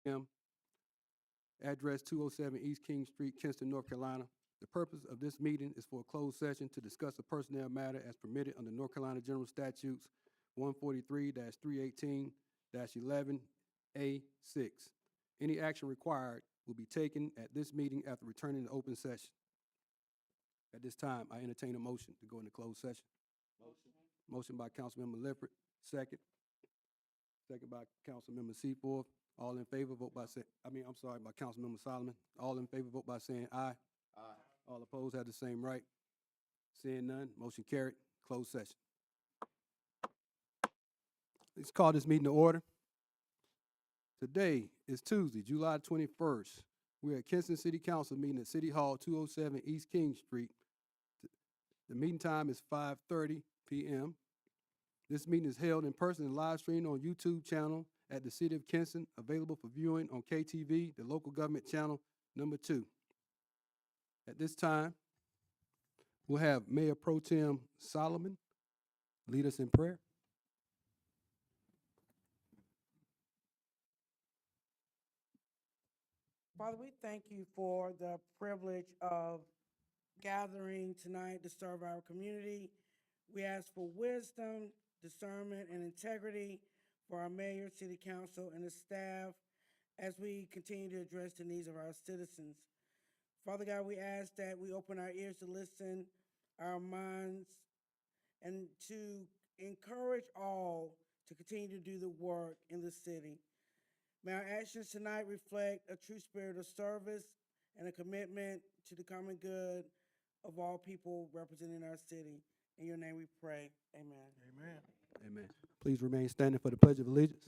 p.m. Address 207 East King Street, Kinston, North Carolina. The purpose of this meeting is for a closed session to discuss a personnel matter as permitted under North Carolina General Statutes 143-318-11A6. Any action required will be taken at this meeting after returning to open session. At this time, I entertain a motion to go into closed session. Motion by Councilmember Lifford, second. Second by Councilmember Seaforth. All in favor, vote by by Councilmember Solomon. All in favor, vote by saying aye. Aye. All opposed have the same right. Seeing none, motion carried. Closed session. Let's call this meeting to order. Today is Tuesday, July 21st. We're at Kinston City Council meeting at City Hall, 207 East King Street. The meeting time is 5:30 p.m. This meeting is held in person and live streamed on YouTube channel at the City of Kinston, available for viewing on KTV, the local government channel number 2. At this time, we'll have Mayor Pro Tem Solomon lead us in prayer. Father, we thank you for the privilege of gathering tonight to serve our community. We ask for wisdom, discernment, and integrity for our mayor, city council, and the staff as we continue to address the needs of our citizens. Father God, we ask that we open our ears to listen, our minds, and to encourage all to continue to do the work in the city. May our actions tonight reflect a true spirit of service and a commitment to the common good of all people representing our city. In your name we pray. Amen. Amen. Amen. Please remain standing for the Pledge of Allegiance.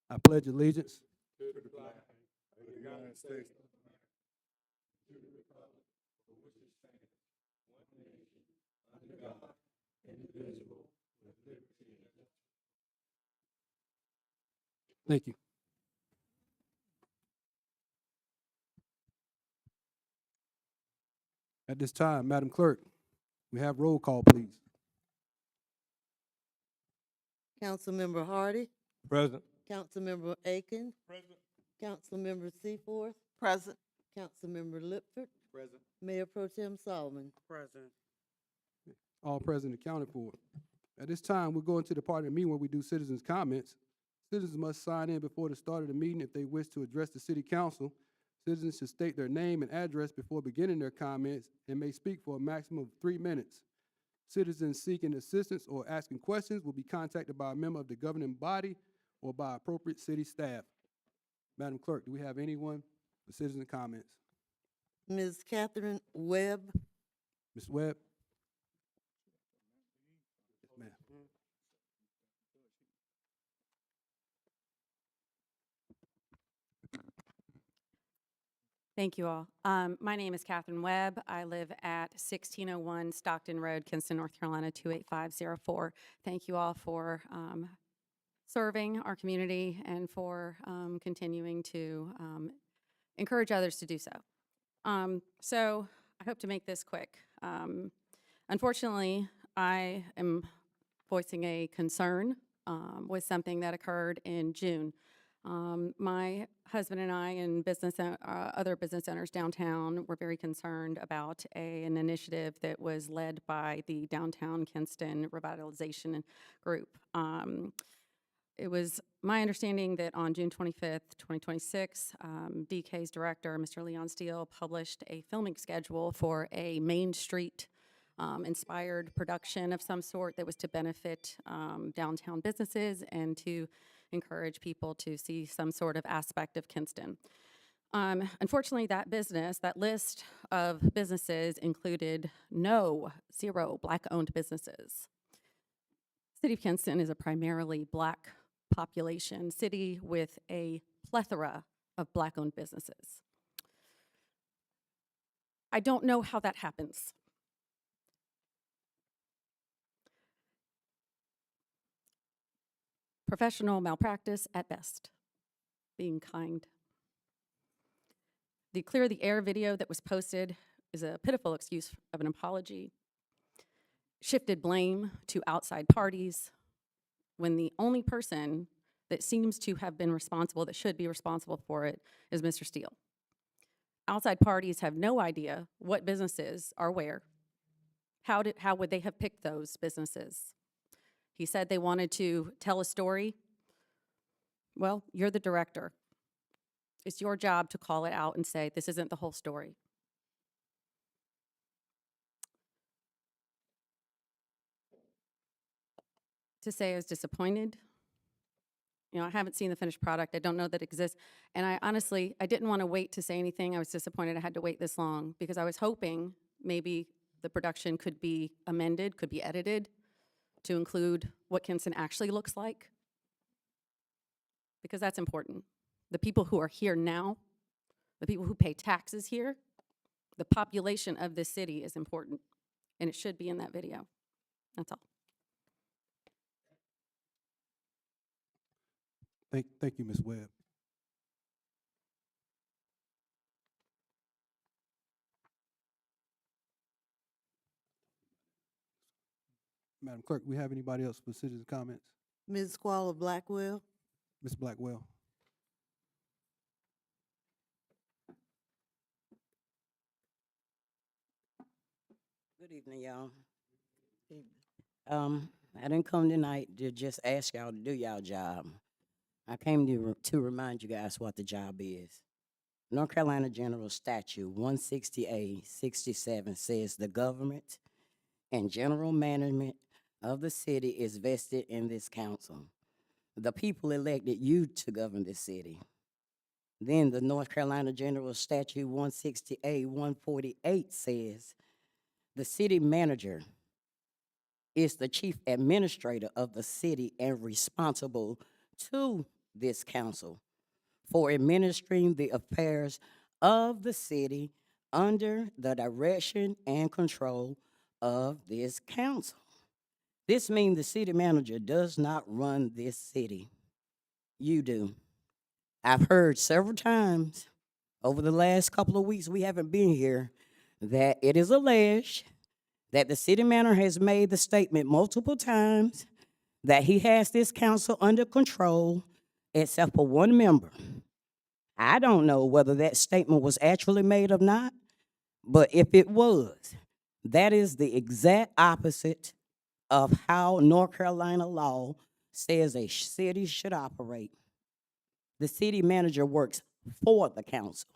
I pledge allegiance To the flag of the United States of America, to the republic for which it stands, one nation, under God, indivisible, with liberty and justice. Thank you. At this time, Madam Clerk, we have roll call, please. Councilmember Hardy, Present. Councilmember Aiken, Present. Councilmember Seaforth, Present. Councilmember Lipford, Present. Mayor Pro Tem Solomon. Present. All present accounted for. At this time, we'll go into the part of the meeting where we do citizens' comments. Citizens must sign in before the start of the meeting if they wish to address the city council. Citizens should state their name and address before beginning their comments and may speak for a maximum of 3 minutes. Citizens seeking assistance or asking questions will be contacted by a member of the governing body or by appropriate city staff. Madam Clerk, do we have anyone for citizen comments? Ms. Catherine Webb, Ms. Webb? Yes, ma'am. Thank you all. My name is Catherine Webb. I live at 1601 Stockton Road, Kinston, North Carolina, 28504. Thank you all for serving our community and for continuing to encourage others to do so. So I hope to make this quick. Unfortunately, I am voicing a concern with something that occurred in June. My husband and I and other business owners downtown were very concerned about an initiative that was led by the Downtown Kinston Revitalization Group. It was my understanding that on June 25th, 2026, DK's director, Mr. Leon Steele, published a filming schedule for a Main Street inspired production of some sort that was to benefit downtown businesses and to encourage people to see some sort of aspect of Kinston. Unfortunately, that list of businesses included 0 Black-owned businesses. City of Kinston is a primarily Black population city with a plethora of Black-owned businesses. I don't know how that happens. Professional malpractice at best, being kind. The Clear the Air video that was posted is a pitiful excuse of an apology. Shifted blame to outside parties when the only person that seems to have been responsible, that should be responsible for it, is Mr. Steele. Outside parties have no idea what businesses are where. How would they have picked those businesses? He said they wanted to tell a story. Well, you're the director. It's your job to call it out and say, this isn't the whole story. To say I was disappointed. I haven't seen the finished product. I don't know that it exists. And I honestly, I didn't want to wait to say anything. I was disappointed I had to wait this long because I was hoping maybe the production could be amended, could be edited to include what Kinston actually looks like. Because that's important. The people who are here now, the people who pay taxes here, the population of this city is important. And it should be in that video. That's all. Thank you, Ms. Webb. Madam Clerk, we have anybody else for citizens' comments? Ms. Squalla Blackwell. Ms. Blackwell. Good evening, y'all. I didn't come tonight to just ask y'all to do y'all job. I came to remind you guys what the job is. North Carolina General Statute 160A-67 says the government and general management of the city is vested in this council. The people elected you to govern this city. Then the North Carolina General Statute 160A-148 says the city manager is the chief administrator of the city and responsible to this council for administering the affairs of the city under the direction and control of this council. This means the city manager does not run this city. You do. I've heard several times over the last couple of weeks we haven't been here that it is alleged that the city manager has made the statement multiple times that he has this council under control except for one member. I don't know whether that statement was actually made or not, but if it was, that is the exact opposite of how North Carolina law says a city should operate. The city manager works for the council.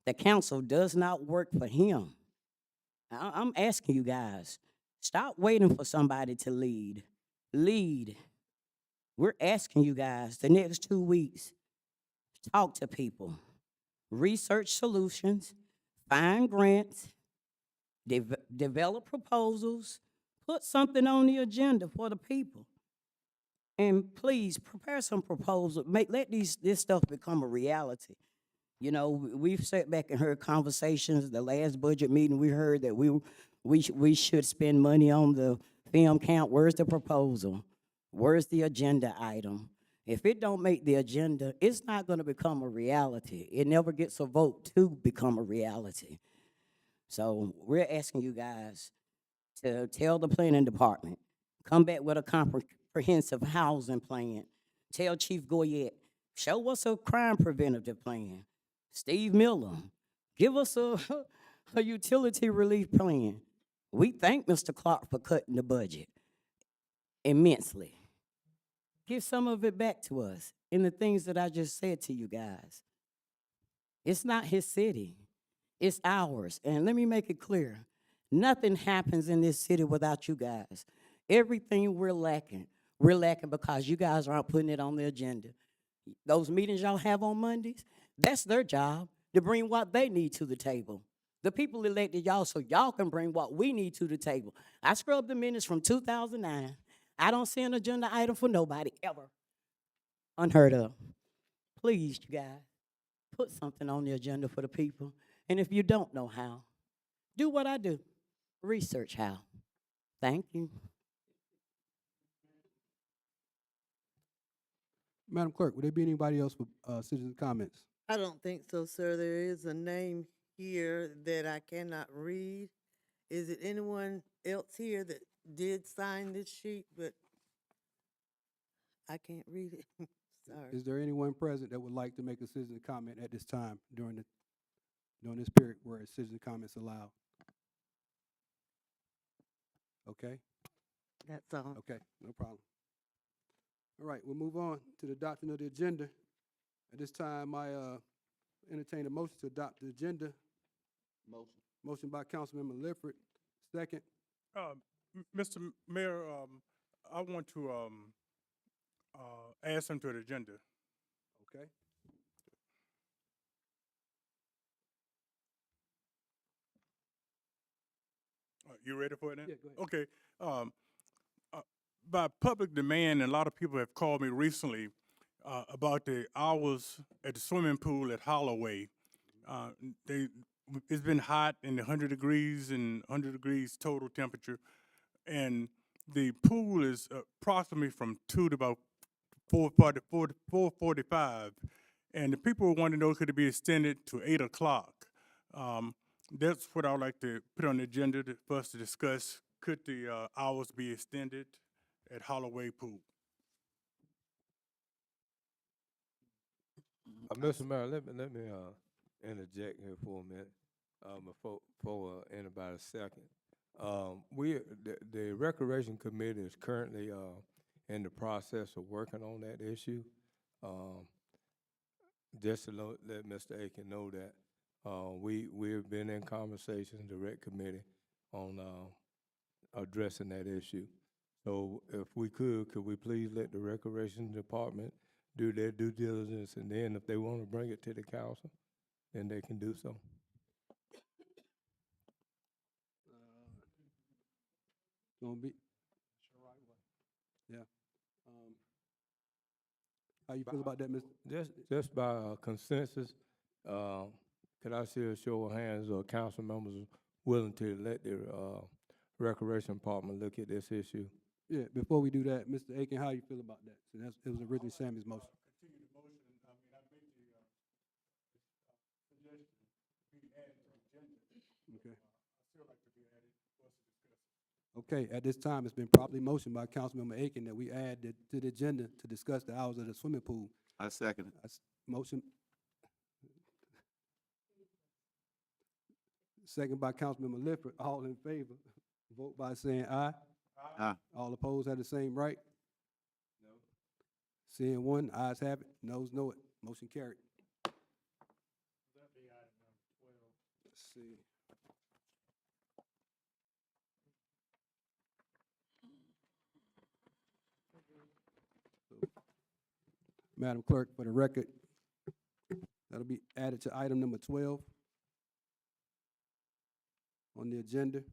The council does not work for him. I'm asking you guys, stop waiting for somebody to lead. Lead. We're asking you guys the next 2 weeks, talk to people, research solutions, find grants, develop proposals, put something on the agenda for the people. And please prepare some proposals. Let this stuff become a reality. You know, we've sat back and heard conversations. The last budget meeting, we heard that we should spend money on the film camp. Where's the proposal? Where's the agenda item? If it don't make the agenda, it's not going to become a reality. It never gets a vote to become a reality. So we're asking you guys to tell the planning department, come back with a comprehensive housing plan. Tell Chief Goyette, show us a crime preventative plan. Steve Miller, give us a utility relief plan. We thank Mr. Clark for cutting the budget immensely. Give some of it back to us in the things that I just said to you guys. It's not his city. It's ours. And let me make it clear. Nothing happens in this city without you guys. Everything we're lacking because you guys aren't putting it on the agenda. Those meetings y'all have on Mondays, that's their job, to bring what they need to the table. The people elected y'all so y'all can bring what we need to the table. I scrubbed the minutes from 2009. I don't see an agenda item for nobody, ever. Unheard of. Please, you guys, put something on the agenda for the people. And if you don't know how, do what I do. Research how. Thank you. Madam Clerk, would there be anybody else for citizens' comments? I don't think so, sir. There is a name here that I cannot read. Is it anyone else here that did sign this sheet? But I can't read it. Sorry. Is there anyone present that would like to make a citizen comment at this time during this period where citizen comments allowed? Okay, That's all. okay, no problem. All right, we'll move on to the adoption of the agenda. At this time, I entertain a motion to adopt the agenda. Motion by Councilmember Lifford, second. Mr. Mayor, I want to add something to the agenda. Okay. You ready for it now? Yeah, go ahead. Okay. By public demand, and a lot of people have called me recently about the hours at the swimming pool at Holloway. It's been hot in the 100 degrees and 100 degrees total temperature, and the pool is approximately from 2 to about 4:45, and the people want to know, could it be extended to 8 o'clock? That's what I would like to put on the agenda for us to discuss. Could the hours be extended at Holloway Pool? Mr. Mayor, let me interject here for a minute, before anybody second. The Recreation Committee is currently, in the process of working on that issue. Just to let Mr. Aiken know that, we've been in conversations, the Rec Committee, on, addressing that issue. So if we could we please let the Recreation Department do their due diligence, and then if they want to bring it to the council, then they can do so. Gonna be. Yeah. How you feel about that, Mr.? Just by consensus, could I see a show of hands of council members willing to let the Recreation Department look at this issue? Yeah, before we do that, Mr. Aiken, how you feel about that? So it was originally Sammy's motion. Continue the motion. I mean, I made the suggestion to be added to the agenda. Okay. I still like to be added for us to discuss. Okay, at this time, it's been properly motioned by Councilmember Aiken that we add to the agenda to discuss the hours of the swimming pool. I second it. That's motion. Second by Councilmember Lifford. All in favor, vote by saying aye. Aye. All opposed have the same right? No. Seeing one, ayes have it, noes know it. Motion carried. That'd be item number 12. Let's see. Madam Clerk, for the record, that'll be added to item number 12 on the agenda. Okay.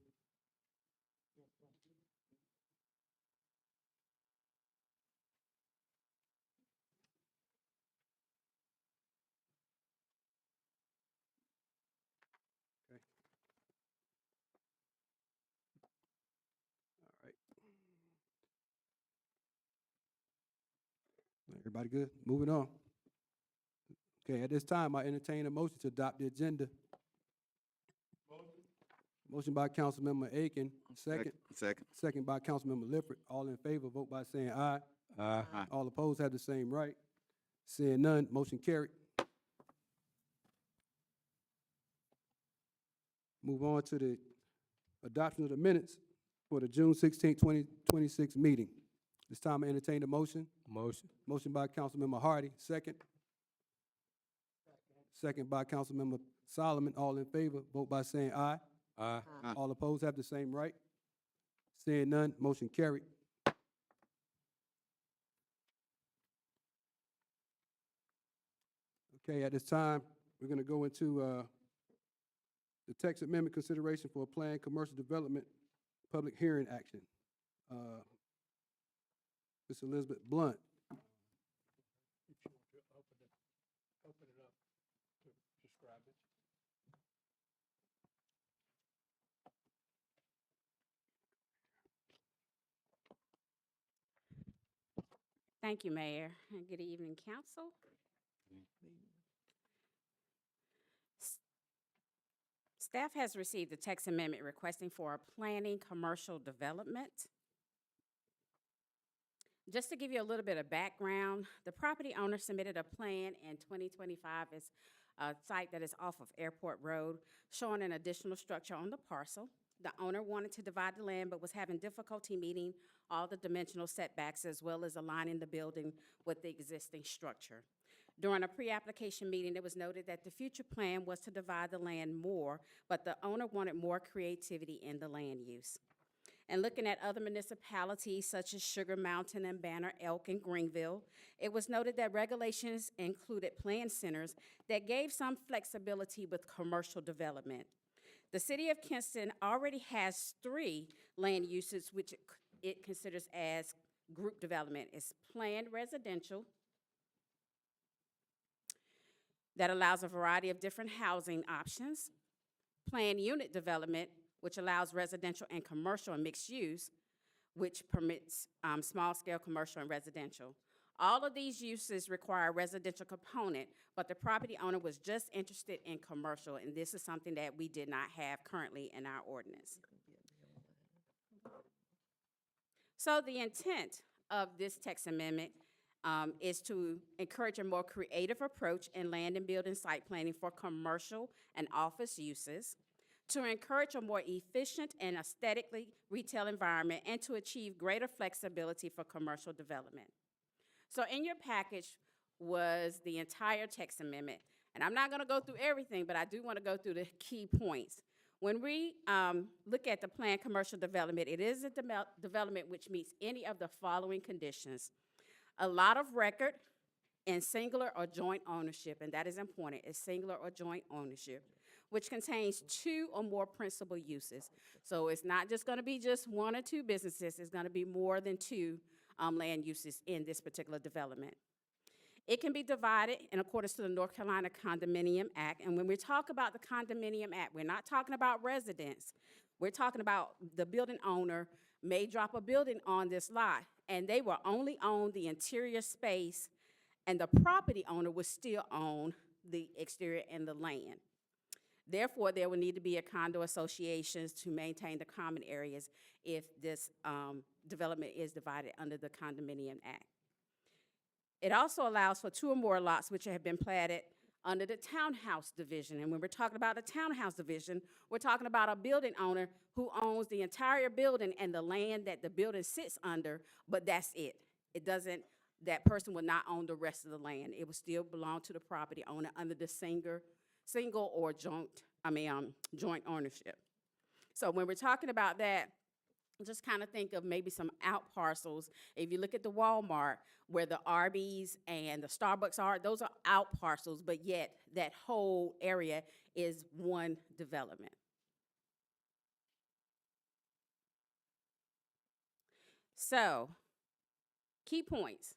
All right. Everybody good? Moving on. Okay, at this time, I entertain a motion to adopt the agenda. Motion by Councilmember Aiken, second. Second. Second by Councilmember Lifford. All in favor, vote by saying aye. Aye. Aye. All opposed have the same right. Seeing none, motion carried. Move on to the adoption of the minutes for the June 16, 2026 meeting. This time I entertain a motion. Motion. Motion by Councilmember Hardy, second. Second by Councilmember Solomon. All in favor, vote by saying aye. Aye. Aye. All opposed have the same right. Seeing none, motion carried. Okay, at this time, we're gonna go into the text amendment consideration for a planned commercial development public hearing action. Ms. Elizabeth Blount. If you want to open it up to describe it. Thank you, Mayor, and good evening, Council. Staff has received a text amendment requesting for a planning commercial development. Just to give you a little bit of background, the property owner submitted a plan in 2025 as a site that is off of Airport Road, showing an additional structure on the parcel. The owner wanted to divide the land, but was having difficulty meeting all the dimensional setbacks as well as aligning the building with the existing structure. During a pre-application meeting, it was noted that the future plan was to divide the land more, but the owner wanted more creativity in the land use. And looking at other municipalities such as Sugar Mountain and Banner Elk and Greenville, it was noted that regulations included plan centers that gave some flexibility with commercial development. The city of Kinston already has 3 land uses which it considers as group development. It's planned residential that allows a variety of different housing options, planned unit development, which allows residential and commercial and mixed use, which permits small-scale commercial and residential. All of these uses require a residential component, but the property owner was just interested in commercial, and this is something that we did not have currently in our ordinance. So the intent of this text amendment is to encourage a more creative approach in land and building site planning for commercial and office uses, to encourage a more efficient and aesthetically retail environment, and to achieve greater flexibility for commercial development. So in your package was the entire text amendment, and I'm not going to go through everything, but I do want to go through the key points. When we look at the planned commercial development, it is a development which meets any of the following conditions: a lot of record and singular or joint ownership, and that is important, it's singular or joint ownership, which contains 2 or more principal uses. So it's not just going to be just 1 or 2 businesses, it's going to be more than 2 land uses in this particular development. It can be divided in accordance to the North Carolina Condominium Act, and when we talk about the Condominium Act, we're not talking about residents. We're talking about the building owner may drop a building on this lot, and they will only own the interior space, and the property owner will still own the exterior and the land. Therefore, there will need to be a condo associations to maintain the common areas if this development is divided under the Condominium Act. It also allows for 2 or more lots which have been platted under the townhouse division. And when we're talking about the townhouse division, we're talking about a building owner who owns the entire building and the land that the building sits under, but that's it. It doesn't, that person will not own the rest of the land. It will still belong to the property owner under the single or joint ownership. So when we're talking about that, just kind of think of maybe some out parcels. If you look at the Walmart, where the Arby's and the Starbucks are, those are out parcels, but yet that whole area is one development. So, key points,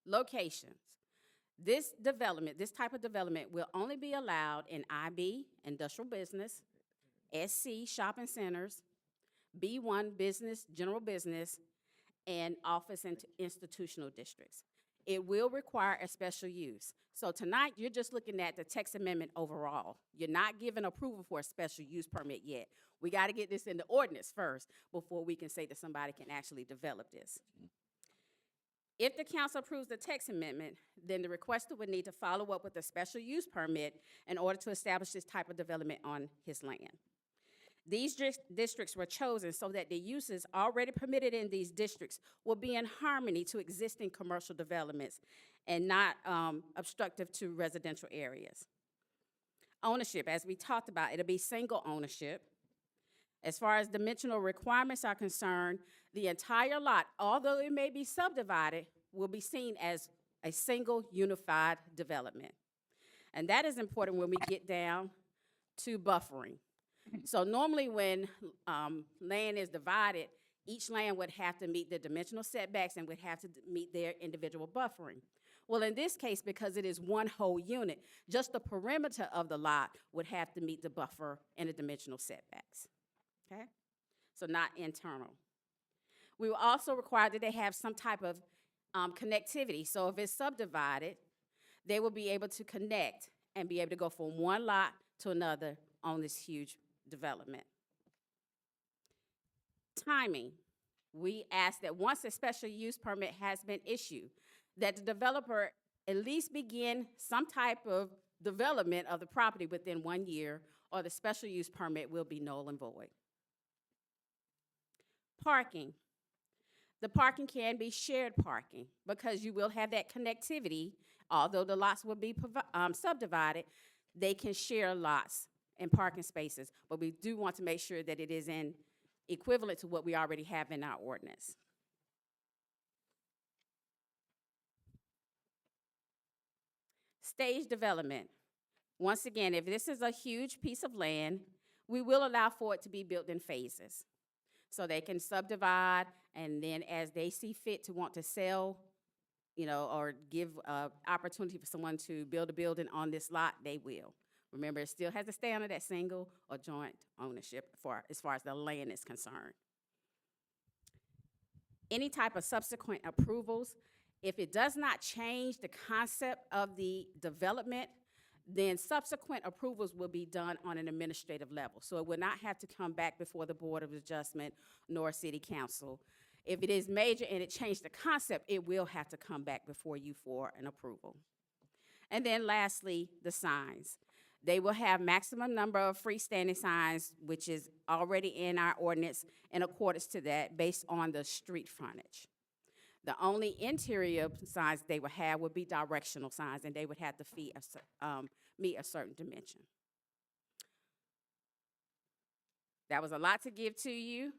locations. This development, this type of development will only be allowed in IB, industrial business, SC, shopping centers, B1, business, general business, and office and institutional districts. It will require a special use. So tonight, you're just looking at the text amendment overall. You're not giving approval for a special use permit yet. We got to get this in the ordinance first before we can say that somebody can actually develop this. If the council approves the text amendment, then the requester would need to follow up with a special use permit in order to establish this type of development on his land. These districts were chosen so that the uses already permitted in these districts will be in harmony to existing commercial developments and not obstructive to residential areas. Ownership, as we talked about, it'll be single ownership. As far as dimensional requirements are concerned, the entire lot, although it may be subdivided, will be seen as a single unified development. And that is important when we get down to buffering. So normally when land is divided, each land would have to meet the dimensional setbacks and would have to meet their individual buffering. Well, in this case, because it is one whole unit, just the perimeter of the lot would have to meet the buffer and the dimensional setbacks, okay? So not internal. We will also require that they have some type of connectivity. So if it's subdivided, they will be able to connect and be able to go from one lot to another on this huge development. Timing. we ask that once a special use permit has been issued, that the developer at least begin some type of development of the property within 1 year, or the special use permit will be null and void. Parking. The parking can be shared parking because you will have that connectivity. Although the lots will be subdivided, they can share lots and parking spaces, but we do want to make sure that it is in equivalent to what we already have in our ordinance. Stage development. Once again, if this is a huge piece of land, we will allow for it to be built in phases. So they can subdivide, and then as they see fit to want to sell, you know, or give opportunity for someone to build a building on this lot, they will. Remember, it still has to stay under that single or joint ownership as far as the land is concerned. Any type of subsequent approvals, if it does not change the concept of the development, then subsequent approvals will be done on an administrative level. So it will not have to come back before the Board of Adjustment nor City Council. If it is major and it changed the concept, it will have to come back before you for an approval. And then lastly, the signs. They will have maximum number of freestanding signs, which is already in our ordinance, in accordance to that, based on the street frontage. The only interior signs they would have would be directional signs, and they would have to meet a certain dimension. That was a lot to give to you.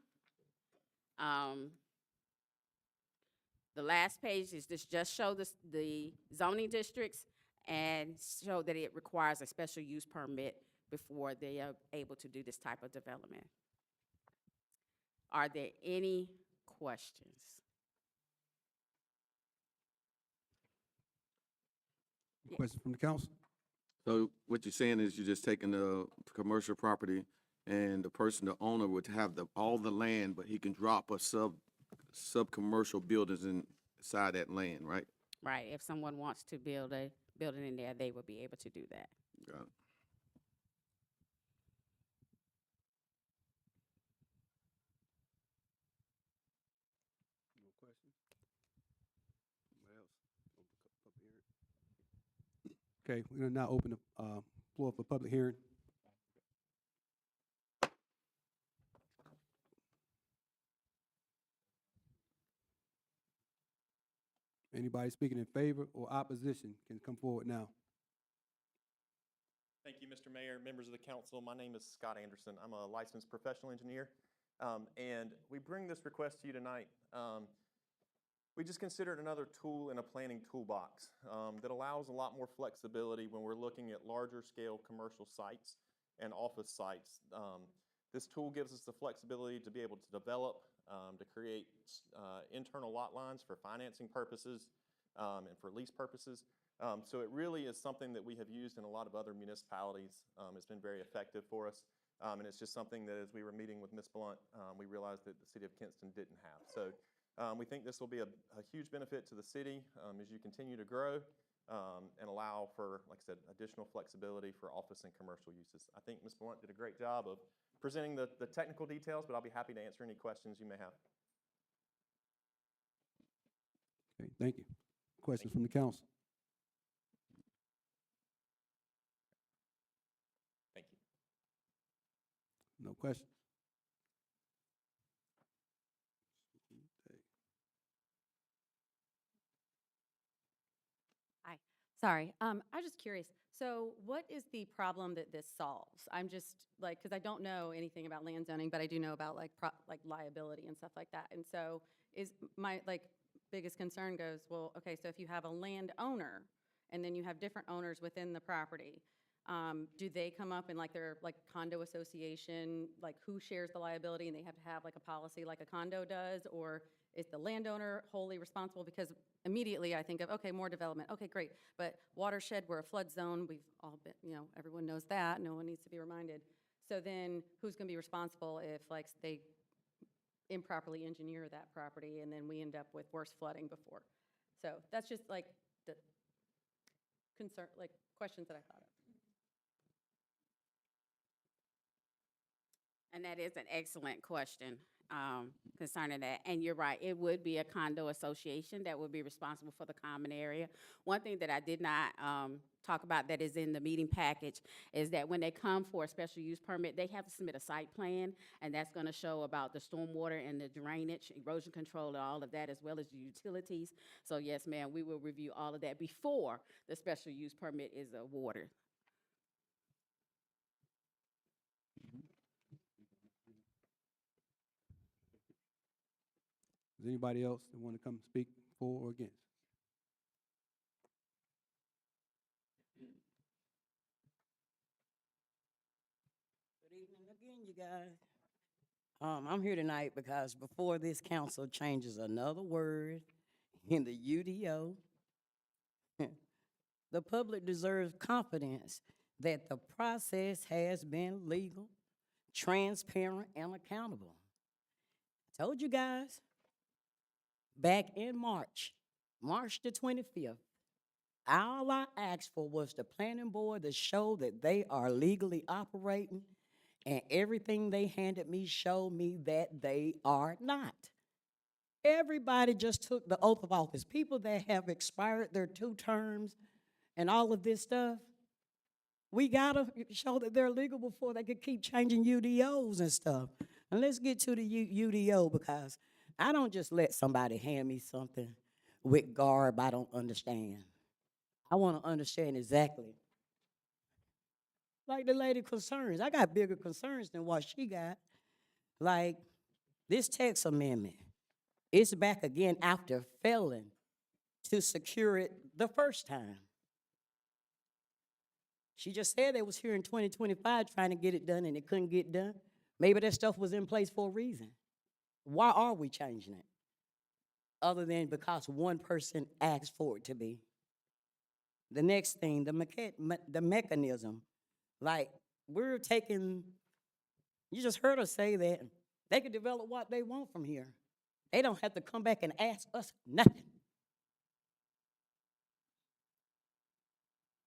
The last page is just show the zoning districts and show that it requires a special use permit before they are able to do this type of development. Are there any questions? Question from the council? So what you're saying is you're just taking the commercial property and the person, the owner would have all the land, but he can drop a sub-commercial buildings inside that land, right? Right, if someone wants to build a building in there, they will be able to do that. Got it. No questions? Okay, we're gonna now open the floor for public hearing. Anybody speaking in favor or opposition can come forward now. Thank you, Mr. Mayor, members of the council. My name is Scott Anderson. I'm a licensed professional engineer, and we bring this request to you tonight. We just considered another tool in a planning toolbox that allows a lot more flexibility when we're looking at larger scale commercial sites and office sites. This tool gives us the flexibility to be able to develop, to create internal lot lines for financing purposes and for lease purposes. So it really is something that we have used in a lot of other municipalities. It's been very effective for us. And it's just something that as we were meeting with Ms. Blount, we realized that the city of Kinston didn't have. So we think this will be a huge benefit to the city as you continue to grow and allow for, like I said, additional flexibility for office and commercial uses. I think Ms. Blount did a great job of presenting the technical details, but I'll be happy to answer any questions you may have. Okay, thank you. Questions from the council? Thank you. No questions? Hi, sorry. I'm just curious. So what is the problem that this solves? I'm just like, because I don't know anything about land zoning, but I do know about like liability and stuff like that. And so is my biggest concern goes, well, okay, so if you have a landowner and then you have different owners within the property, do they come up in their condo association, who shares the liability and they have to have a policy like a condo does? Or is the landowner wholly responsible? Because immediately I think of, okay, more development, okay, great. But watershed, we're a flood zone, we've all been, everyone knows that, no one needs to be reminded. So then who's gonna be responsible if they improperly engineer that property and then we end up with worse flooding before? So that's just the concern, questions that I thought of. And that is an excellent question. concerning that. And you're right, it would be a condo association that would be responsible for the common area. One thing that I did not talk about that is in the meeting package is that when they come for a special use permit, they have to submit a site plan, and that's going to show about the stormwater and the drainage, erosion control, and all of that, as well as the utilities. So yes, ma'am, we will review all of that before the special use permit is awarded. Is anybody else that want to come speak for or against? Good evening again, you guys. I'm here tonight because before this council changes another word in the UDO, the public deserves confidence that the process has been legal, transparent, and accountable. I told you guys back in March the 25th, all I asked for was the planning board to show that they are legally operating, and everything they handed me showed me that they are not. Everybody just took the oath of office. People that have expired their 2 terms and all of this stuff, we gotta show that they're legal before they could keep changing UDOs and stuff. And let's get to the UDO, because I don't just let somebody hand me something with garb I don't understand. I want to understand exactly. Like the lady concerns. I got bigger concerns than what she got. Like this text amendment, it's back again after failing to secure it the first time. She just said they was here in 2025 trying to get it done and it couldn't get done. Maybe that stuff was in place for a reason. Why are we changing it? Other than because one person asked for it to be. The next thing, the mechanism. Like, we're taking, you just heard us say that they can develop what they want from here. They don't have to come back and ask us nothing.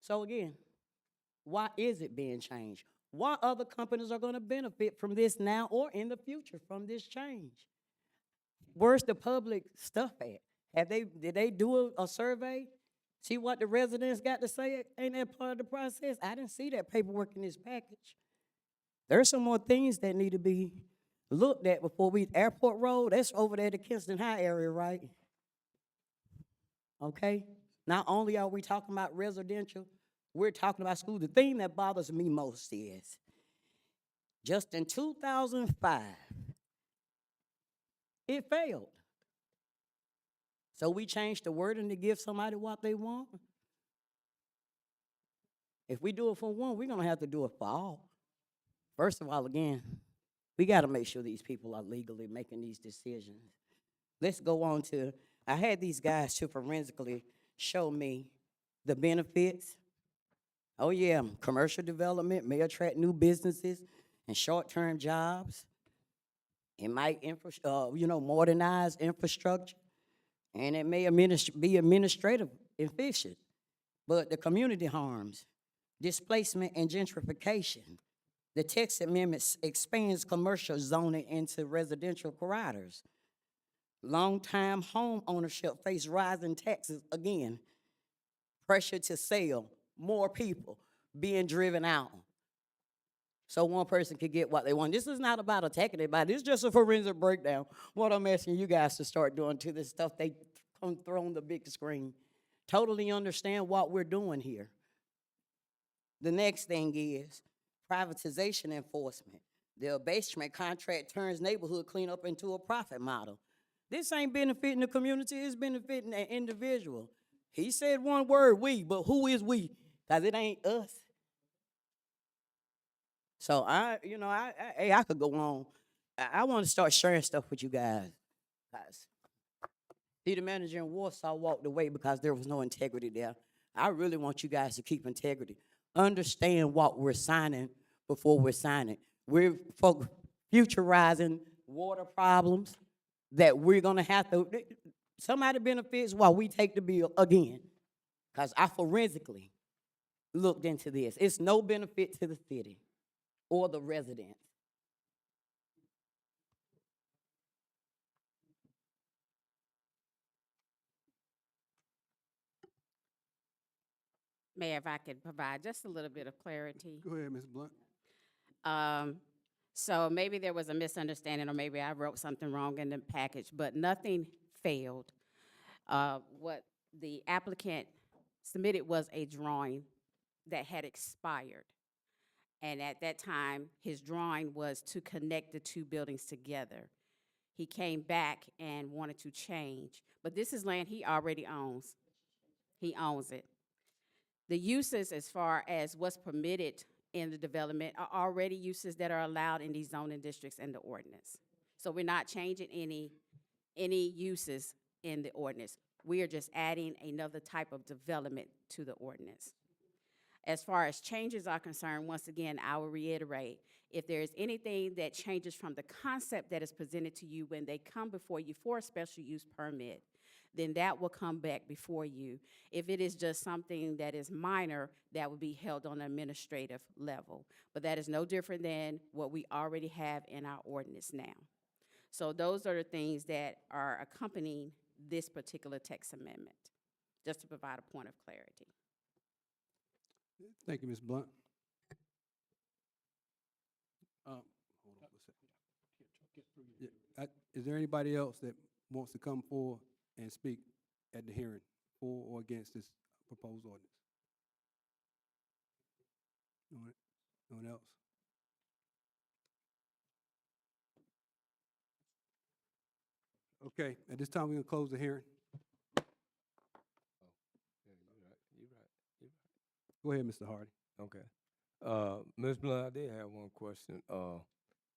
So again, why is it being changed? Why other companies are going to benefit from this now or in the future from this change? Where's the public stuff at? Did they do a survey? See what the residents got to say? Ain't that part of the process? I didn't see that paperwork in this package. There's some more things that need to be looked at before Airport Road, that's over there, the Kinston High area, right? Okay? Not only are we talking about residential, we're talking about school. The thing that bothers me most is, just in 2005, it failed. So we changed the wording to give somebody what they want. If we do it for one, we're going to have to do it for all. First of all, again, we got to make sure these people are legally making these decisions. Let's go on to, I had these guys to forensically show me the benefits. Oh yeah, commercial development may attract new businesses and short-term jobs. It might modernize infrastructure, and it may be administrative efficient. But the community harms, displacement and gentrification. The text amendment expands commercial zoning into residential corridors. Long-time home ownership face rising taxes again. Pressure to sell, more people being driven out. So one person could get what they want. This is not about attacking anybody. This is just a forensic breakdown. What I'm asking you guys to start doing to this stuff they throw on the big screen. Totally understand what we're doing here. The next thing is privatization enforcement. The abatement contract turns neighborhood cleanup into a profit model. This ain't benefiting the community, it's benefiting an individual. He said one word, we, but who is we? Because it ain't us. So I could go on. I want to start sharing stuff with you guys. See, the manager in Warsaw walked away because there was no integrity there. I really want you guys to keep integrity. Understand what we're signing before we're signing. We're futurizing water problems that we're going to have to, somebody benefits while we take the bill again. Because I forensically looked into this. It's no benefit to the city or the residents. Mayor, if I could provide just a little bit of clarity. Go ahead, Ms. Blunt. So maybe there was a misunderstanding, or maybe I wrote something wrong in the package, but nothing failed. What the applicant submitted was a drawing that had expired. And at that time, his drawing was to connect the two buildings together. He came back and wanted to change, but this is land he already owns. He owns it. The uses, as far as what's permitted in the development, are already uses that are allowed in these zoning districts and the ordinance. So we're not changing any uses in the ordinance. We are just adding another type of development to the ordinance. As far as changes are concerned, once again, I will reiterate, if there is anything that changes from the concept that is presented to you when they come before you for a special use permit, then that will come back before you. If it is just something that is minor, that would be held on an administrative level. But that is no different than what we already have in our ordinance now. So those are the things that are accompanying this particular text amendment, just to provide a point of clarity. Thank you, Ms. Blunt. Hold on for a second. Yeah, is there anybody else that wants to come forward and speak at the hearing for or against this proposed ordinance? No one else? Okay, at this time, we're gonna close the hearing. Yeah, you're right. Go ahead, Mr. Hardy. Okay. Ms. Blunt, I did have one question.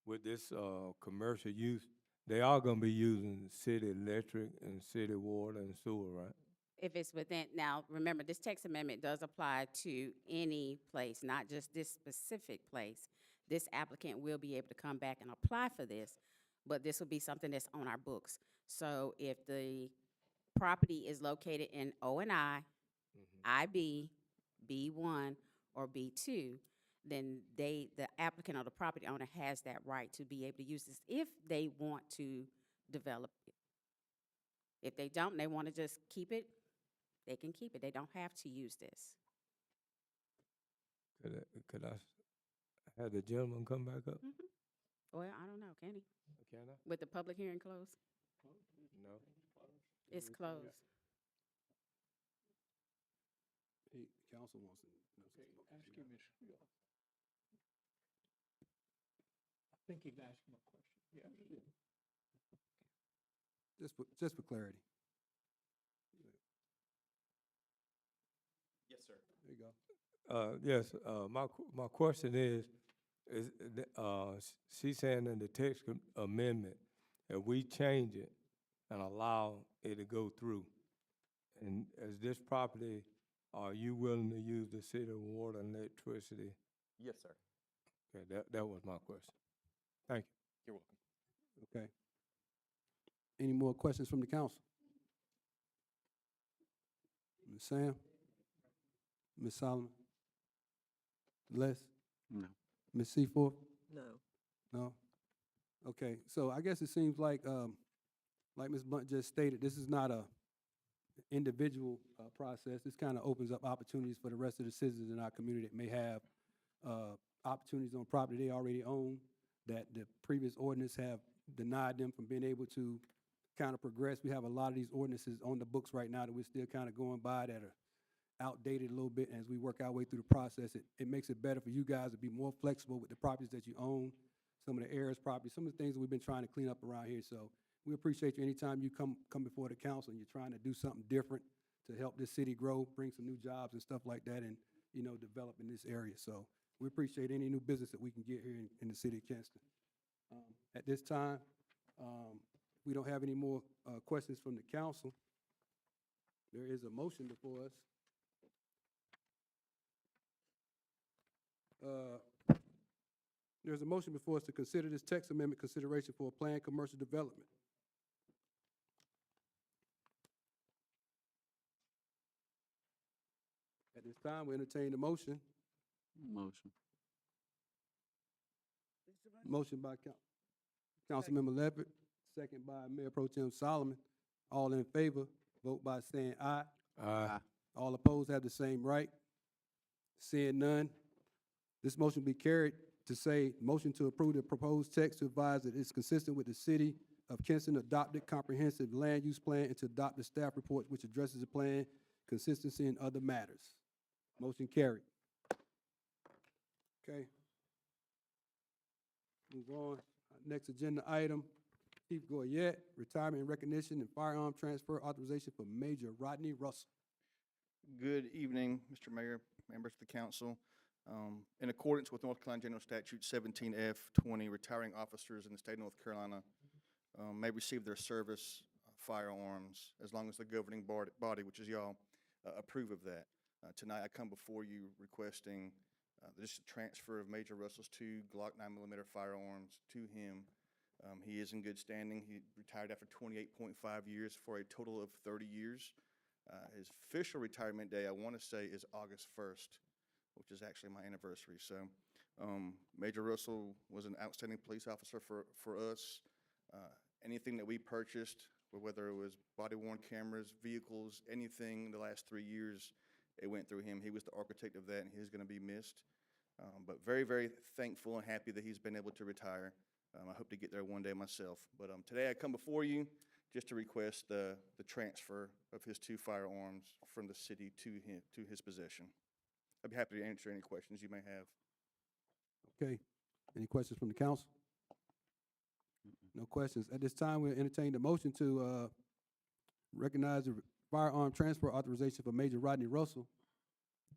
With this, commercial use, they are gonna be using city electric and city water and sewer, right? If it's within, now, remember, this text amendment does apply to any place, not just this specific place. This applicant will be able to come back and apply for this, but this will be something that's on our books. So if the property is located in O and I, IB, B1, or B2, then the applicant or the property owner has that right to be able to use this if they want to develop it. If they don't, and they want to just keep it, they can keep it. They don't have to use this. Could I have the gentleman come back up? Well, I don't know, can he? Can I? With the public hearing closed? No. It's closed. Hey, council wants to know something. Ask him if, I think he's asking a question, yeah. Just for clarity. Yes, sir. There you go. Yes, my question is, she's saying in the text amendment, if we change it and allow it to go through, and as this property, are you willing to use the city water and electricity? Yes, sir. Okay, that was my question. Thank you. You're welcome. Okay. Any more questions from the council? Ms. Sam? Ms. Solomon? Les? No. Ms. Seaforth? No. No? Okay, so I guess it seems like Ms. Blunt just stated, this is not a individual process. This kind of opens up opportunities for the rest of the citizens in our community that may have opportunities on property they already own, that the previous ordinance have denied them from being able to kind of progress. We have a lot of these ordinances on the books right now that we're still kind of going by that are outdated a little bit. As we work our way through the process, it makes it better for you guys to be more flexible with the properties that you own, some of the heirs properties, some of the things that we've been trying to clean up around here. So we appreciate you anytime you come before the council and you're trying to do something different to help this city grow, bring some new jobs and stuff like that, and, you know, develop in this area. So we appreciate any new business that we can get here in the city of Kinston. At this time, we don't have any more questions from the council. There is a motion before us. There's a motion before us to consider this text amendment consideration for a planned commercial development. At this time, we entertain the motion. Motion. Motion by Councilmember Leopard, second by Mayor Pro Tem Solomon. All in favor, vote by saying aye. Aye. All opposed have the same right. Seeing none, this motion be carried to say, motion to approve the proposed text to advise that it's consistent with the city of Kinston adopted comprehensive land use plan and to adopt the staff report which addresses the plan, consistency, and other matters. Motion carried. Okay. Move on. Next agenda item, Chief Goyette, retirement and recognition and firearm transfer authorization for Major Rodney Russell. Good evening, Mr. Mayor, members of the council. In accordance with North Carolina General Statute 17F20, retiring officers in the state of North Carolina may receive their service firearms as long as the governing body, which is y'all, approve of that. Tonight, I come before you requesting this transfer of Major Russell's 2 Glock 9mm firearms to him. He is in good standing. He retired after 28.5 years for a total of 30 years. His official retirement day, I want to say, is August 1st, which is actually my anniversary. So Major Russell was an outstanding police officer for us. Anything that we purchased, whether it was body-worn cameras, vehicles, anything in the last 3 years, it went through him. He was the architect of that, and he's going to be missed. But very, very thankful and happy that he's been able to retire. I hope to get there one day myself. But today I come before you just to request the transfer of his 2 firearms from the city to his possession. I'd be happy to answer any questions you may have. Okay. Any questions from the council? No questions. At this time, we'll entertain the motion to recognize the firearm transfer authorization for Major Rodney Russell.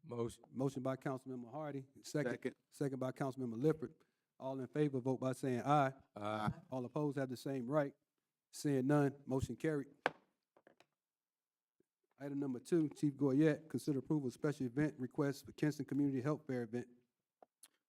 Motion. Motion by Councilmember Hardy. Second by Councilmember Lifford. All in favor, vote by saying aye. Aye. All opposed have the same right. Seeing none, motion carried. Item number 2, Chief Goyette, consider approval of special event request for Kinston Community Health Fair event.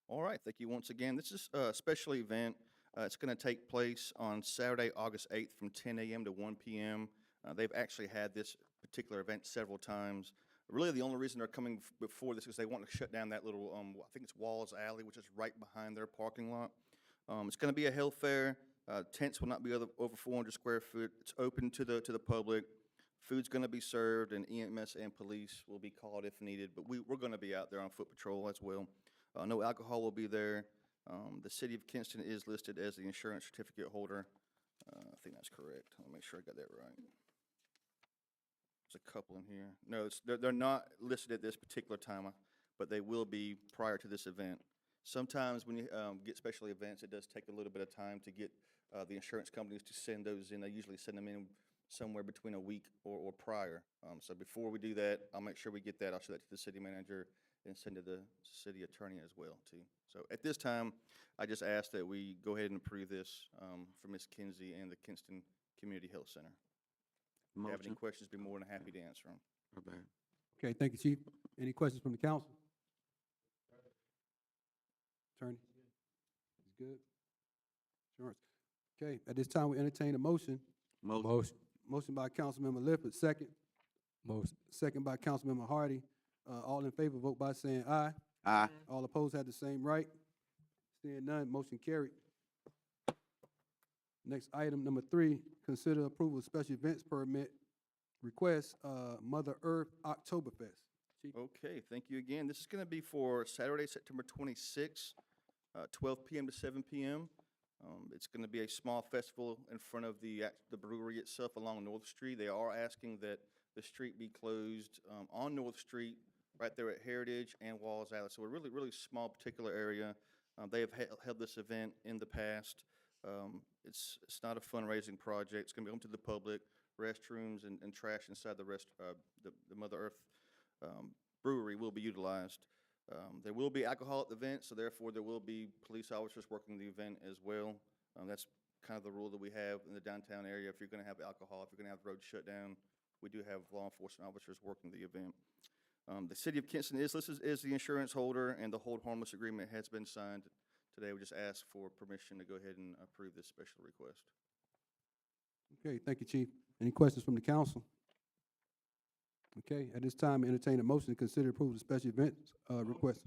All right, thank you once again. This is a special event. It's going to take place on Saturday, August 8th from 10 a.m. to 1 p.m. They've actually had this particular event several times. Really, the only reason they're coming before this is they want to shut down that little, I think it's Walls Alley, which is right behind their parking lot. It's going to be a health fair. Tents will not be over 400 square foot. It's open to the public. Food's going to be served, and EMS and police will be called if needed. But we're going to be out there on foot patrol as well. No alcohol will be there. The city of Kinston is listed as the insurance certificate holder. I think that's correct. I'll make sure I got that right. There's a couple in here. No, they're not listed at this particular time, but they will be prior to this event. Sometimes when you get special events, it does take a little bit of time to get the insurance companies to send those in. They usually send them in somewhere between a week or prior. So before we do that, I'll make sure we get that. I'll show that to the city manager and send it to the city attorney as well, too. So at this time, I just ask that we go ahead and approve this for Ms. Kinsey and the Kinston Community Health Center. If you have any questions, be more than happy to answer them. Okay, thank you, Chief. Any questions from the council? Attorney? He's good? Insurance. Okay, at this time, we entertain a motion. Motion. Motion by Councilmember Lifford, second. Motion. Second by Councilmember Hardy. All in favor, vote by saying aye. Aye. All opposed have the same right. Seeing none, motion carried. Next item, number 3, consider approval of special events permit request, Mother Earth Oktoberfest. Chief? Okay, thank you again. This is going to be for Saturday, September 26th, 12 p.m. to 7 p.m. It's going to be a small festival in front of the brewery itself along North Street. They are asking that the street be closed on North Street, right there at Heritage and Walls Alley. So a really, really small particular area. They have held this event in the past. It's not a fundraising project. It's going to be open to the public. Restrooms and trash inside the Mother Earth brewery will be utilized. There will be alcohol at the event, so therefore there will be police officers working the event as well. That's kind of the rule that we have in the downtown area. If you're going to have alcohol, if you're going to have the road shut down, we do have law enforcement officers working the event. The city of Kinston is listed as the insurance holder, and the hold harmless agreement has been signed. Today, we just ask for permission to go ahead and approve this special request. Okay, thank you, Chief. Any questions from the council? Okay, at this time, entertain a motion to consider approval of special events request.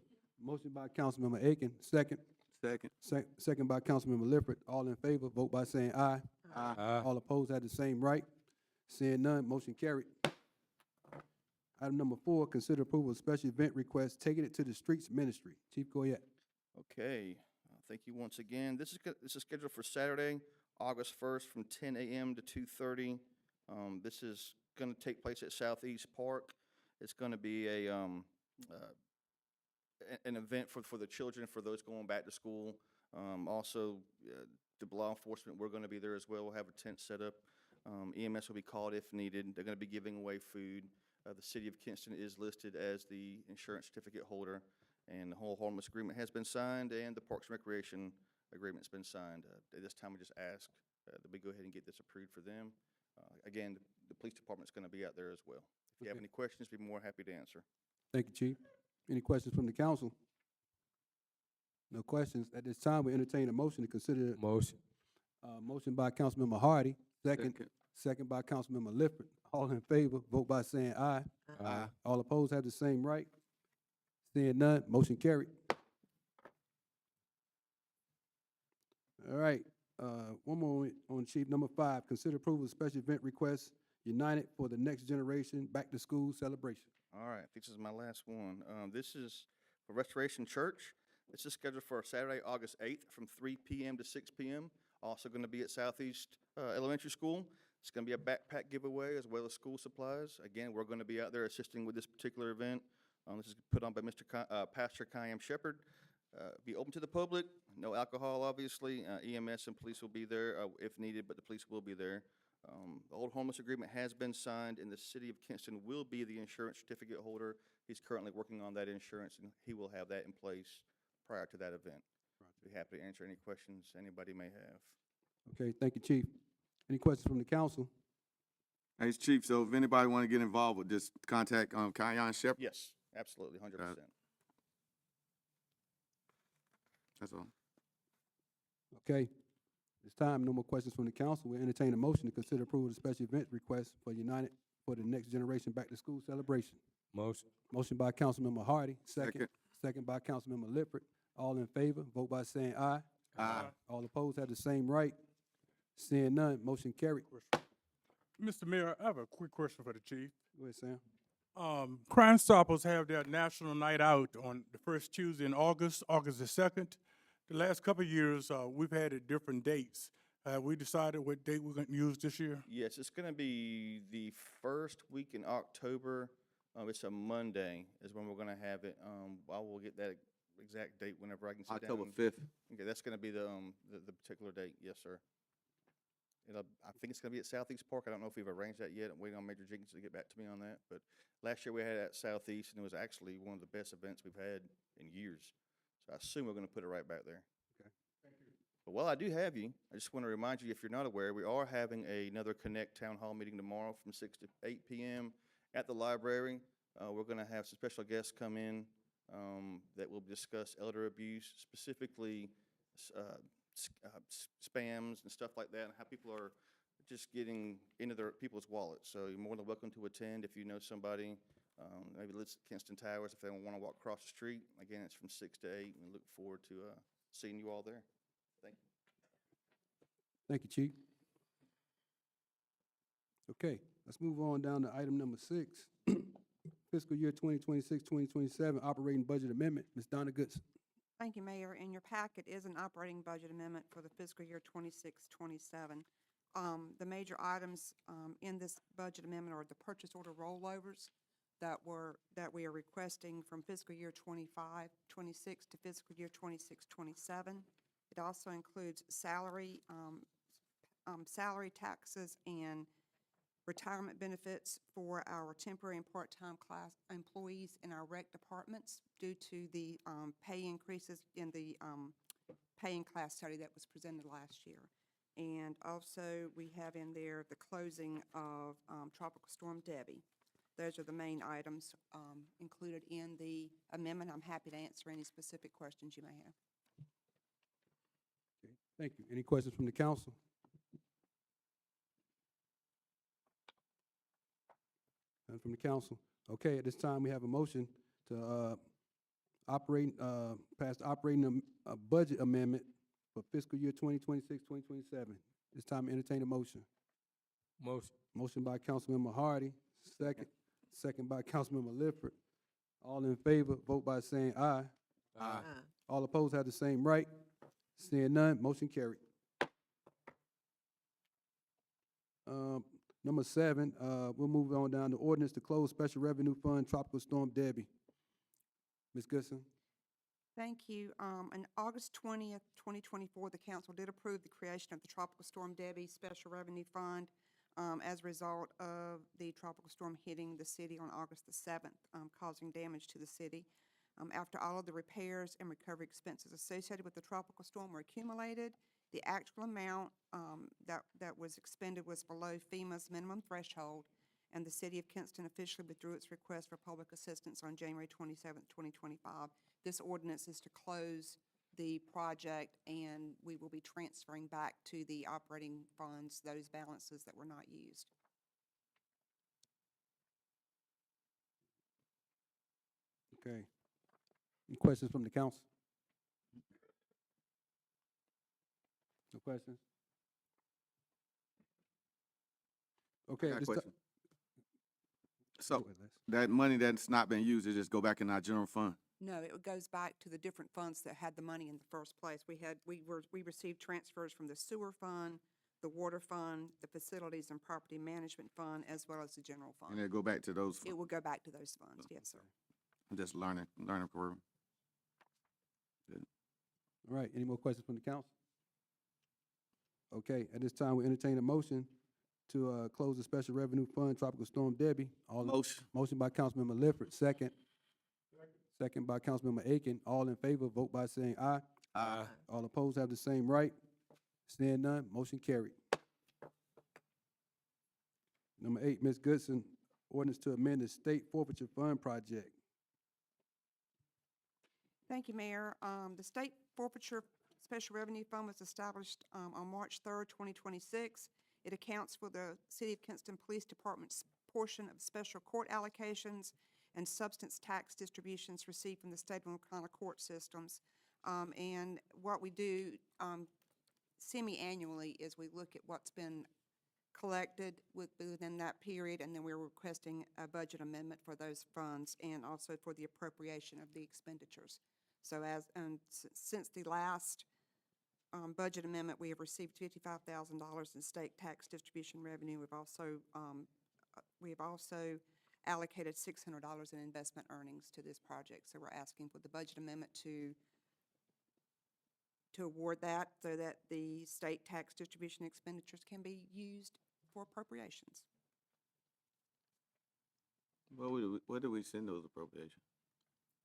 Motion by Councilmember Aiken, second. Second by Councilmember Lifford. All in favor, vote by saying aye. Aye. All opposed have the same right. Seeing none, motion carried. Item number 4, consider approval of special event request, taking it to the streets ministry. Chief Goyette. Okay, thank you once again. This is scheduled for Saturday, August 1st from 10 a.m. to 2:30. This is going to take place at Southeast Park. It's going to be an event for the children, for those going back to school. Also, the law enforcement, we're going to be there as well. We'll have a tent set up. EMS will be called if needed. They're going to be giving away food. The city of Kinston is listed as the insurance certificate holder, and the whole harmless agreement has been signed, and the Parks and Recreation agreement's been signed. At this time, we just ask that we go ahead and get this approved for them. Again, the police department's going to be out there as well. If you have Okay. any questions, be more happy to answer. Thank you, Chief. Any questions from the council? No questions. At this time, we entertain a motion to consider, Motion. motion by Councilmember Hardy, second by Councilmember Lifford. All in favor, vote by saying aye. Aye. All opposed have the same right. Seeing none, motion carried. All right, one more on Chief. Number 5, consider approval of special event request, United for the Next Generation Back to School Celebration. All right, this is my last one. This is for Restoration Church. This is scheduled for Saturday, August 8th from 3 p.m. to 6 p.m. Also going to be at Southeast Elementary School. It's going to be a backpack giveaway as well as school supplies. Again, we're going to be out there assisting with this particular event. This is put on by Pastor Kareem Shepherd. Be open to the public, no alcohol, obviously. EMS and police will be there if needed, but the police will be there. The old homeless agreement has been signed, and the city of Kinston will be the insurance certificate holder. He's currently working on that insurance, and he will have that in place prior to that event. Be happy to answer any questions anybody may have. Okay, thank you, Chief. Any questions from the council? Hey, Chief, so if anybody want to get involved with this, contact Kayan Shepherd. Yes, absolutely, 100%. That's all. Okay. This time, no more questions from the council. We entertain a motion to consider approval of the special event request for United for the Next Generation Back to School Celebration. Motion. Motion by Councilmember Hardy, second. Second. Second by Councilmember Lifford. All in favor, vote by saying aye. Aye. All opposed have the same right. Seeing none, motion carried. Mr. Mayor, I have a quick question for the chief. Go ahead, Sam. Crime Stoppers have their national night out on the first Tuesday in August, August the 2nd. The last couple of years, we've had it different dates. Have we decided what date we're going to use this year? Yes, it's going to be the first week in October. It's a Monday is when we're going to have it. I will get that exact date whenever I can sit down. October 5th. Okay, that's going to be the particular date. Yes, sir. I think it's going to be at Southeast Park. I don't know if we've arranged that yet. I'm waiting on Major Jenkins to get back to me on that. But last year we had it at Southeast, and it was actually one of the best events we've had in years. So I assume we're going to put it right back there. Okay. Thank you. But while I do have you, I just want to remind you, if you're not aware, we are having another Connect Town Hall meeting tomorrow from 6 to 8 p.m. at the library. We're going to have some special guests come in that will discuss elder abuse, specifically spams and stuff like that, and how people are just getting into their people's wallets. So you're more than welcome to attend if you know somebody. Maybe lives at Kinston Towers if they don't want to walk across the street. Again, it's from 6 to 8, and we look forward to seeing you all there. Thank you. Thank you, Chief. Okay, let's move on down to item number 6. Fiscal year 2026-2027 operating budget amendment. Ms. Donna Goodson. Thank you, Mayor. In your packet is an operating budget amendment for the fiscal year 26-27. The major items in this budget amendment are the purchase order rollovers that we are requesting from fiscal year 25-26 to fiscal year 26-27. It also includes salary taxes and retirement benefits for our temporary and part-time class employees in our rec departments due to the pay increases in the pay and class study that was presented last year. And also, we have in there the closing of Tropical Storm Debby. Those are the main items included in the amendment. I'm happy to answer any specific questions you may have. Okay, thank you. Any questions from the council? None from the council. Okay, at this time, we have a motion to pass the operating budget amendment for fiscal year 2026-2027. It's time to entertain a motion. Motion. Motion by Councilmember Hardy, second by Councilmember Lifford. All in favor, vote by saying aye. Aye. All opposed have the same right. Seeing none, motion carried. Number 7, we'll move on down to ordinance to close special revenue fund Tropical Storm Debby. Ms. Goodson? Thank you. On August 20th, 2024, the council did approve the creation of the Tropical Storm Debby Special Revenue Fund as a result of the tropical storm hitting the city on August the 7th, causing damage to the city. After all of the repairs and recovery expenses associated with the tropical storm were accumulated, the actual amount that was expended was below FEMA's minimum threshold, and the city of Kinston officially withdrew its request for public assistance on January 27th, 2025. This ordinance is to close the project, and we will be transferring back to the operating funds those balances that were not used. Okay. Any questions from the council? No questions? Okay. Got a at this ti- question. So, Go ahead, Les. that money that's not been used, it just go back in our general fund? No, it goes back to the different funds that had the money in the first place. We received transfers from the sewer fund, the water fund, the facilities and property management fund, as well as the general And fund. it go back to those It funds? will go back to those funds, yes, sir. I'm just learning curve. All right, any more questions from the council? Okay, at this time, we entertain a motion to close the special revenue fund Tropical Storm Debby. Motion. Motion by Councilmember Lifford, second. Second by Councilmember Aiken. All in favor, vote by saying aye. Aye. All opposed have the same right. Seeing none, motion carried. Number 8, Ms. Goodson, ordinance to amend the state forfeiture fund project. Thank you, Mayor. The State Forfeiture Special Revenue Fund was established on March 3rd, 2026. It accounts for the City of Kinston Police Department's portion of special court allocations and substance tax distributions received from the state and North Carolina court systems. And what we do semi-annually is we look at what's been collected within that period, and then we're requesting a budget amendment for those funds and also for the appropriation of the expenditures. So since the last budget amendment, we have received $55,000 in state tax distribution revenue. We've also allocated $600 in investment earnings to this project. So we're asking for the budget amendment to award that so that the state tax distribution expenditures can be used for appropriations. Where do we send those appropriations?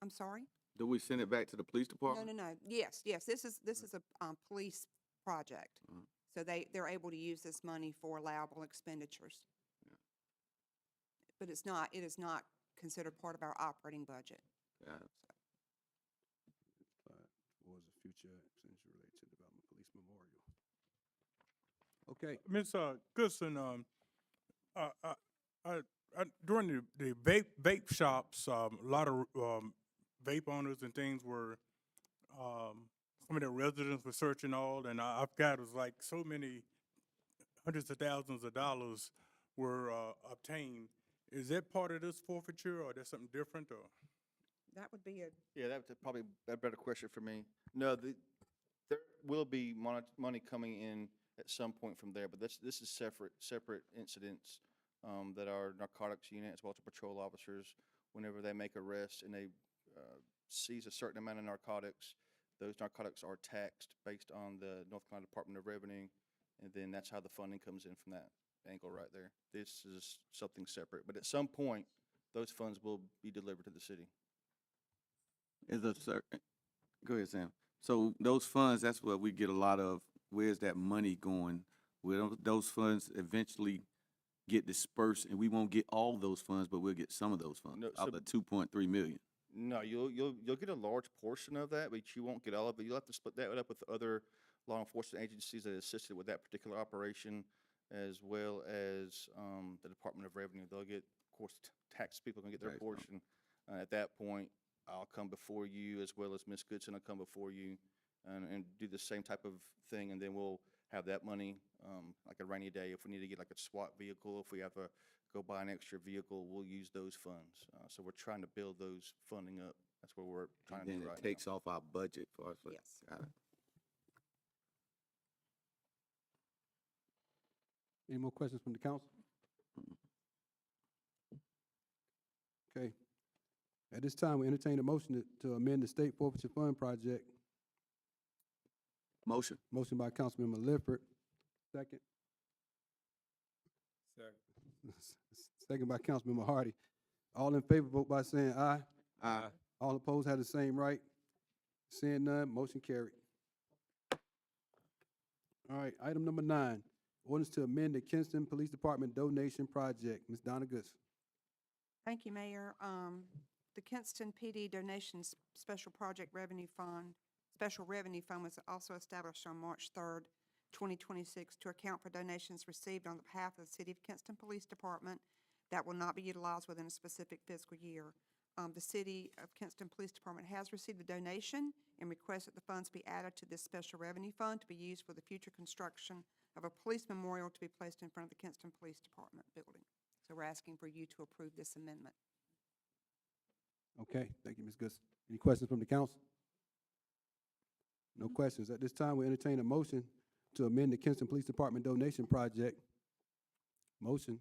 I'm sorry? Do we send it back to the police department? No. Yes, this is a police project. Mhm. So they're able to use this money for allowable expenditures. Yeah. But it is not considered part of our operating budget. Yeah. Was a future expenditure related to Development Police Memorial. Okay, Ms. Goodson, during the vape shops, a lot of vape owners and things were, some of their residents were searching all, and I forgot, it was like so many hundreds of thousands of dollars were obtained. Is that part of this forfeiture, or there's something different, or? That would be Yeah, that's probably a better question for me. No, there will be money coming in at some point from there, but this is separate incidents that our narcotics unit, as well as the patrol officers, whenever they make arrests and they seize a certain amount of narcotics, those narcotics are taxed based on the North Carolina Department of Revenue, and then that's how the funding comes in from that angle right there. This is something separate, but at some point, those funds will be delivered to the city. Is a certain, go ahead, Sam. So those funds, that's what we get a lot of. Where's that money going? Will those funds eventually get dispersed, and we won't get all those funds, but we'll get some of those funds No, out so- of the 2.3 million? No, you'll get a large portion of that, but you won't get all of it. You'll have to split that up with other law enforcement agencies that assisted with that particular operation, as well as the Department of Revenue. They'll get, of course, tax people can get their Tax portion. At that point, I'll come before you, as well as Ms. Goodson will come before you and do the same type of thing, and then we'll have that money, like a rainy day, if we need to get like a SWAT vehicle, if we have a go buy an extra vehicle, we'll use those funds. So we're trying to build those funding up. That's what we're trying And to then do it right now. takes off our budget for us. Yes. Got it. Any more questions from the council? Okay. At this time, we entertain a motion to amend the state forfeiture fund project. Motion. Motion by Councilmember Lifford. Second. Second by Councilmember Hardy. All in favor, vote by saying aye. Aye. All opposed have the same right. Seeing none, motion carried. All right, item number 9, ordinance to amend the Kinston Police Department donation project. Ms. Donna Goodson. Thank you, Mayor. The Kinston PD Donations Special Project Revenue Fund, Special Revenue Fund was also established on March 3rd, 2026 to account for donations received on behalf of the City of Kinston Police Department that will not be utilized within a specific fiscal year. The City of Kinston Police Department has received a donation and requests that the funds be added to this special revenue fund to be used for the future construction of a police memorial to be placed in front of the Kinston Police Department building. So we're asking for you to approve this amendment. Okay, thank you, Ms. Goodson. Any questions from the council? No questions. At this time, we entertain a motion to amend the Kinston Police Department donation project. Motion.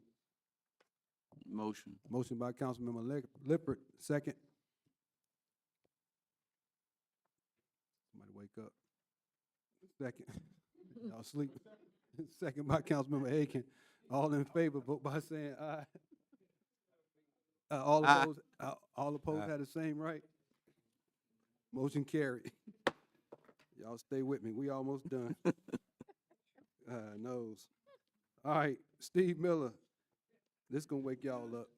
Motion. Motion by Councilmember Lippert, second. Somebody wake up. Second. Y'all sleep. Second by Councilmember Aiken. All in favor, vote by saying aye. All Aye. opposed, all opposed had the same right. Motion carried. Y'all stay with me. We almost done. Nose. All right, Steve Miller. This gonna wake y'all up.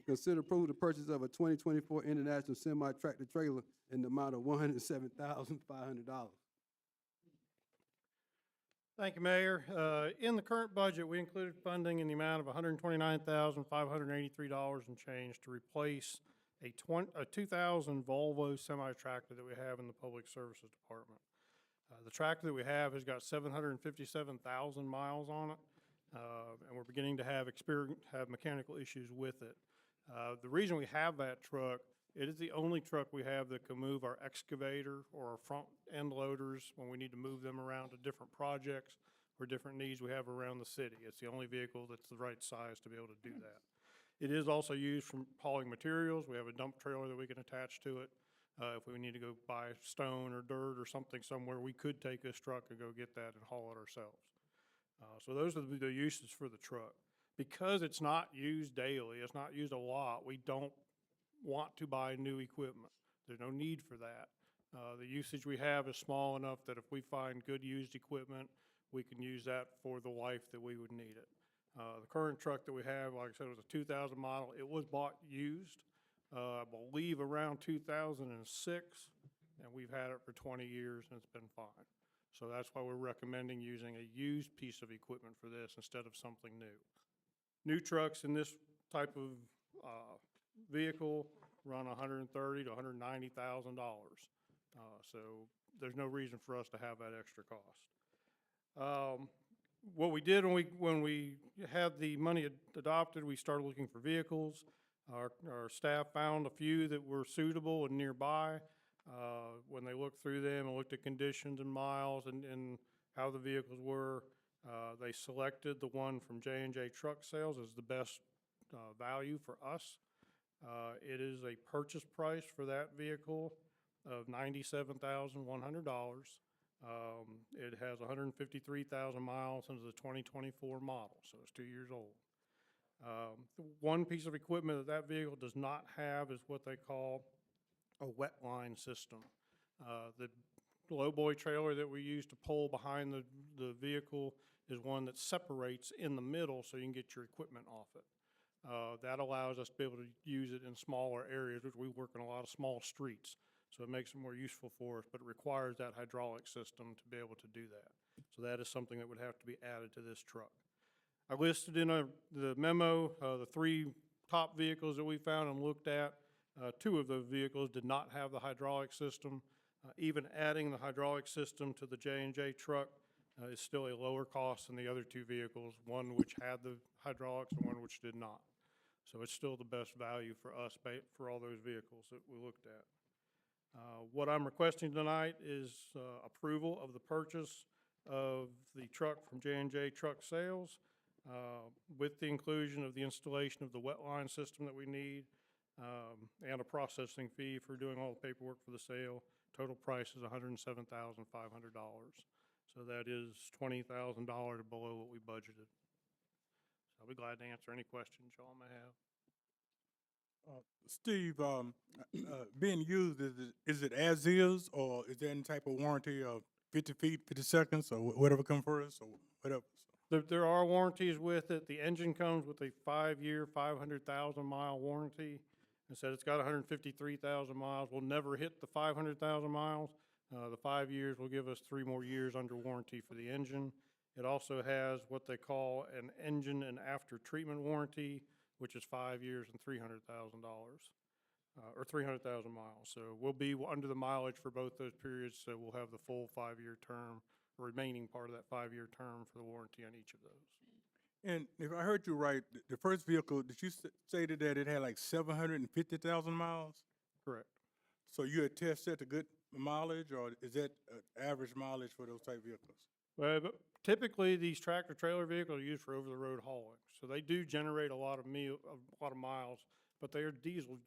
Consider approval to purchase of a 2024 International Semi-Tractor Trailer in the amount of $107,500. Thank you, Mayor. In the current budget, we included funding in the amount of $129,583 and change to replace a 2000 Volvo semi-tractor that we have in the Public Services Department. The tractor that we have has got 757,000 miles on it, and we're beginning to have mechanical issues with it. The reason we have that truck, it is the only truck we have that can move our excavator or our front end loaders when we need to move them around to different projects or different needs we have around the city. It's the only vehicle that's the right size to be able to do that. It is also used for hauling materials. We have a dump trailer that we can attach to it. If we need to go buy stone or dirt or something somewhere, we could take this truck and go get that and haul it ourselves. So those are the uses for the truck. Because it's not used daily, it's not used a lot, we don't want to buy new equipment. There's no need for that. The usage we have is small enough that if we find good used equipment, we can use that for the life that we would need it. The current truck that we have, like I said, was a 2000 model. It was bought used, I believe around 2006, and we've had it for 20 years and it's been fine. So that's why we're recommending using a used piece of equipment for this instead of something new. New trucks in this type of vehicle run $130,000 to $190,000. So there's no reason for us to have that extra cost. What we did when we had the money adopted, we started looking for vehicles. Our staff found a few that were suitable and nearby. When they looked through them and looked at conditions and miles and how the vehicles were, they selected the one from J&J Truck Sales as the best value for us. It is a purchase price for that vehicle of $97,100. It has 153,000 miles and is a 2024 model, so it's 2 years old. One piece of equipment that vehicle does not have is what they call a wet line system. The lowboy trailer that we use to pull behind the vehicle is one that separates in the middle so you can get your equipment off it. That allows us to be able to use it in smaller areas, which we work in a lot of small streets. So it makes it more useful for us, but it requires that hydraulic system to be able to do that. So that is something that would have to be added to this truck. I listed in the memo the 3 top vehicles that we found and looked at. 2 of those vehicles did not have the hydraulic system. Even adding the hydraulic system to the J&J truck is still a lower cost than the other 2 vehicles, one which had the hydraulics and one which did not. So it's still the best value for us for all those vehicles that we looked at. What I'm requesting tonight is approval of the purchase of the truck from J&J Truck Sales with the inclusion of the installation of the wet line system that we need and a processing fee for doing all the paperwork for the sale. Total price is $107,500. So that is $20,000 below what we budgeted. So I'll be glad to answer any questions y'all may have. Steve, being used, is it as is, or is there any type of warranty of 50 feet, 50 seconds, or whatever come first, or whatever? There are warranties with it. The engine comes with a 5-year, 500,000-mile warranty. It said it's got 153,000 miles. We'll never hit the 500,000 miles. The 5 years will give us 3 more years under warranty for the engine. It also has what they call an engine and after treatment warranty, which is 5 years and $300,000, or 300,000 miles. So we'll be under the mileage for both those periods, so we'll have the full 5-year term, the remaining part of that 5-year term for the warranty on each of those. And if I heard you right, the first vehicle, did you say that it had like 750,000 miles? Correct. So you had tested the good mileage, or is that average mileage for those type vehicles? Well, but typically, these tractor-trailer vehicles are used for over-the-road hauling, so they do generate a lot of miles, but they are diesel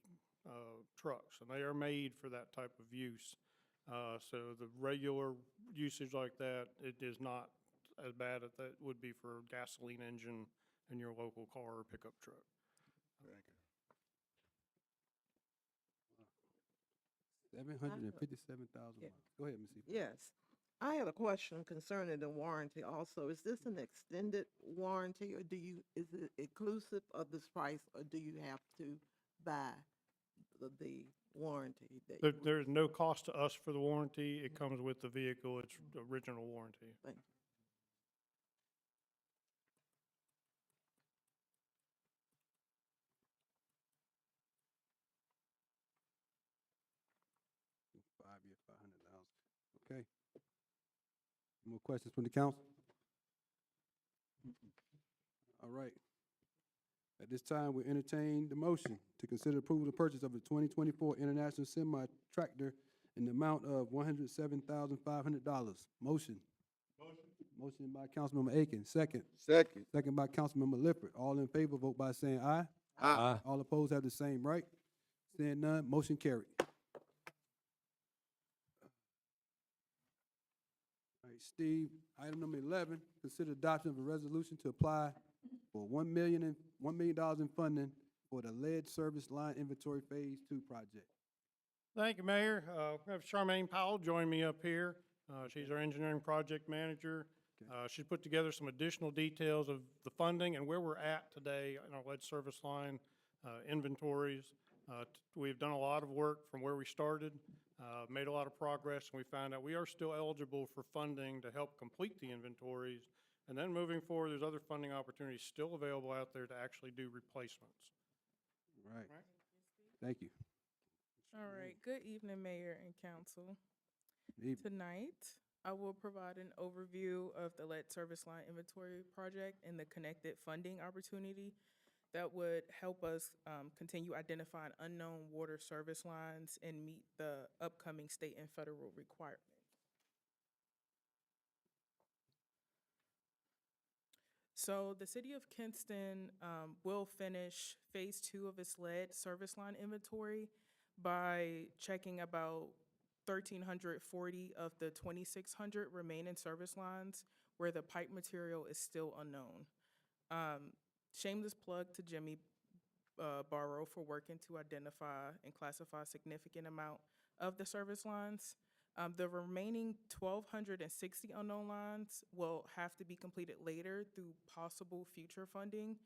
trucks, and they are made for that type of use. So the regular usage like that, it is not as bad as that would be for a gasoline engine in your local car or pickup truck. Thank you. 757,000 miles. Go ahead, Ms. Eaton. Yes. I had a question concerning the warranty also. Is this an extended warranty, or is it inclusive of this price, or do you have to buy the warranty? There's no cost to us for the warranty. It comes with the vehicle, its original warranty. Thank you. Five-year, 500,000. Okay. More questions from the council? All right. At this time, we entertain the motion to consider approval of the purchase of a 2024 International Semi-Tractor in the amount of $107,500. Motion. Motion by Councilmember Aiken. Second. Second by Councilmember Lippert. All in favor, vote by saying aye. Aye. All opposed have the same right. Seeing none, motion carried. All right, Steve, item number 11, consider adoption of a resolution to apply for $1 million in funding for the lead service line inventory phase 2 project. Thank you, Mayor. We have Charmaine Powell join me up here. She's our engineering project manager. She's put together some additional details of the funding and where we're at today in our lead service line inventories. We've done a lot of work from where we started, made a lot of progress, and we found out we are still eligible for funding to help complete the inventories. And then moving forward, there's other funding opportunities still available out there to actually do replacements. Right. Thank you. All right, good evening, Mayor and Council. Evening. Tonight, I will provide an overview of the lead service line inventory project and the connected funding opportunity that would help us continue identifying unknown water service lines and meet the upcoming state and federal requirements. So the city of Kinston will finish phase 2 of its lead service line inventory by checking about 1,340 of the 2,600 remaining service lines where the pipe material is still unknown. Shameless plug to Jimmy Barrow for working to identify and classify a significant amount of the service lines. The remaining 1,260 unknown lines will have to be completed later through possible future funding.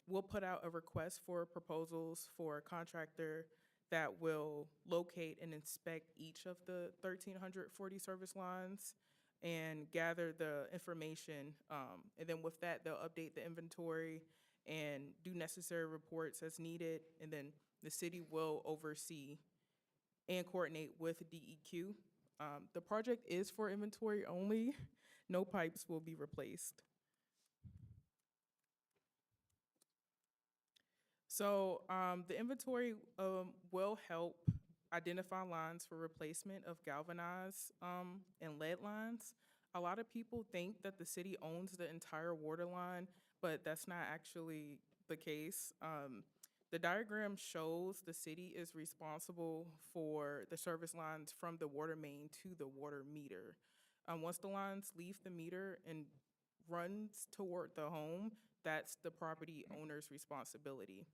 We'll put out a request for proposals for a contractor that will locate and inspect each of the 1,340 service lines and gather the information. And then with that, they'll update the inventory and do necessary reports as needed. And then the city will oversee and coordinate with DEQ. The project is for inventory only. No pipes will be replaced. So the inventory will help identify lines for replacement of galvanized and lead lines. A lot of people think that the city owns the entire water line, but that's not actually the case. The diagram shows the city is responsible for the service lines from the water main to the water meter. Once the lines leave the meter and runs toward the home, that's the property owner's responsibility.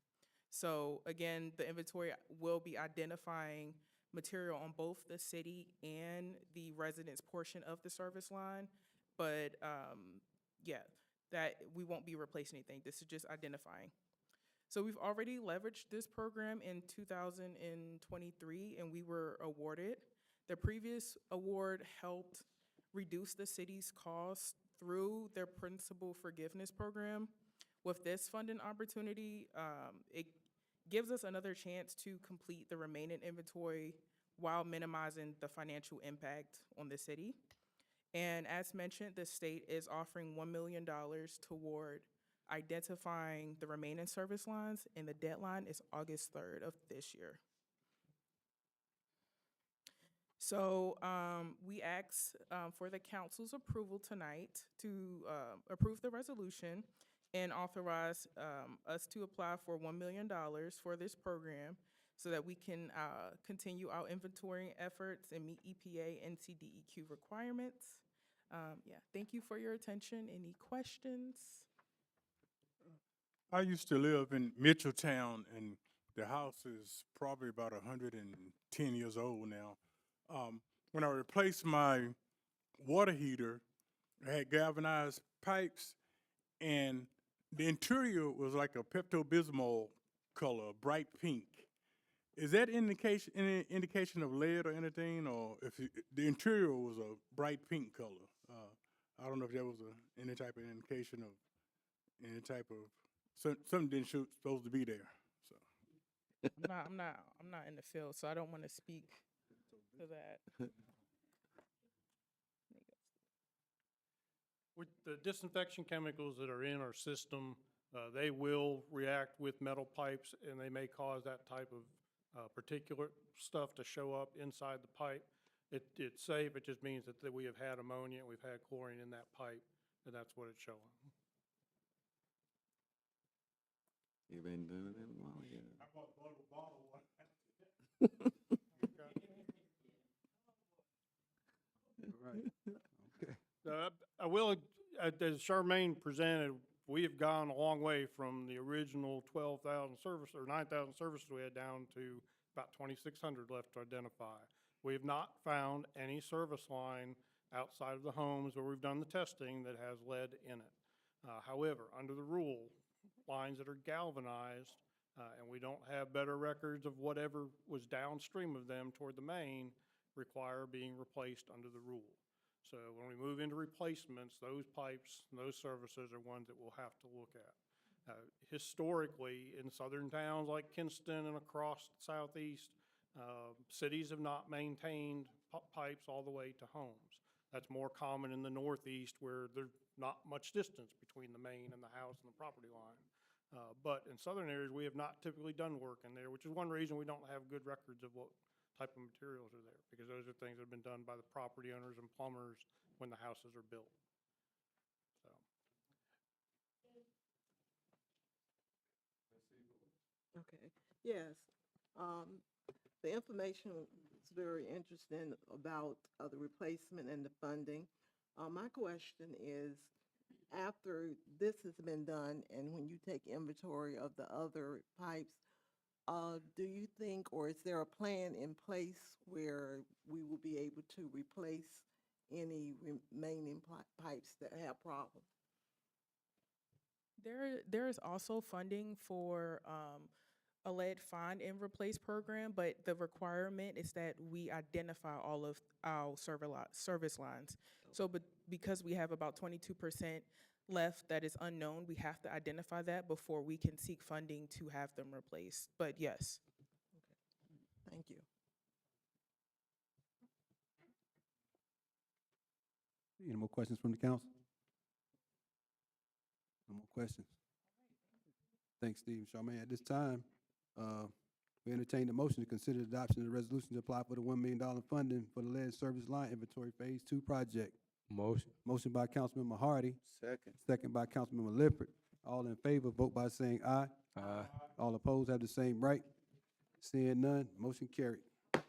So again, the inventory will be identifying material on both the city and the residence portion of the service line. But yeah, that we won't be replacing anything. This is just identifying. So we've already leveraged this program in 2023 and we were awarded. The previous award helped reduce the city's costs through their principal forgiveness program. With this funding opportunity, it gives us another chance to complete the remaining inventory while minimizing the financial impact on the city. And as mentioned, the state is offering $1 million toward identifying the remaining service lines, and the deadline is August 3rd of this year. So we ask for the council's approval tonight to approve the resolution and authorize us to apply for $1 million for this program so that we can continue our inventorying efforts and meet EPA and CDEQ requirements. Yeah, thank you for your attention. Any questions? I used to live in Mitchelltown, and the house is probably about 110 years old now. When I replaced my water heater, I had galvanized pipes, and the interior was like a Pepto-Bismol color, bright pink. Is that any indication of lead or anything, or if the interior was a bright pink color? I don't know if that was any type of indication of any type of something didn't supposed to be there. So I'm not in the field, so I don't want to speak to that. With the disinfection chemicals that are in our system, they will react with metal pipes, and they may cause that type of particulate stuff to show up inside the pipe. It's safe. It just means that we have had ammonia and we've had chlorine in that pipe, and that's what it's showing. You've been doing it a while, yeah. I bought a bottle of water. Right. Okay. I will, as Charmaine presented, we have gone a long way from the original 12,000 service or 9,000 services we had down to about 2,600 left to identify. We have not found any service line outside of the homes where we've done the testing that has lead in it. However, under the rule, lines that are galvanized, and we don't have better records of whatever was downstream of them toward the main, require being replaced under the rule. So when we move into replacements, those pipes and those services are ones that we'll have to look at. Historically, in southern towns like Kinston and across the southeast, cities have not maintained pipes all the way to homes. That's more common in the northeast where there's not much distance between the main and the house and the property line. But in southern areas, we have not typically done work in there, which is one reason we don't have good records of what type of materials are there, because those are things that have been done by the property owners and plumbers when the houses are built. So. Okay, yes. The information was very interesting about the replacement and the funding. My question is, after this has been done and when you take inventory of the other pipes, do you think, or is there a plan in place where we will be able to replace any remaining pipes that have problems? There is also funding for a lead find and replace program, but the requirement is that we identify all of our service lines. So, but because we have about 22% left that is unknown, we have to identify that before we can seek funding to have them replaced. But yes. Okay. Thank you. Any more questions from the council? No more questions. Thanks, Steve and Charmaine. At this time, we entertain the motion to consider the adoption of the resolution to apply for the $1 million funding for the lead service line inventory Phase 2 project. Motion. Motion by Councilmember Hardy, Second. second by Councilmember Lippert. All in favor, vote by saying aye. Aye. All opposed have the same right. Seeing none, motion carried. All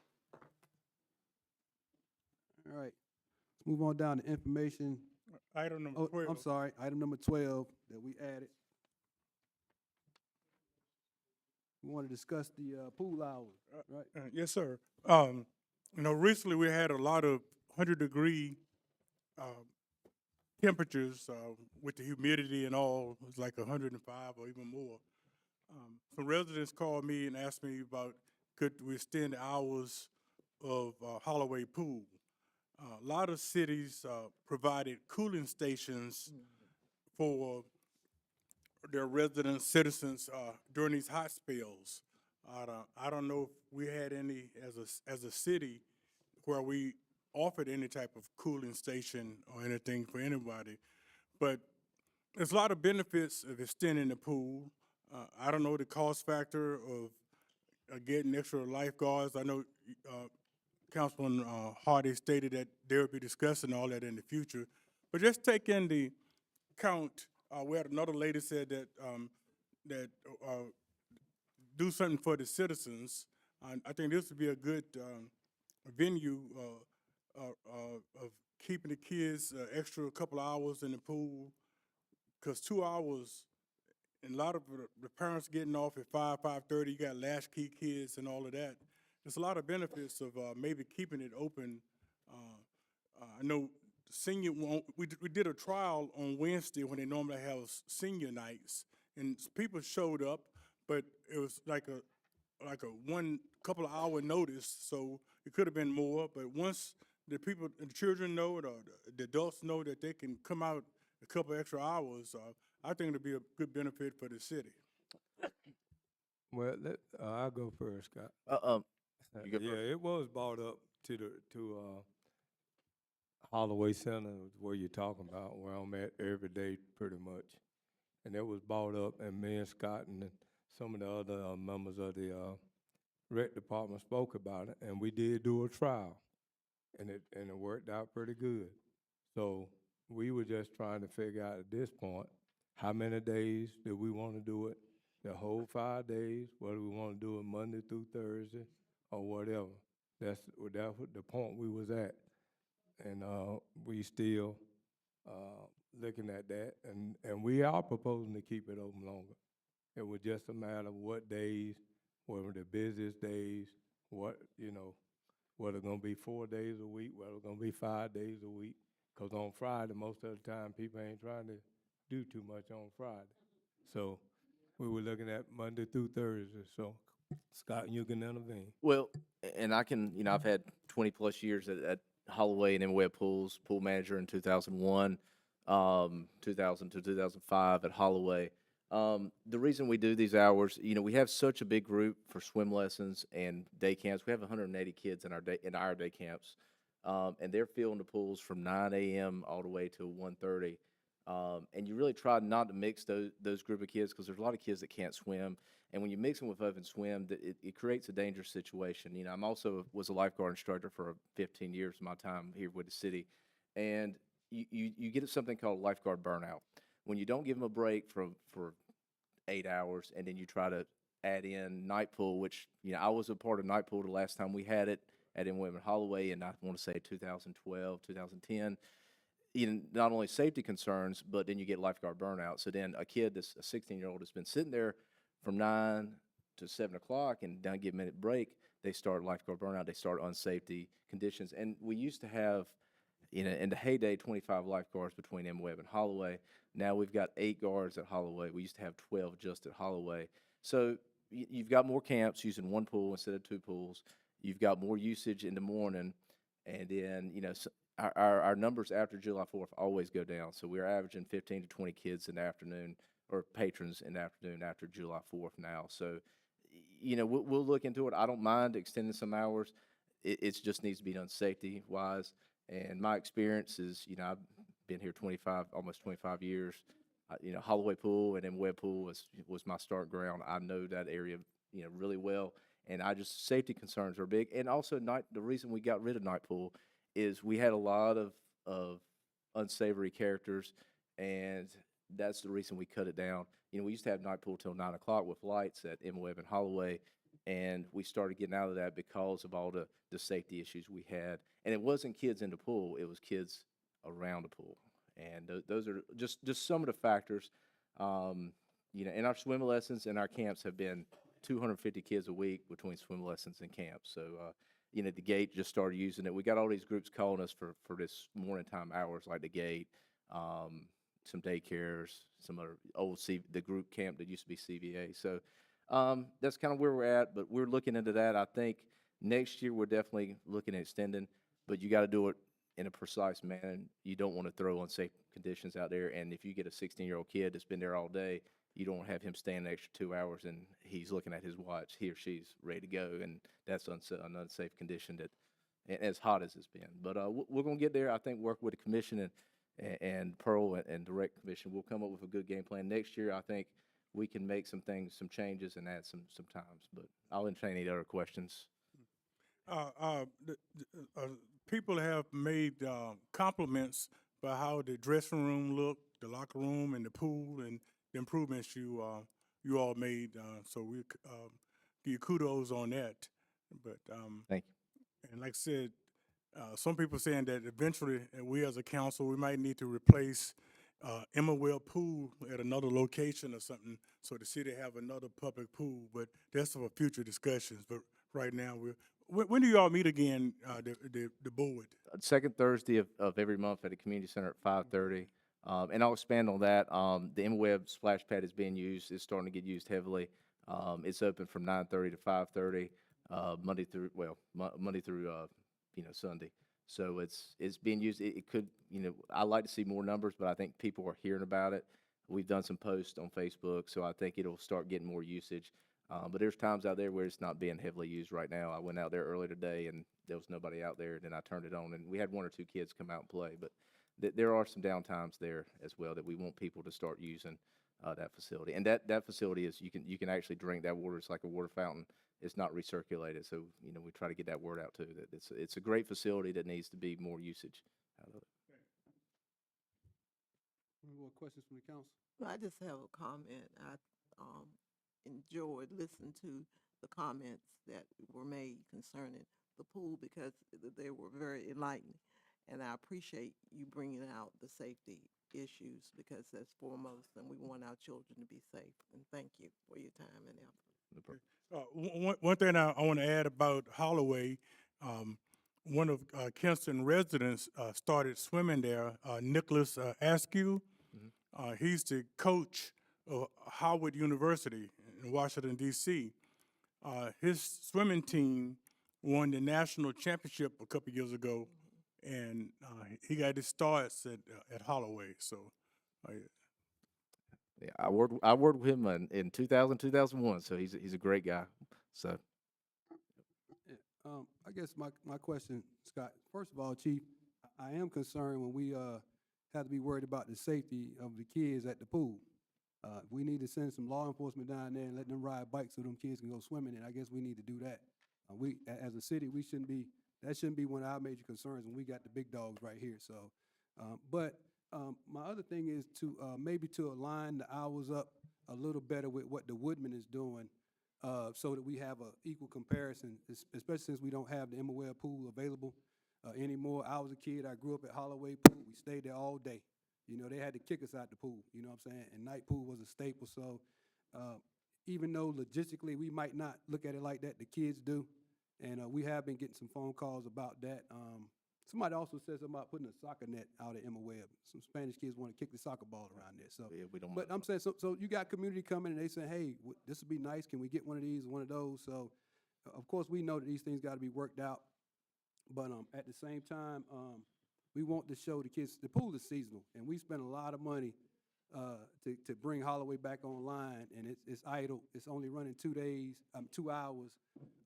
right, let's move on down to information. Item number Oh, 12. I'm sorry, item number 12 that we added. We want to discuss the pool hours, right? Yes, sir. Recently we had a lot of 100-degree temperatures with the humidity and all. It was like 105 or even more. Some residents called me and asked me about could we extend the hours of Holloway pool. A lot of cities provided cooling stations for their resident citizens during these hot spells. I don't know if we had any as a city where we offered any type of cooling station or anything for anybody, but there's a lot of benefits of extending the pool. I don't know the cost factor of getting extra lifeguards. I know Councilman Hardy stated that they'll be discussing all that in the future, but just take in the count. We had another lady said that do something for the citizens. I think this would be a good venue of keeping the kids extra couple of hours in the pool, because 2 hours, and a lot of the parents getting off at 5:30. You got latchkey kids and all of that. There's a lot of benefits of maybe keeping it open. I know senior, we did a trial on Wednesday when they normally have senior nights, and people showed up, but it was like a one couple of hour notice, so it could have been more. But once the children know it, or the adults know that they can come out a couple extra hours, I think it'll be a good benefit for the city. Well, I'll go first, Scott. You go Yeah, first. it was brought up to Holloway Center, where you're talking about, where I'm at every day pretty much. And it was brought up, and me and Scott and some of the other members of the rec department spoke about it, and we did do a trial, and it worked out pretty good. So we were just trying to figure out at this point, how many days do we want to do it? The whole 5 days, whether we want to do it Monday through Thursday or whatever. That's the point we was at. And we still looking at that, and we are proposing to keep it open longer. It was just a matter of what days, what were the busiest days, whether it's gonna be 4 days a week, whether it's gonna be 5 days a week. Because on Friday, most of the time, people ain't trying to do too much on Friday. So we were looking at Monday through Thursday. So Scott, you can intervene. Well, and I can, I've had 20-plus years at Holloway and MWeb Pools, pool manager in 2001, 2000 to 2005 at Holloway. The reason we do these hours, we have such a big group for swim lessons and day camps. We have 180 kids in our day camps, and they're filling the pools from 9 a.m. all the way to 1:30. And you really try not to mix those group of kids, because there's a lot of kids that can't swim. And when you mix them with open swim, it creates a dangerous situation. I'm also was a lifeguard instructor for 15 years of my time here with the city. And you get something called lifeguard burnout. When you don't give them a break for 8 hours, and then you try to add in night pool, which, I was a part of night pool the last time we had it at MWeb Holloway, and I want to say 2012, 2010. Not only safety concerns, but then you get lifeguard burnout. So then a kid that's a 16-year-old has been sitting there from 9 to 7 o'clock and don't get a minute break, they start lifeguard burnout, they start unsafety conditions. And we used to have, in the heyday, 25 lifeguards between MWeb and Holloway. Now we've got 8 guards at Holloway. We used to have 12 just at Holloway. So you've got more camps using one pool instead of 2 pools. You've got more usage in the morning, and then, our numbers after July 4th always go down. So we're averaging 15 to 20 kids in the afternoon, or patrons in the afternoon after July 4th now. So, we'll look into it. I don't mind extending some hours. It just needs to be done safety-wise. And my experience is, I've been here almost 25 years. Holloway Pool and then Webb Pool was my start ground. I know that area, really well. And safety concerns are big. And also the reason we got rid of night pool is we had a lot of unsavory characters, and that's the reason we cut it down. We used to have night pool till 9 o'clock with lights at M Webb and Holloway, and we started getting out of that because of all the safety issues we had. And it wasn't kids in the pool, it was kids around the pool. And those are just some of the factors. And our swim lessons and our camps have been 250 kids a week between swim lessons and camps. So, the gate just started using it. We got all these groups calling us for this morning time hours, like the gate, some daycares, some other the group camp that used to be CVA. So that's kind of where we're at, but we're looking into that. I think next year we're definitely looking at extending, but you got to do it in a precise manner. You don't want to throw unsafe conditions out there, and if you get a 16-year-old kid that's been there all day, you don't have him staying an extra 2 hours and he's looking at his watch, he or she's ready to go, and that's an unsafe condition as hot as it's been. But we're going to get there. I think work with the commission and Pearl and Direct Commission, we'll come up with a good game plan. Next year, I think we can make some changes and add some times, but I'll entertain any other questions. People have made compliments about how the dressing room looked, the locker room, and the pool, and the improvements you all made. So we give you kudos on that. But Thank you. and like I said, some people saying that eventually we as a council we might need to replace Emma Well Pool at another location or something, so the city have another public pool. But that's for future discussions. But right now when do you all meet again, the board? Second Thursday of every month at the community center at 5:30. And I'll expand on that. The M-Web splash pad is being used. It's starting to get used heavily. It's open from 9:30 to 5:30, Monday through Sunday. So it's being used. It could, I like to see more numbers, but I think people are hearing about it. We've done some posts on Facebook, so I think it'll start getting more usage. But there's times out there where it's not being heavily used right now. I went out there earlier today, and there was nobody out there. Then I turned it on, and we had 1 or 2 kids come out and play. But there are some downtimes there as well that we want people to start using that facility. And that facility is, you can actually drink that water. It's like a water fountain. It's not recirculated. So, we try to get that word out too, that it's a great facility that needs to be more usage out of it. Any more questions from the council? I just have a comment. I enjoyed listening to the comments that were made concerning the pool because they were very enlightening. And I appreciate you bringing out the safety issues because that's foremost, and we want our children to be safe. And thank you for your time and effort. One thing I want to add about Holloway, one of Kinston residents started swimming there, Nicholas Askew. He's the coach of Howard University in Washington, D.C. His swimming team won the national championship a couple years ago, and he got his starts at Holloway. So, Yeah, I worked with him in 2000, 2001, so he's a great guy. So Yeah, I guess my question, Scott, first of all, Chief, I am concerned when we have to be worried about the safety of the kids at the pool. We need to send some law enforcement down there and let them ride bikes so them kids can go swimming, and I guess we need to do that. As a city, that shouldn't be one of our major concerns when we got the big dogs right here. So, but my other thing is to maybe to align the hours up a little better with what the Woodman is doing, so that we have a equal comparison, especially since we don't have the Emma Webb pool available anymore. I was a kid, I grew up at Holloway Pool. We stayed there all day. They had to kick us out the pool, you know what I'm saying? And night pool was a staple. So even though logistically we might not look at it like that, the kids do. And we have been getting some phone calls about that. Somebody also said something about putting a soccer net out at Emma Webb. Some Spanish kids want to kick the soccer ball around there. So, yeah, we don't. but I'm saying, so you got community coming and they saying, hey, this would be nice. Can we get one of these or one of those? So, of course, we know that these things got to be worked out. But at the same time, we want to show the kids the pool is seasonal, and we spend a lot of money to bring Holloway back online, and it's idle. It's only running 2 hours,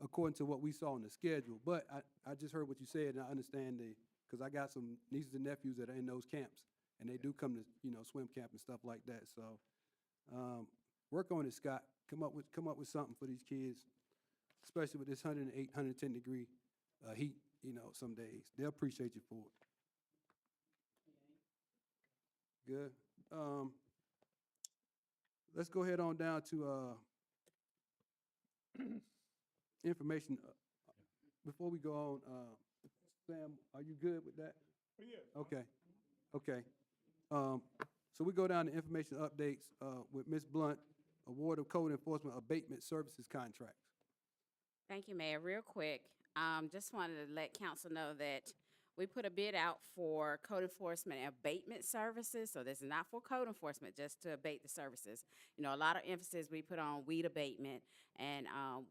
according to what we saw on the schedule. But I just heard what you said, and I understand because I got some nieces and nephews that are in those camps, and they do come to, swim camp and stuff like that, so, work on it, Scott. Come up with something for these kids, especially with this 108, 110-degree, heat, some days. They'll appreciate you for it. Good. Let's go ahead on down to, information. Before we go on, Sam, are you good with that? Okay, okay. So we go down to information updates, with Ms. Blount, award of code enforcement abatement services contracts. Thank you, Mayor. Real quick, just wanted to let council know that we put a bid out for code enforcement and abatement services. So this is not for code enforcement, just to abate the services. A lot of emphasis we put on weed abatement, and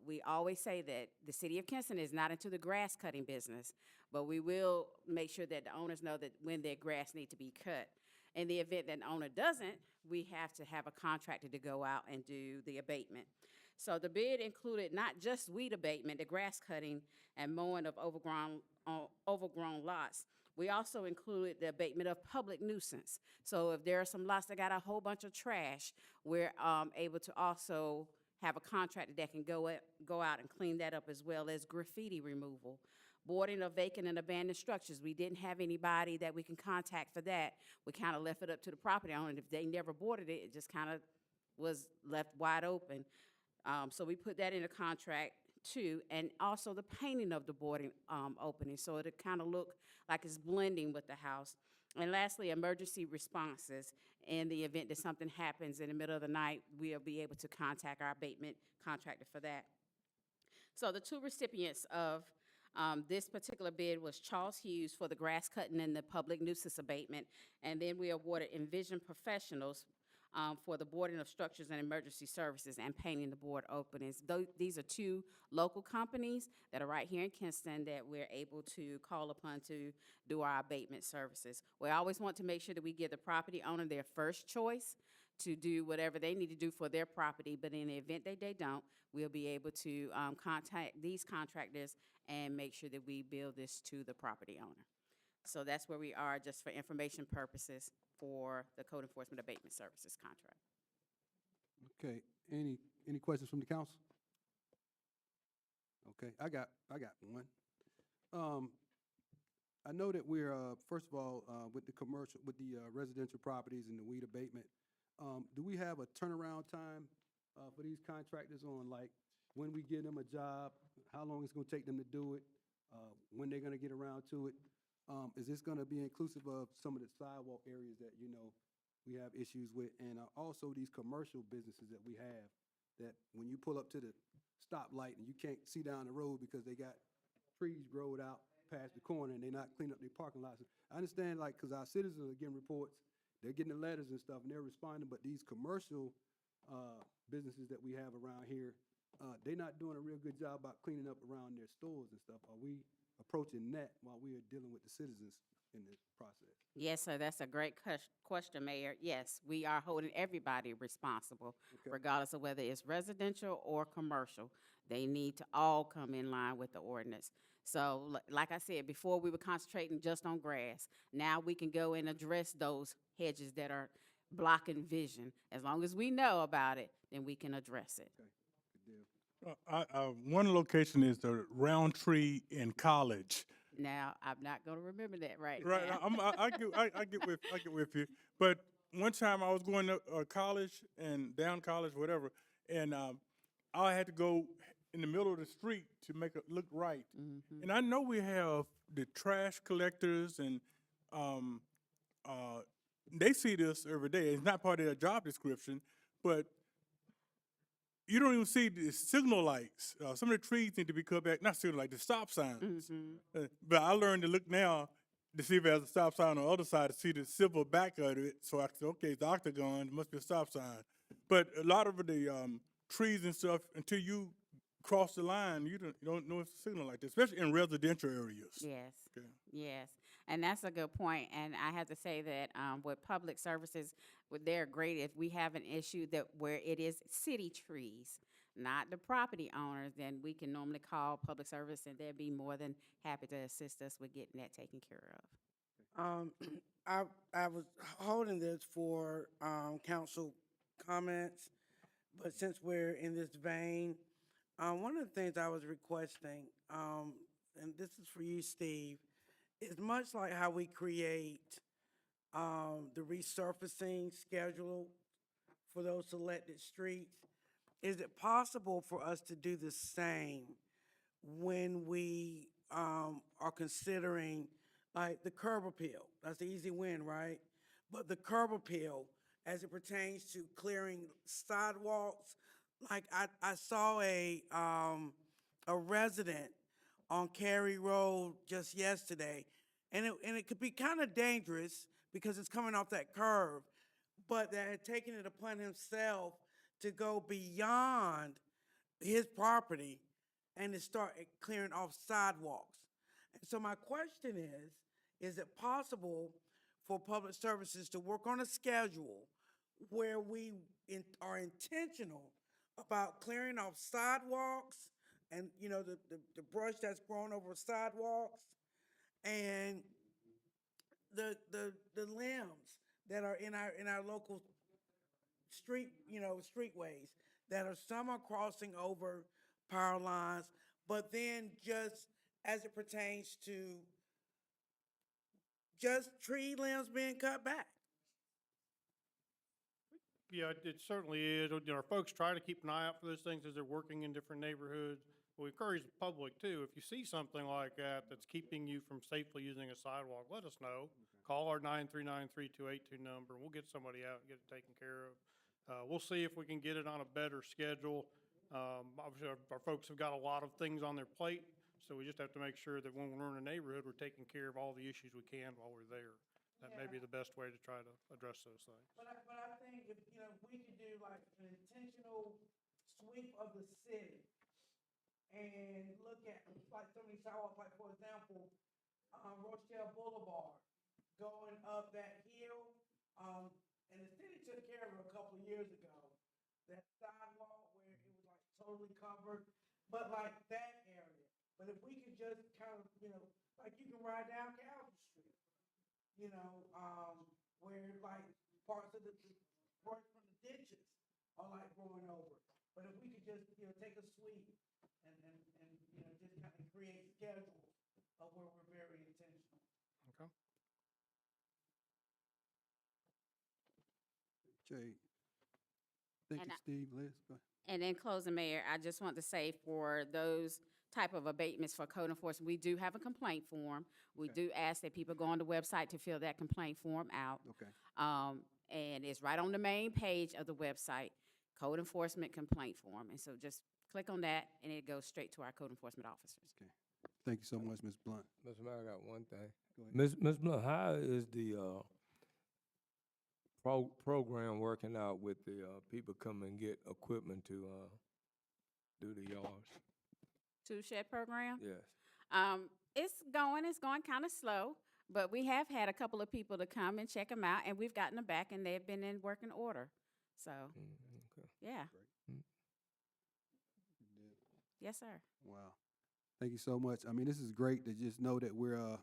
we always say that the city of Kinston is not into the grass cutting business, but we will make sure that the owners know that when their grass need to be cut. In the event that the owner doesn't, we have to have a contractor to go out and do the abatement. So the bid included not just weed abatement, the grass cutting and mowing of overgrown lots. We also included the abatement of public nuisance. So if there are some lots that got a whole bunch of trash, we're able to also have a contractor that can go out and clean that up, as well as graffiti removal. Boarding of vacant and abandoned structures. We didn't have anybody that we can contact for that. We kind of left it up to the property owner. If they never boarded it, it just kind of was left wide open. So we put that in a contract too, and also the painting of the boarding opening, so it kind of look like it's blending with the house. And lastly, emergency responses. In the event that something happens in the middle of the night, we'll be able to contact our abatement contractor for that. So the two recipients of this particular bid was Charles Hughes for the grass cutting and the public nuisance abatement, and then we awarded Envision Professionals for the boarding of structures and emergency services and painting the board openings. These are two local companies that are right here in Kinston that we're able to call upon to do our abatement services. We always want to make sure that we give the property owner their first choice to do whatever they need to do for their property, but in the event that they don't, we'll be able to contact these contractors and make sure that we bill this to the property owner. So that's where we are, just for information purposes, for the code enforcement abatement services contract. Okay, any questions from the council? Okay, I got one. I know that we're, first of all, with the residential properties and the weed abatement, do we have a turnaround time for these contractors on, like, when we give them a job, how long it's gonna take them to do it, when they're gonna get around to it? Is this gonna be inclusive of some of the sidewalk areas that, we have issues with? And also these commercial businesses that we have, that when you pull up to the stoplight and you can't see down the road because they got trees growed out past the corner and they're not cleaning up their parking lots. I understand, like, because our citizens are getting reports, they're getting the letters and stuff, and they're responding, but these commercial businesses that we have around here, they're not doing a real good job about cleaning up around their stores and stuff. Are we approaching that while we are dealing with the citizens in this process? Yes, sir, that's a great question, Mayor. Yes, we are holding everybody responsible, Okay. regardless of whether it's residential or commercial. They need to all come in line with the ordinance. So, like I said, before we were concentrating just on grass. Now we can go and address those hedges that are blocking vision. As long as we know about it, then we can address it. Okay, good deal. One location is the Round Tree in College. Now, I'm not gonna remember that right Right, now. I get with you. But one time I was going to college and down college, whatever, and I had to go in the middle of the street to make it look right. Mhm. And I know we have the trash collectors, and they see this every day. It's not part of their job description, but you don't even see the signal lights. Some of the trees need to be cut back, not signal lights, the stop signs. Mhm. But I learned to look now to see if there's a stop sign on the other side, to see the silver back of it. So I said, okay, it's the octagon, it must be a stop sign. But a lot of the trees and stuff, until you cross the line, you don't know it's a signal like this, especially in residential areas. Yes, Okay. yes, and that's a good point. And I have to say that with public services, they're great. If we have an issue that where it is city trees, not the property owners, then we can normally call public service, and they'd be more than happy to assist us with getting that taken care of. Um, I was holding this for, council comments, but since we're in this vein, one of the things I was requesting, and this is for you, Steve, is much like how we create, the resurfacing schedule for those selected streets, is it possible for us to do the same when we, are considering, like, the curb appeal? That's the easy win, right? But the curb appeal, as it pertains to clearing sidewalks, like, I saw a resident on Cary Road just yesterday, and it could be kind of dangerous because it's coming off that curve, but that had taken it upon himself to go beyond his property and to start clearing off sidewalks. And so my question is it possible for public services to work on a schedule where we are intentional about clearing off sidewalks and, you know, the brush that's grown over sidewalks and the limbs that are in our local street, you know, streetways, that are, some are crossing over power lines, but then just as it pertains to just tree limbs being cut back. Yeah, it certainly is. You know, our folks try to keep an eye out for those things as they're working in different neighborhoods. We encourage the public too, if you see something like that that's keeping you from safely using a sidewalk, let us know. Call our 939-3282 number, and we'll get somebody out and get it taken care of. We'll see if we can get it on a better schedule. Obviously, our folks have got a lot of things on their plate, so we just have to make sure that when we're in a neighborhood, we're taking care of all the issues we can while we're there. That may be the best way to try to address those things. But I think if, you know, if we could do like an intentional sweep of the city and look at like some of these sidewalks, like for example, Rochelle Boulevard, going up that hill, and the city took care of it a couple of years ago. That sidewalk where it was like totally covered, but like that area. But if we could just kind of, you know, like you can ride down Calvin Street, you know, where like parts of the brush from the ditches are like growing over. But if we could just, you know, take a sweep and you know, just kind of create schedules of where we're very intentional. Okay. Jay. Thank And you, Steve. Liz, go ahead. And in closing, Mayor, I just want to say for those type of abatements for code enforcement, we do have a complaint form. We Okay. do ask that people go on the website to fill that complaint form out. Okay. And it's right on the main page of the website, code enforcement complaint form. And so just click on that and it goes straight to our code enforcement officers. Okay. Thank you so much, Ms. Blount. Mr. Mayor, I got one thing. Go ahead. Ms. Blunt, how is the program working out with the people come and get equipment to do the yards? Two shed program? Yes. It's going kind of slow, but we have had a couple of people to come and check them out, and we've gotten them back, and they've been in working order. So, Okay. yeah. Mm. Yes, sir. Wow. Thank you so much. I mean, this is great to just know that we're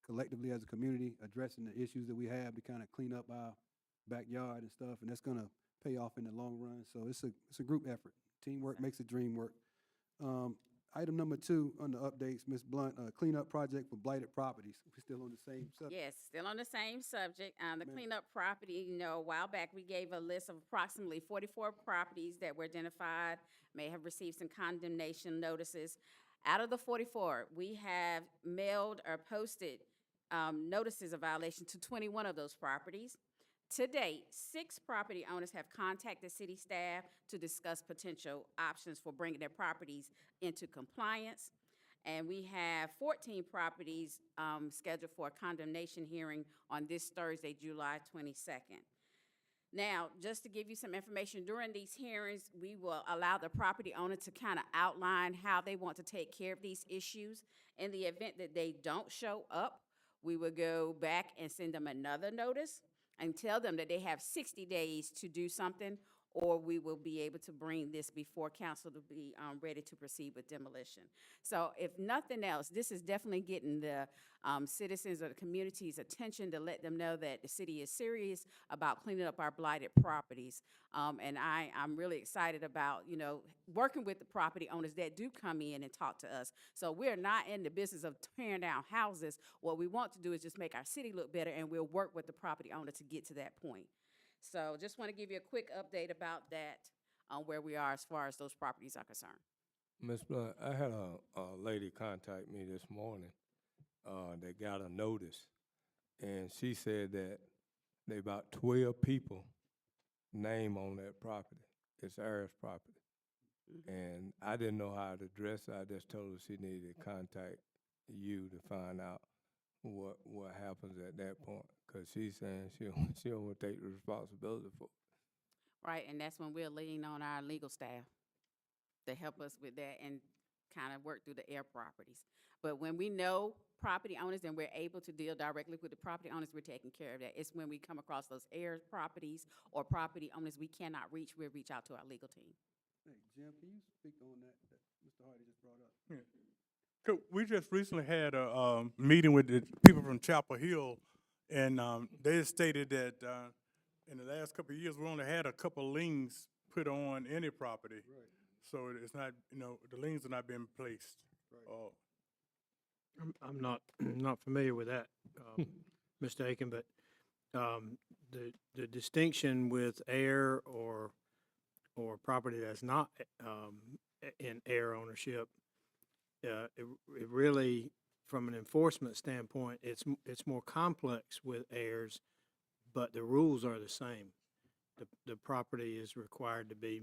collectively as a community addressing the issues that we have to kind of clean up our backyard and stuff, and that's going to pay off in the long run. So it's a group effort. Teamwork makes the dream work. Item number 2 on the updates, Ms. Blunt, cleanup project for blighted properties. We're still on the same subject. Yes, still on the same subject. The Ma'am. cleanup property, you know, a while back, we gave a list of approximately 44 properties that were identified, may have received some condemnation notices. Out of the 44, we have mailed or posted notices of violation to 21 of those properties. To date, 6 property owners have contacted city staff to discuss potential options for bringing their properties into compliance. And we have 14 properties scheduled for a condemnation hearing on this Thursday, July 22nd. Now, just to give you some information, during these hearings, we will allow the property owner to kind of outline how they want to take care of these issues. In the event that they don't show up, we will go back and send them another notice and tell them that they have 60 days to do something, or we will be able to bring this before council to be ready to proceed with demolition. So if nothing else, this is definitely getting the citizens of the community's attention to let them know that the city is serious about cleaning up our blighted properties. And I'm really excited about, you know, working with the property owners that do come in and talk to us. So we're not in the business of tearing down houses. What we want to do is just make our city look better, and we'll work with the property owner to get to that point. So just want to give you a quick update about that, where we are as far as those properties are concerned. Ms. Blunt, I had a lady contact me this morning, that got a notice, and she said that they about 12 people name on that property. It's Air's property. And I didn't know how to address it. I just told her she needed to contact you to find out what happens at that point, because she's saying she don't want to take the responsibility for it. Right, and that's when we'll lean on our legal staff to help us with that and kind of work through the air properties. But when we know property owners and we're able to deal directly with the property owners, we're taking care of that. It's when we come across those air properties or property owners we cannot reach, we'll reach out to our legal team. Hey, Jim, can you speak on that Mr. Hardy just brought up? We just recently had a meeting with the people from Chapel Hill, and they stated that in the last couple of years, we only had a couple liens put on any property. Right. So it's not, you know, the liens are not being placed. Right. I'm not, not familiar with that, Mr. Aiken, but the distinction with air or property that's not in air ownership, it really, from an enforcement standpoint, it's more complex with heirs, but the rules are the same. The property is required to be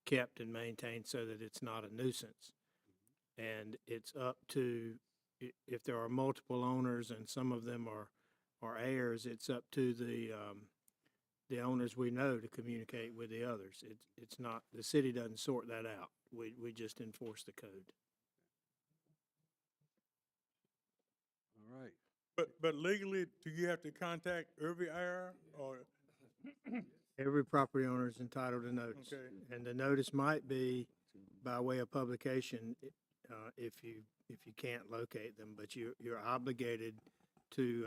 kept and maintained so that it's not a nuisance. And it's up to, if there are multiple owners and some of them are heirs, it's up to the owners we know to communicate with the others. It's not, the city doesn't sort that out. We just enforce the code. All right. But legally, do you have to contact every heir, or? Every property owner is entitled to notice. Okay. And the notice might be by way of publication, if you can't locate them, but you're obligated to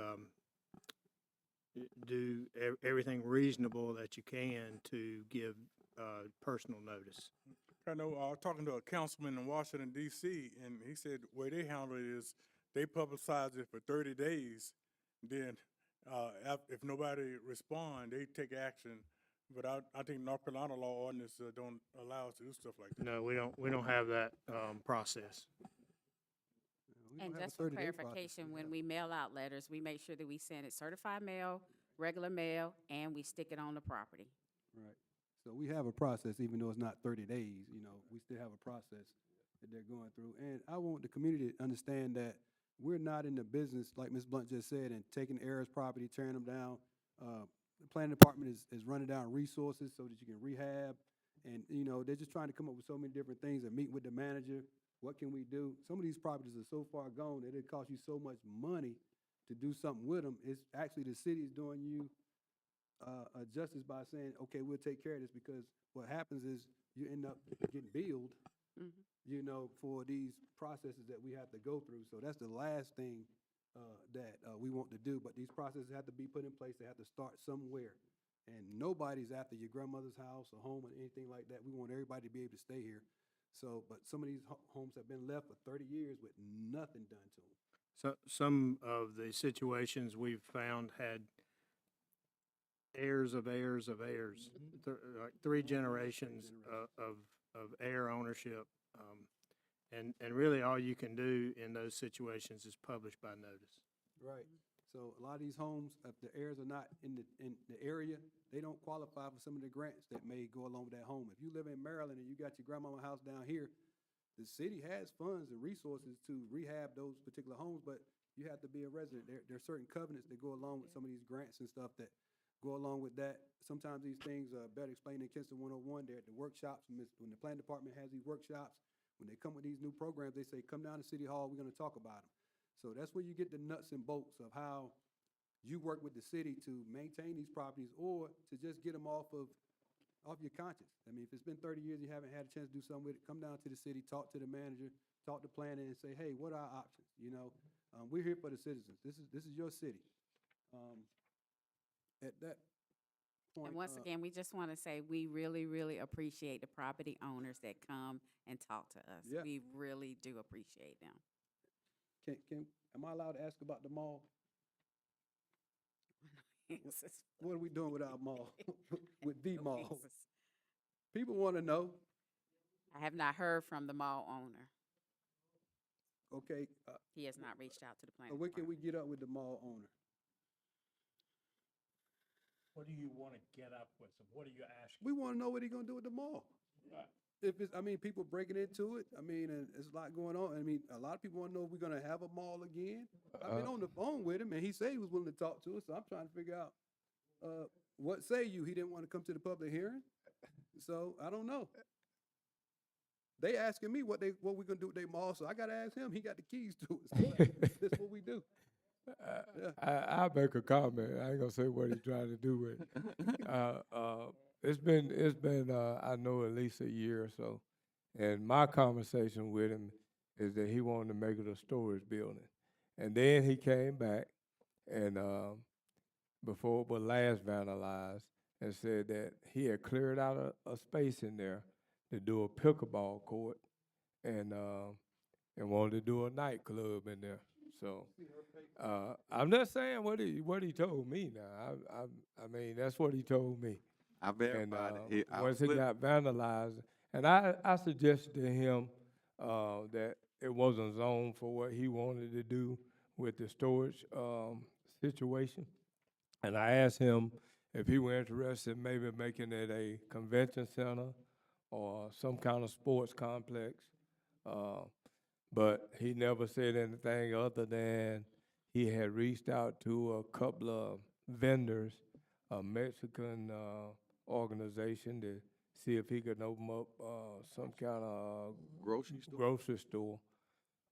do everything reasonable that you can to give personal notice. I know, I was talking to a councilman in Washington DC, and he said the way they handle it is they publicize it for 30 days. Then, if nobody respond, they take action. But I think North Carolina law ordinance don't allow us to do stuff like that. No, we don't have that process. We don't And have a just for 30-day process clarification, for when that. we mail out letters, we make sure that we send it certified mail, regular mail, and we stick it on the property. Right. So we have a process, even though it's not 30 days, you know, we still have a process that they're going through. And I want the community to understand that we're not in the business, like Ms. Blount just said, and taking heirs' property, tearing them down. The planning department is running down resources so that you can rehab. And, you know, they're just trying to come up with so many different things and meet with the manager. What can we do? Some of these properties are so far gone that it costs you so much money to do something with them. It's actually the city's doing you a justice by saying, okay, we'll take care of this, because what happens is you end up getting billed, you know, for these processes that we have to go through. So that's the last thing that we want to do. But these processes have to be put in place. They have to start somewhere. And nobody's after your grandmother's house or home or anything like that. We want everybody to be able to stay here. So, but some of these homes have been left for 30 years with nothing done to them. So some of the situations we've found had heirs of heirs of heirs, like three generations of heir ownership. And really all you can do in those situations is publish by notice. Right. So a lot of these homes, if the heirs are not in the area, they don't qualify for some of the grants that may go along with that home. If you live in Maryland and you got your grandmama house down here, the city has funds and resources to rehab those particular homes, but you have to be a resident. There are certain covenants that go along with some of these grants and stuff that go along with that. Sometimes these things are better explained in Kinston 101. They're at the workshops. When the planning department has these workshops, when they come with these new programs, they say, come down to City Hall, we're going to talk about them. So that's where you get the nuts and bolts of how you work with the city to maintain these properties or to just get them off of off your conscience. I mean, if it's been 30 years, you haven't had a chance to do something with it, come down to the city, talk to the manager, talk to planning, and say, hey, what are our options? You know, we're here for the citizens. This is your city. At that point. And once again, we just want to say, we really, really appreciate the property owners that come and talk to us. Yeah. We really do appreciate them. Am I allowed to ask about the mall? What are we doing with our mall, with the mall? People want to know. I have not heard from the mall owner. Okay, He has not reached out to the planning when can we department. get up with the mall owner? What do you want to get up with them? What are you asking? We want to know what he's gonna do with the mall. If it's, I mean, people breaking into it, I mean, and there's a lot going on. I mean, a lot of people want to know if we're gonna have a mall again. I've been on the phone with him, and he said he was willing to talk to us, so I'm trying to figure out, what say you? He didn't want to come to the public hearing, so I don't know. They asking me what we gonna do with their mall, so I gotta ask him. He got the keys to it. So that's what we do. I'll make a comment. I ain't gonna say what he's trying to do with it. It's been I know at least a year or so, and my conversation with him is that he wanted to make it a storage building, and then he came back and before it was last vandalized and said that he had cleared out a space in there to do a pickleball court and wanted to do a nightclub in there. So I'm not saying what he told me now. I mean, that's what he told me. I verified it. Once it got vandalized, and I suggested to him that it wasn't zoned for what he wanted to do with the storage situation. And I asked him if he were interested in maybe making it a convention center or some kind of sports complex. But he never said anything other than he had reached out to a couple of vendors, a Mexican organization, to see if he could open up some kind of grocery store.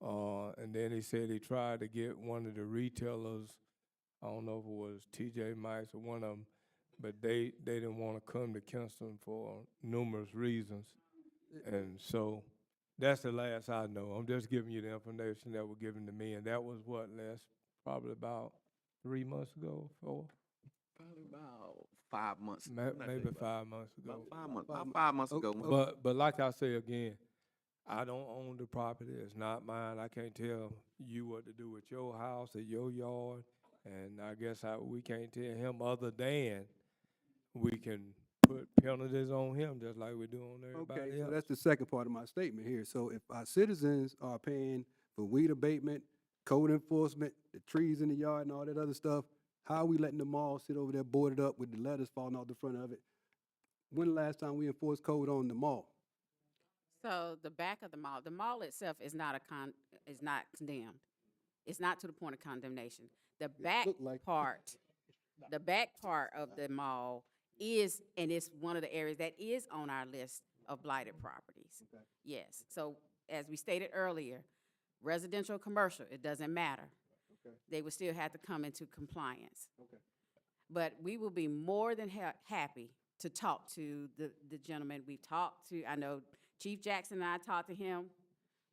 And then he said he tried to get one of the retailers, I don't know if it was TJ Maxx or one of them, but they didn't want to come to Kinston for numerous reasons. And so that's the last I know. I'm just giving you the information that was given to me, and that was probably about 3 months ago, 4? Probably about 5 months. Maybe 5 months ago. About 5 months ago. But like I say again, I don't own the property. It's not mine. I can't tell you what to do with your house or your yard, and I guess we can't tell him other than we can put penalties on him just like we do on everybody Okay, else. so that's the second part of my statement here. So if our citizens are paying for weed abatement, code enforcement, the trees in the yard and all that other stuff, how are we letting the mall sit over there boarded up with the letters falling off the front of it? When the last time we enforced code on the mall? So the back of the mall itself is not is not condemned. It's not to the point of condemnation. The back looked like- part, the back part of the mall is, and it's one of the areas that is on our list of blighted properties. Okay. Yes. So as we stated earlier, residential, commercial, it doesn't matter. Okay. They would still have to come into compliance. Okay. But we will be more than happy to talk to the gentleman we talked to. I know Chief Jackson and I talked to him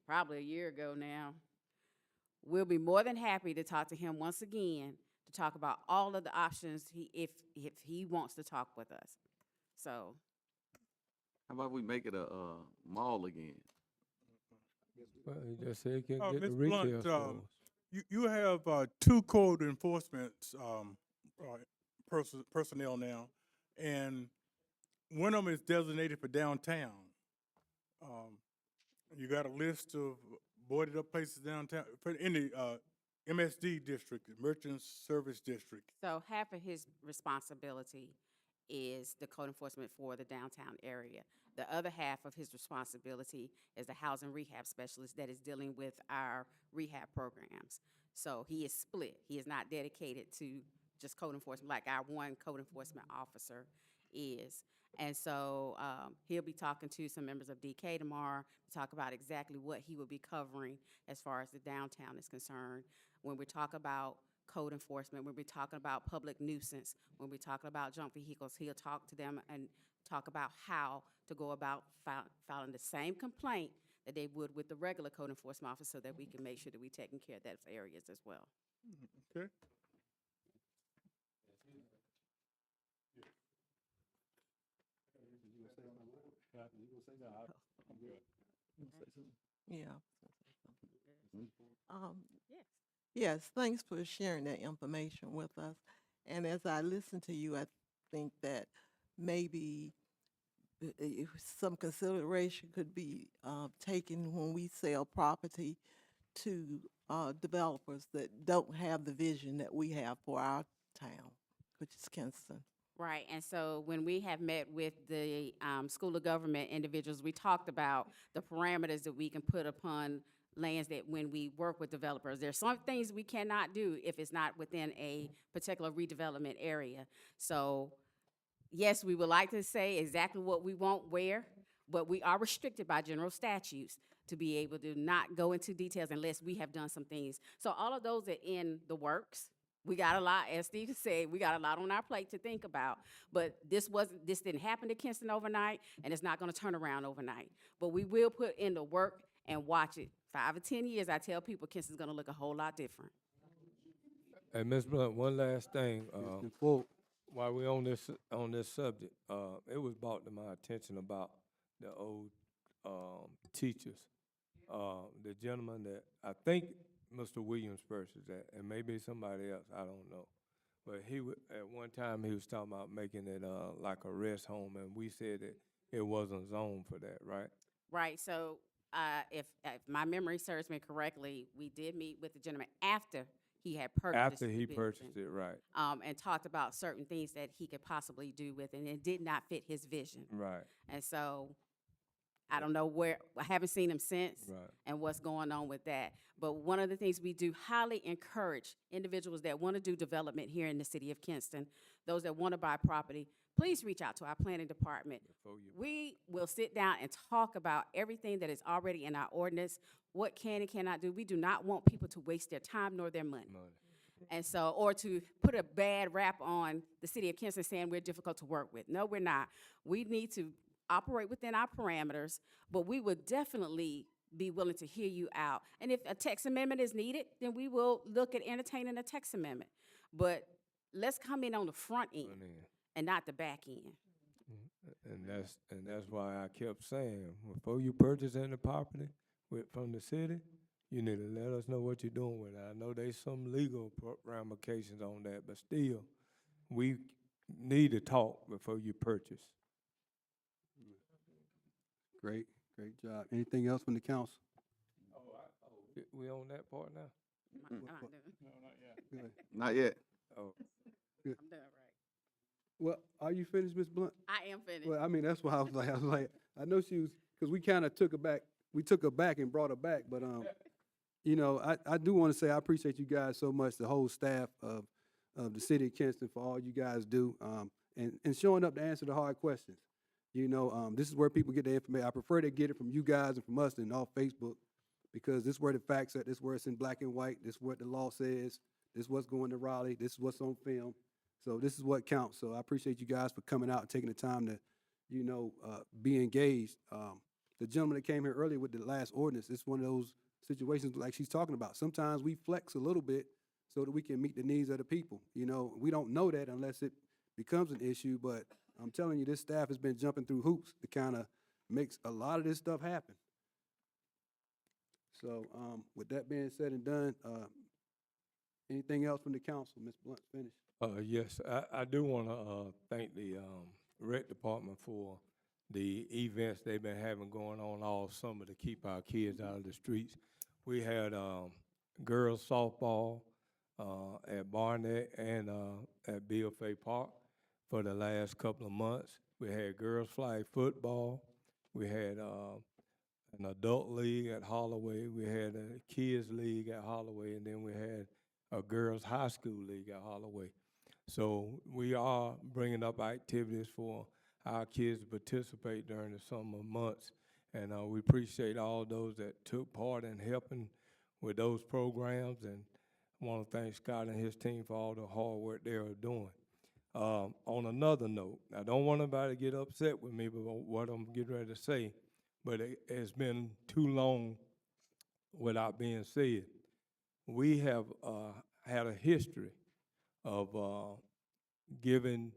probably a year ago now. We'll be more than happy to talk to him once again to talk about all of the options if he wants to talk with us. So How about we make it a mall again? Well, he just said he can get the Ms. retail Blount, stores. you have 2 code enforcement personnel now, and one of them is designated for downtown. You got a list of boarded up places downtown in the MSD district, Merchant Service District. So half of his responsibility is the code enforcement for the downtown area. The other half of his responsibility is the housing rehab specialist that is dealing with our rehab programs. So he is split. He is not dedicated to just code enforcement like our one code enforcement officer is. And so he'll be talking to some members of DK tomorrow to talk about exactly what he will be covering as far as the downtown is concerned. When we talk about code enforcement, when we're talking about public nuisance, when we're talking about junk vehicles, he'll talk to them and talk about how to go about filing the same complaint that they would with the regular code enforcement officer, so that we can make sure that we're taking care of those areas as well. Okay. Yeah. Yes. Yes, thanks for sharing that information with us. And as I listen to you, I think that maybe some consideration could be taken when we sell property to developers that don't have the vision that we have for our town, which is Kinston. Right, and so when we have met with the School of Government individuals, we talked about the parameters that we can put upon lands that when we work with developers. There's some things we cannot do if it's not within a particular redevelopment area. So, yes, we would like to say exactly what we want where, but we are restricted by general statutes to be able to not go into details unless we have done some things. So all of those are in the works. We got a lot, as Steve said, we got a lot on our plate to think about. But this didn't happen to Kinston overnight, and it's not gonna turn around overnight. But we will put in the work and watch it. 5 or 10 years, I tell people Kinston's gonna look a whole lot different. Hey, Ms. Blunt, one last thing, And for, while we on this subject, it was brought to my attention about the old, teachers. The gentleman that, I think Mr. Williams versus that, and maybe somebody else, I don't know. But at one time, he was talking about making it, like a rest home, and we said that it wasn't zoned for that, right? Right, so if my memory serves me correctly, we did meet with the gentleman after he had purchased After the he building, purchased it, right, and talked about certain things that he could possibly do with it, and it did not fit his vision. right, And so, I don't know I haven't seen him since right. and what's going on with that. But one of the things we do highly encourage individuals that want to do development here in the city of Kinston, those that want to buy property, please reach out to our planning department. We will sit down and talk about everything that is already in our ordinance, what can and cannot do. We do not want people to waste their time nor their money. And so, or to put a bad rap on the city of Kinston saying we're difficult to work with. No, we're not. We need to operate within our parameters, but we would definitely be willing to hear you out. And if a text amendment is needed, then we will look at entertaining a text amendment. But let's come in on the front end and not the back end. And that's why I kept saying, before you purchase any property from the city, you need to let us know what you're doing with it. I know there's some legal ramifications on that, but still, we need to talk before you purchase. great job. Anything else from the council? We on that part now? I'm done. Go ahead. Not yet. Oh, I'm done, right? Well, are you finished, Ms. Blunt? I am finished. Well, I mean, that's why I was like, I know she was, because we kind of took her back, we took her back and brought her back, but, you know, I do want to say I appreciate you guys so much, the whole staff of the city of Kinston, for all you guys do, and showing up to answer the hard questions. You know, this is where people get their information. I prefer they get it from you guys and from us than off Facebook, because this is where the facts are, this is where it's in black and white, this is what the law says, this is what's going to Raleigh, this is what's on film. So this is what counts. So I appreciate you guys for coming out and taking the time to, you know, be engaged. The gentleman that came here earlier with the last ordinance, it's one of those situations like she's talking about. Sometimes we flex a little bit so that we can meet the needs of the people. You know, we don't know that unless it becomes an issue, but I'm telling you, this staff has been jumping through hoops to kind of make a lot of this stuff happen. So with that being said and done, anything else from the council? Ms. Blunt's finished. Yes, I do want to thank the rec department for the events they've been having going on all summer to keep our kids out of the streets. We had girls softball at Barnett and at Bill Fay Park for the last couple of months. We had girls flag football. We had an adult league at Holloway. We had a kids league at Holloway, and then we had a girls high school league at Holloway. So we are bringing up activities for our kids to participate during the summer months, and we appreciate all those that took part in helping with those programs, and want to thank Scott and his team for all the hard work they are doing. On another note, I don't want anybody to get upset with me about what I'm getting ready to say, but it's been too long without being said. We have had a history of giving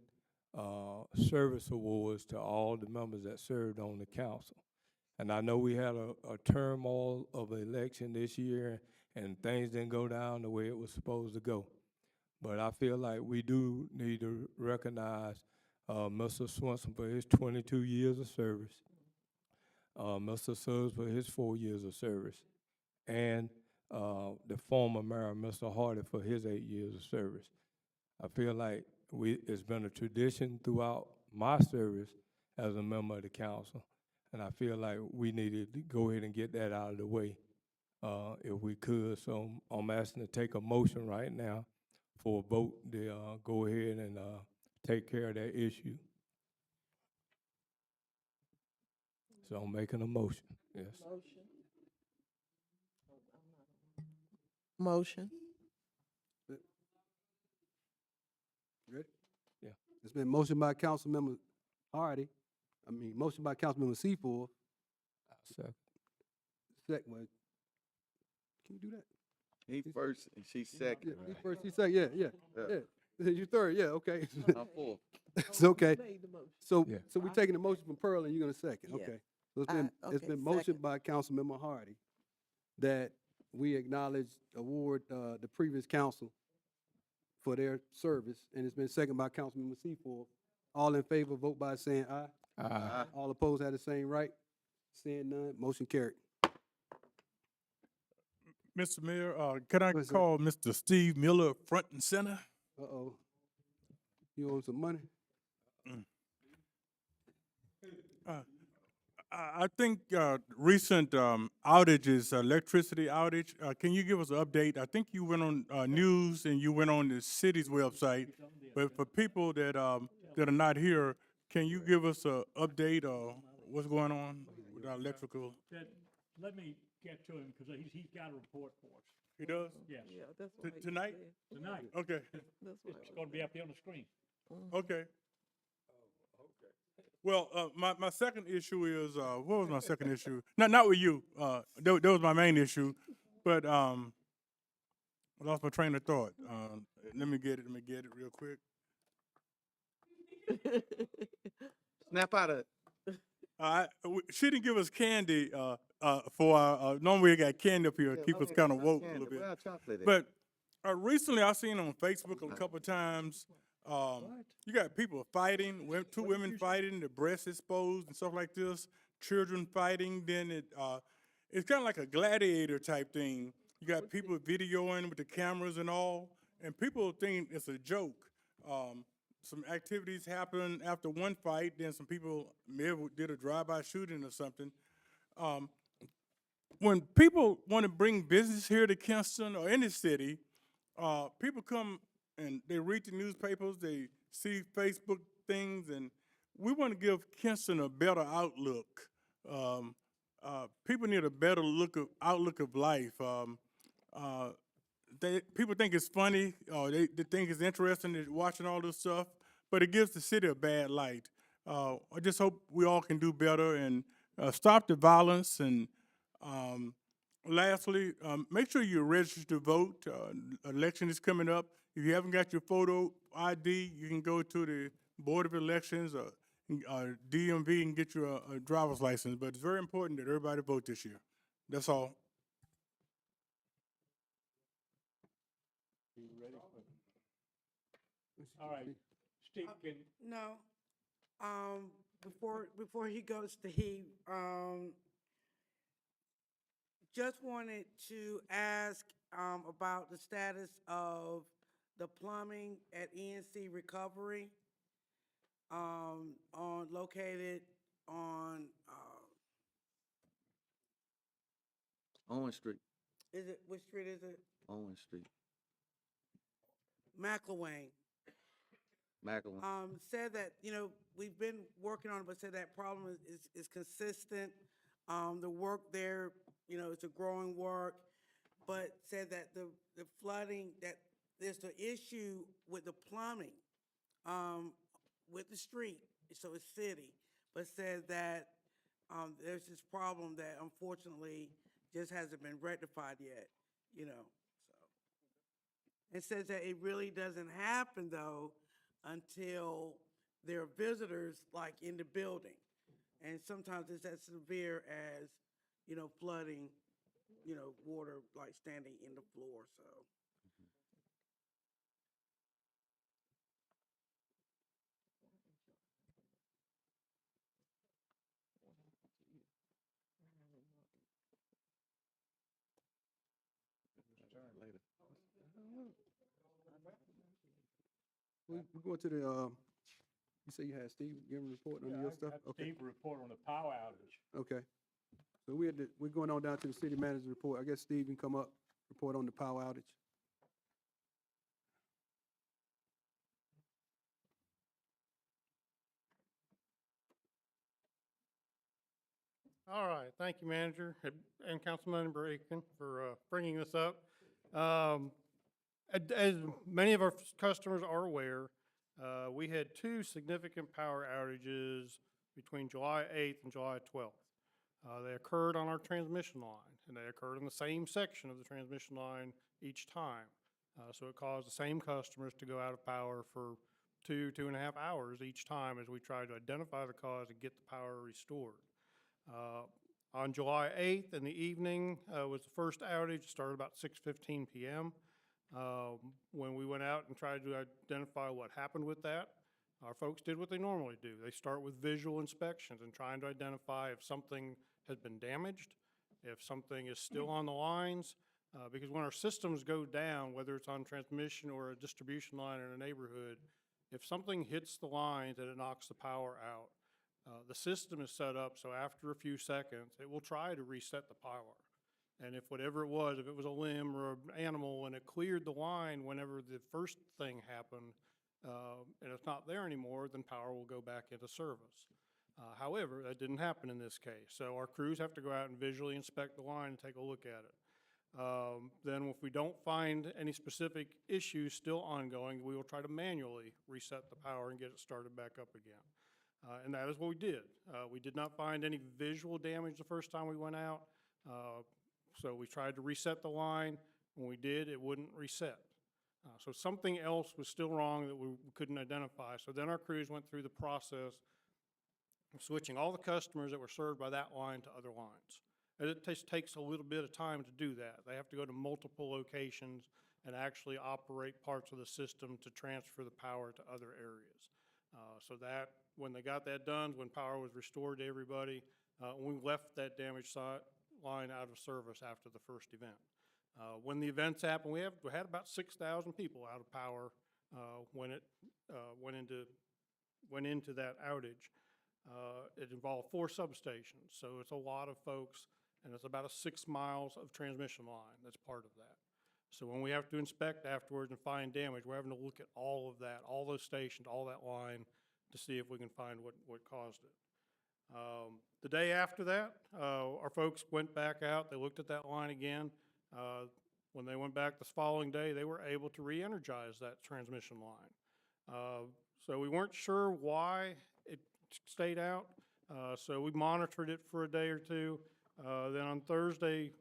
service awards to all the members that served on the council. And I know we had a turmoil of an election this year, and things didn't go down the way it was supposed to go. But I feel like we do need to recognize Mr. Swenson for his 22 years of service, Mr. Suggs for his 4 years of service, and the former mayor, Mr. Hardy, for his 8 years of service. I feel like it's been a tradition throughout my service as a member of the council, and I feel like we needed to go ahead and get that out of the way if we could. So I'm asking to take a motion right now for a vote to go ahead and take care of that issue. So I'm making a motion, yes. Motion. Ready? Yeah. It's been motion by Councilmember Hardy, motion by Councilmember Seaforth, Second. second, well, can you do that? He first and she second. Yeah, he first, he second, yeah. You third, yeah, okay. I'm fourth. It's okay. Made the motion. So, Yeah. so we're taking the motion from Pearl and you're gonna second, Yeah. okay. So it's Okay, been motioned second. by Councilmember Hardy that we acknowledge, award, the previous council for their service, and it's been seconded by Councilmember Seaforth. All in favor, vote by saying aye. Aye. All opposed have the same right. Seeing none, motion carried. Mr. Mayor, can I Yes, sir. call Mr. Steve Miller front and center? Uh-oh. You owe some money? I think recent outages, electricity outage, can you give us an update? I think you went on news and you went on the city's website, but for people that are not here, can you give us an update or what's going on with our electrical? Let me get to him, because he's got a report for us. He does? Yes. Yeah, that's what I Tonight? said. Tonight. Okay, That's what It's gonna be up here on the screen. okay. Well, my second issue is, what was my second issue? Not with you, that was my main issue, but, I lost my train of thought. Let me get it real quick. Snap out of it. She didn't give us candy, for our, normally we got candy up here, keep us kind of woke a little bit. Well, chocolate. But recently, I seen on Facebook a couple of times, you got people fighting, two women fighting, the breasts exposed and stuff like this, children fighting. Then it's kind of like a gladiator type thing. You got people videoing with the cameras and all, and people think it's a joke. Some activities happen after one fight, then some people maybe did a drive-by shooting or something. When people want to bring business here to Kinston or any city, people come and they read the newspapers, they see Facebook things, and we want to give Kinston a better outlook. People need a better outlook of life. People think it's funny, they think it's interesting watching all this stuff, but it gives the city a bad light. I just hope we all can do better and stop the violence. And lastly, make sure you're registered to vote. Election is coming up. If you haven't got your photo ID, you can go to the Board of Elections or DMV and get your driver's license. But it's very important that everybody vote this year. That's all. All right, Steve, can, No, before he goes, Steve, just wanted to ask, about the status of the plumbing at ENC Recovery, located on, Owen Street. which street is it? Owen Street. McElwain. Macklin. Said that, we've been working on it, but said that problem is consistent. The work there, it's a growing work. but said that the flooding, that there's the issue with the plumbing, with the street, so it's city, but said that, there's this problem that unfortunately just hasn't been rectified yet, you know, so. It says that it really doesn't happen though until there are visitors like in the building. And sometimes it's as severe as, you know, flooding, you know, water like standing in the floor, so. We go to the, you say you had Steve giving a report on your stuff? Okay. Steve report on the power outage. Okay. So we're going on down to the city manager's report. I guess Steve can come up, report on the power outage. All right, thank you, Manager, and Councilmember Aiken for bringing this up. As many of our customers are aware, we had two significant power outages between July 8th and July 12th. They occurred on our transmission line, and they occurred in the same section of the transmission line each time. So it caused the same customers to go out of power for 2.5 hours each time as we tried to identify the cause and get the power restored. On July 8th in the evening was the first outage, started about 6:15 p.m. When we went out and tried to identify what happened with that, our folks did what they normally do. They start with visual inspections and trying to identify if something has been damaged, if something is still on the lines, because when our systems go down, whether it's on transmission or a distribution line in a neighborhood, if something hits the lines and it knocks the power out, the system is set up so after a few seconds, it will try to reset the power. And if whatever it was, if it was a limb or an animal and it cleared the line whenever the first thing happened, and it's not there anymore, then power will go back into service. However, that didn't happen in this case. So our crews have to go out and visually inspect the line and take a look at it. Then if we don't find any specific issues still ongoing, we will try to manually reset the power and get it started back up again. And that is what we did. We did not find any visual damage the first time we went out. So we tried to reset the line. When we did, it wouldn't reset. So something else was still wrong that we couldn't identify. So then our crews went through the process of switching all the customers that were served by that line to other lines. And it takes a little bit of time to do that. They have to go to multiple locations and actually operate parts of the system to transfer the power to other areas. So that, when they got that done, when power was restored to everybody, we left that damaged line out of service after the first event. When the events happened, we had about 6,000 people out of power when it went into that outage. It involved 4 substations, so it's a lot of folks, and it's about 6 miles of transmission line that's part of that. So when we have to inspect afterwards and find damage, we're having to look at all of that, all those stations, all that line, to see if we can find what caused it. The day after that, our folks went back out, they looked at that line again. When they went back the following day, they were able to re-energize that transmission line. So we weren't sure why it stayed out, so we monitored it for a day or two. Then on Thursday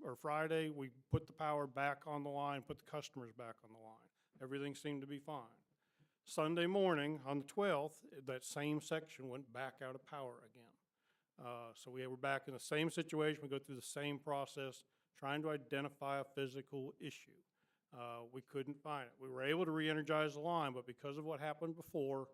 or Friday, we put the power back on the line, put the customers back on the line. Everything seemed to be fine. Sunday morning, on the 12th, that same section went back out of power again. So we were back in the same situation. We go through the same process, trying to identify a physical issue. We couldn't find it. We were able to re-energize the line, but because of what happened before,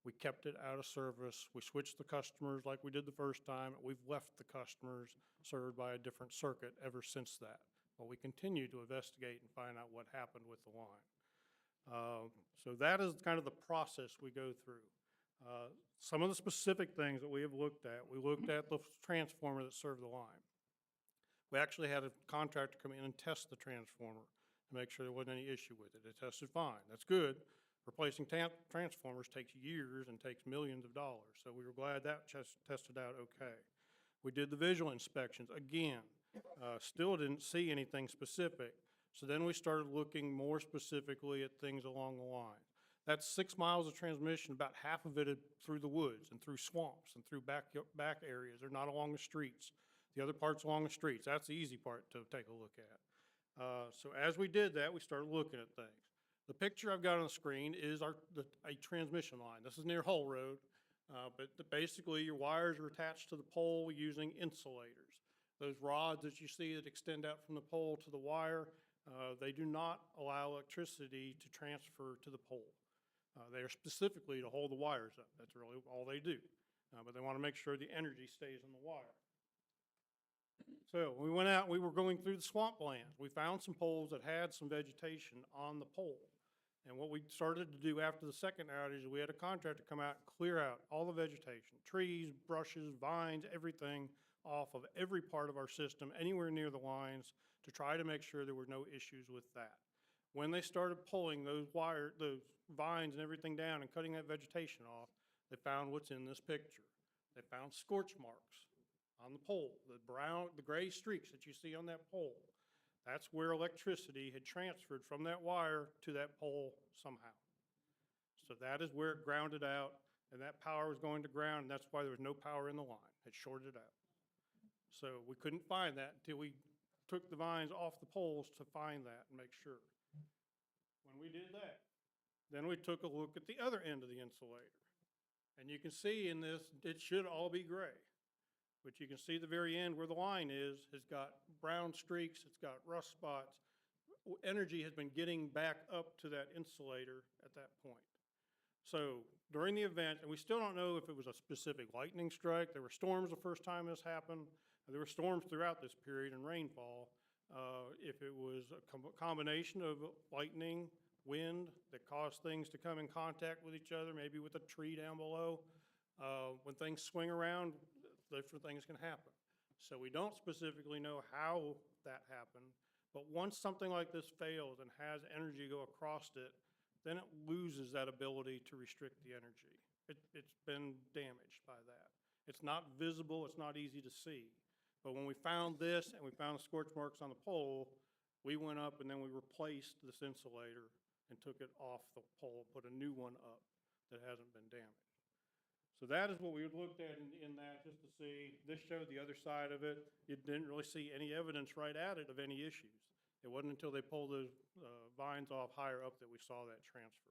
we kept it out of service. We switched the customers like we did the first time. We've left the customers served by a different circuit ever since that. But we continue to investigate and find out what happened with the line. So that is kind of the process we go through. Some of the specific things that we have looked at, we looked at the transformer that served the line. We actually had a contractor come in and test the transformer to make sure there wasn't any issue with it. It tested fine. That's good. Replacing transformers takes years and takes millions of dollars. So we were glad that tested out okay. We did the visual inspections. Again, Still didn't see anything specific. So then we started looking more specifically at things along the line. That's 6 miles of transmission, about half of it through the woods and through swamps and through back areas. They're not along the streets. The other part's along the streets. That's the easy part to take a look at. So as we did that, we started looking at things. The picture I've got on the screen is a transmission line. This is near Hull Road, but basically your wires are attached to the pole using insulators. Those rods that you see that extend out from the pole to the wire, they do not allow electricity to transfer to the pole. They are specifically to hold the wires up. That's really all they do. But they want to make sure the energy stays in the wire. So we went out, we were going through the swampland. We found some poles that had some vegetation on the pole. And what we started to do after the second outage is we had a contractor come out and clear out all the vegetation, trees, brushes, vines, everything off of every part of our system, anywhere near the lines, to try to make sure there were no issues with that. When they started pulling those vines and everything down and cutting that vegetation off, they found what's in this picture. They found scorch marks on the pole, the gray streaks that you see on that pole. That's where electricity had transferred from that wire to that pole somehow. So that is where it grounded out, and that power was going to ground, and that's why there was no power in the line. It shorted out. So we couldn't find that until we took the vines off the poles to find that and make sure. When we did that, then we took a look at the other end of the insulator. And you can see in this, it should all be gray. But you can see the very end where the line is, has got brown streaks, it's got rust spots. Energy has been getting back up to that insulator at that point. So during the event, and we still don't know if it was a specific lightning strike, there were storms the first time this happened, there were storms throughout this period and rainfall. If it was a combination of lightning, wind that caused things to come in contact with each other, maybe with a tree down below, when things swing around, different things can happen. So we don't specifically know how that happened, but once something like this fails and has energy go across it, then it loses that ability to restrict the energy. It's been damaged by that. It's not visible, it's not easy to see. But when we found this and we found the scorch marks on the pole, we went up and then we replaced this insulator and took it off the pole, put a new one up that hasn't been damaged. So that is what we looked at in that, just to see. This showed the other side of it. You didn't really see any evidence right at it of any issues. It wasn't until they pulled those vines off higher up that we saw that transfer.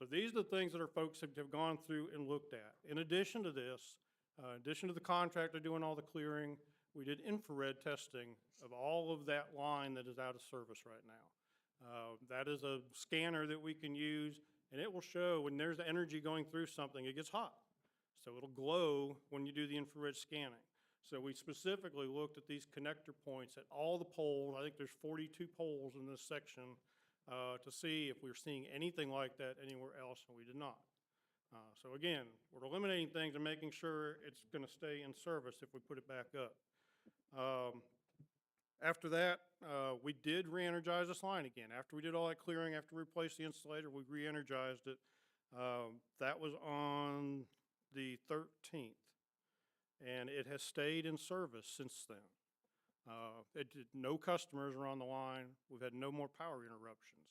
So these are the things that our folks have gone through and looked at. In addition to this, in addition to the contractor doing all the clearing, we did infrared testing of all of that line that is out of service right now. That is a scanner that we can use, and it will show when there's energy going through something, it gets hot. So it'll glow when you do the infrared scanning. So we specifically looked at these connector points at all the poles. I think there's 42 poles in this section to see if we're seeing anything like that anywhere else, and we did not. So again, we're eliminating things and making sure it's going to stay in service if we put it back up. After that, we did re-energize this line again. After we did all that clearing, after we replaced the insulator, we re-energized it. That was on the 13th, and it has stayed in service since then. No customers are on the line. We've had no more power interruptions.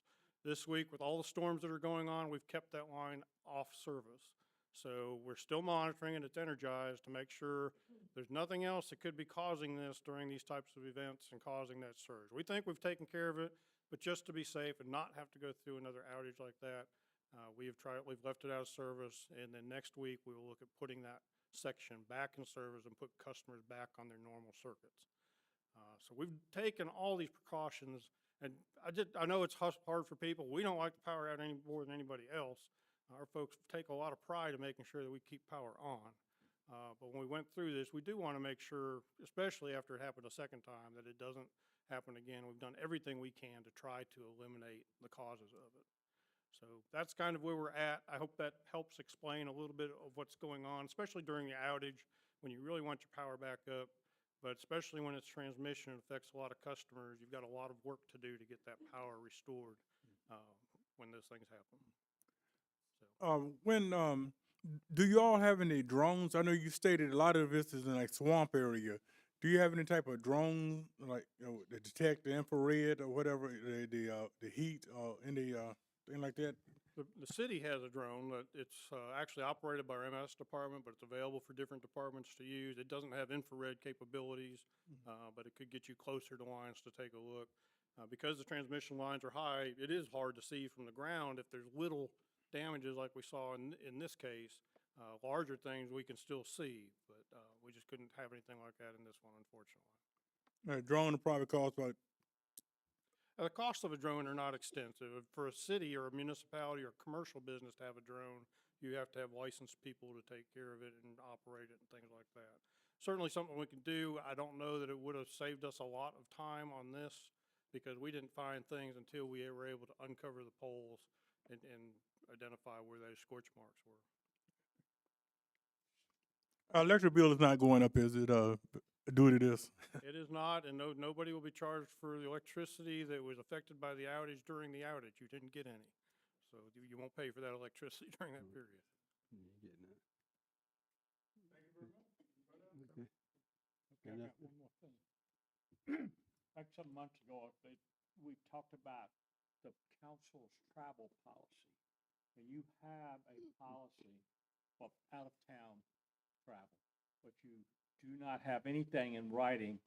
This week, with all the storms that are going on, we've kept that line off service. So we're still monitoring and it's energized to make sure there's nothing else that could be causing this during these types of events and causing that surge. We think we've taken care of it, but just to be safe and not have to go through another outage like that, we've left it out of service, and then next week we will look at putting that section back in service and put customers back on their normal circuits. So we've taken all these precautions, and I know it's hard for people. We don't like the power out any more than anybody else. Our folks take a lot of pride in making sure that we keep power on. But when we went through this, we do want to make sure, especially after it happened a second time, that it doesn't happen again. We've done everything we can to try to eliminate the causes of it. So that's kind of where we're at. I hope that helps explain a little bit of what's going on, especially during the outage when you really want your power back up, but especially when it's transmission, it affects a lot of customers. You've got a lot of work to do to get that power restored when those things happen. Do you all have any drones? I know you stated a lot of this is in a swamp area. do you have any type of drone, like, to detect the infrared or whatever, the heat, any, thing like that? The city has a drone that it's actually operated by our MS department, but it's available for different departments to use. It doesn't have infrared capabilities, but it could get you closer to lines to take a look. Because the transmission lines are high, it is hard to see from the ground if there's little damages like we saw in this case. Larger things we can still see, but we just couldn't have anything like that in this one, unfortunately. A drone will probably cost about, The costs of a drone are not extensive. For a city or a municipality or commercial business to have a drone, you have to have licensed people to take care of it and operate it and things like that. Certainly something we can do. I don't know that it would have saved us a lot of time on this because we didn't find things until we were able to uncover the poles and identify where those scorch marks were. our electric bill is not going up, is it, due to this? It is not, and nobody will be charged for the electricity that was affected by the outage during the outage. You didn't get any. So you won't pay for that electricity during that period. Okay, I got one more thing. Like some months ago, we talked about the council's travel policy. And you have a policy for out-of-town travel, but you do not have anything in writing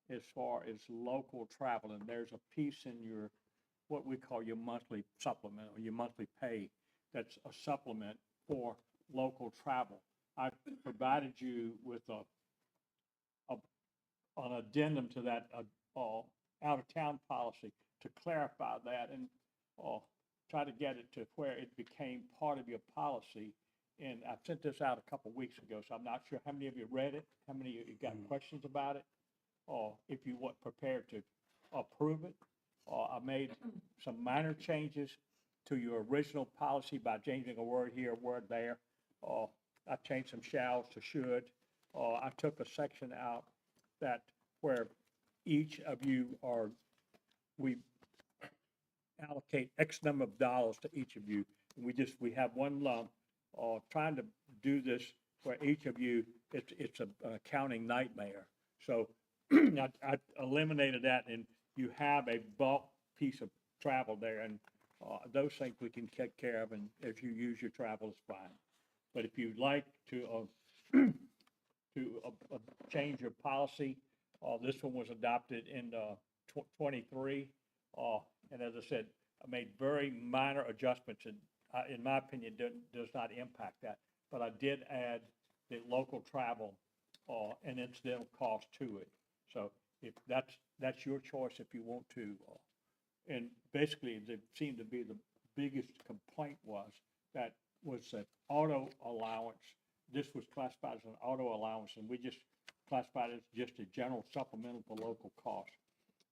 as far as local travel. And there's a piece in your, what we call your monthly supplement or your monthly pay, that's a supplement for local travel. I provided you with an addendum to that out-of-town policy to clarify that and try to get it to where it became part of your policy. And I sent this out a couple weeks ago, so I'm not sure how many of you read it, how many of you got questions about it, or if you were prepared to approve it. I made some minor changes to your original policy by changing a word here, a word there. I changed some shalls to should. I took a section out that where each of you we allocate X number of dollars to each of you. And we have one lump, trying to do this where each of you, it's an accounting nightmare. So I eliminated that, and you have a bulk piece of travel there, and those things we can take care of, and if you use your travel, it's fine. But if you'd like to change your policy, this one was adopted in 23, and as I said, I made very minor adjustments, and in my opinion, does not impact that. But I did add the local travel and incidental cost to it. So if that's your choice if you want to. And basically, it seemed to be the biggest complaint was that auto allowance. This was classified as an auto allowance, and we just classified it as just a general supplemental for local cost.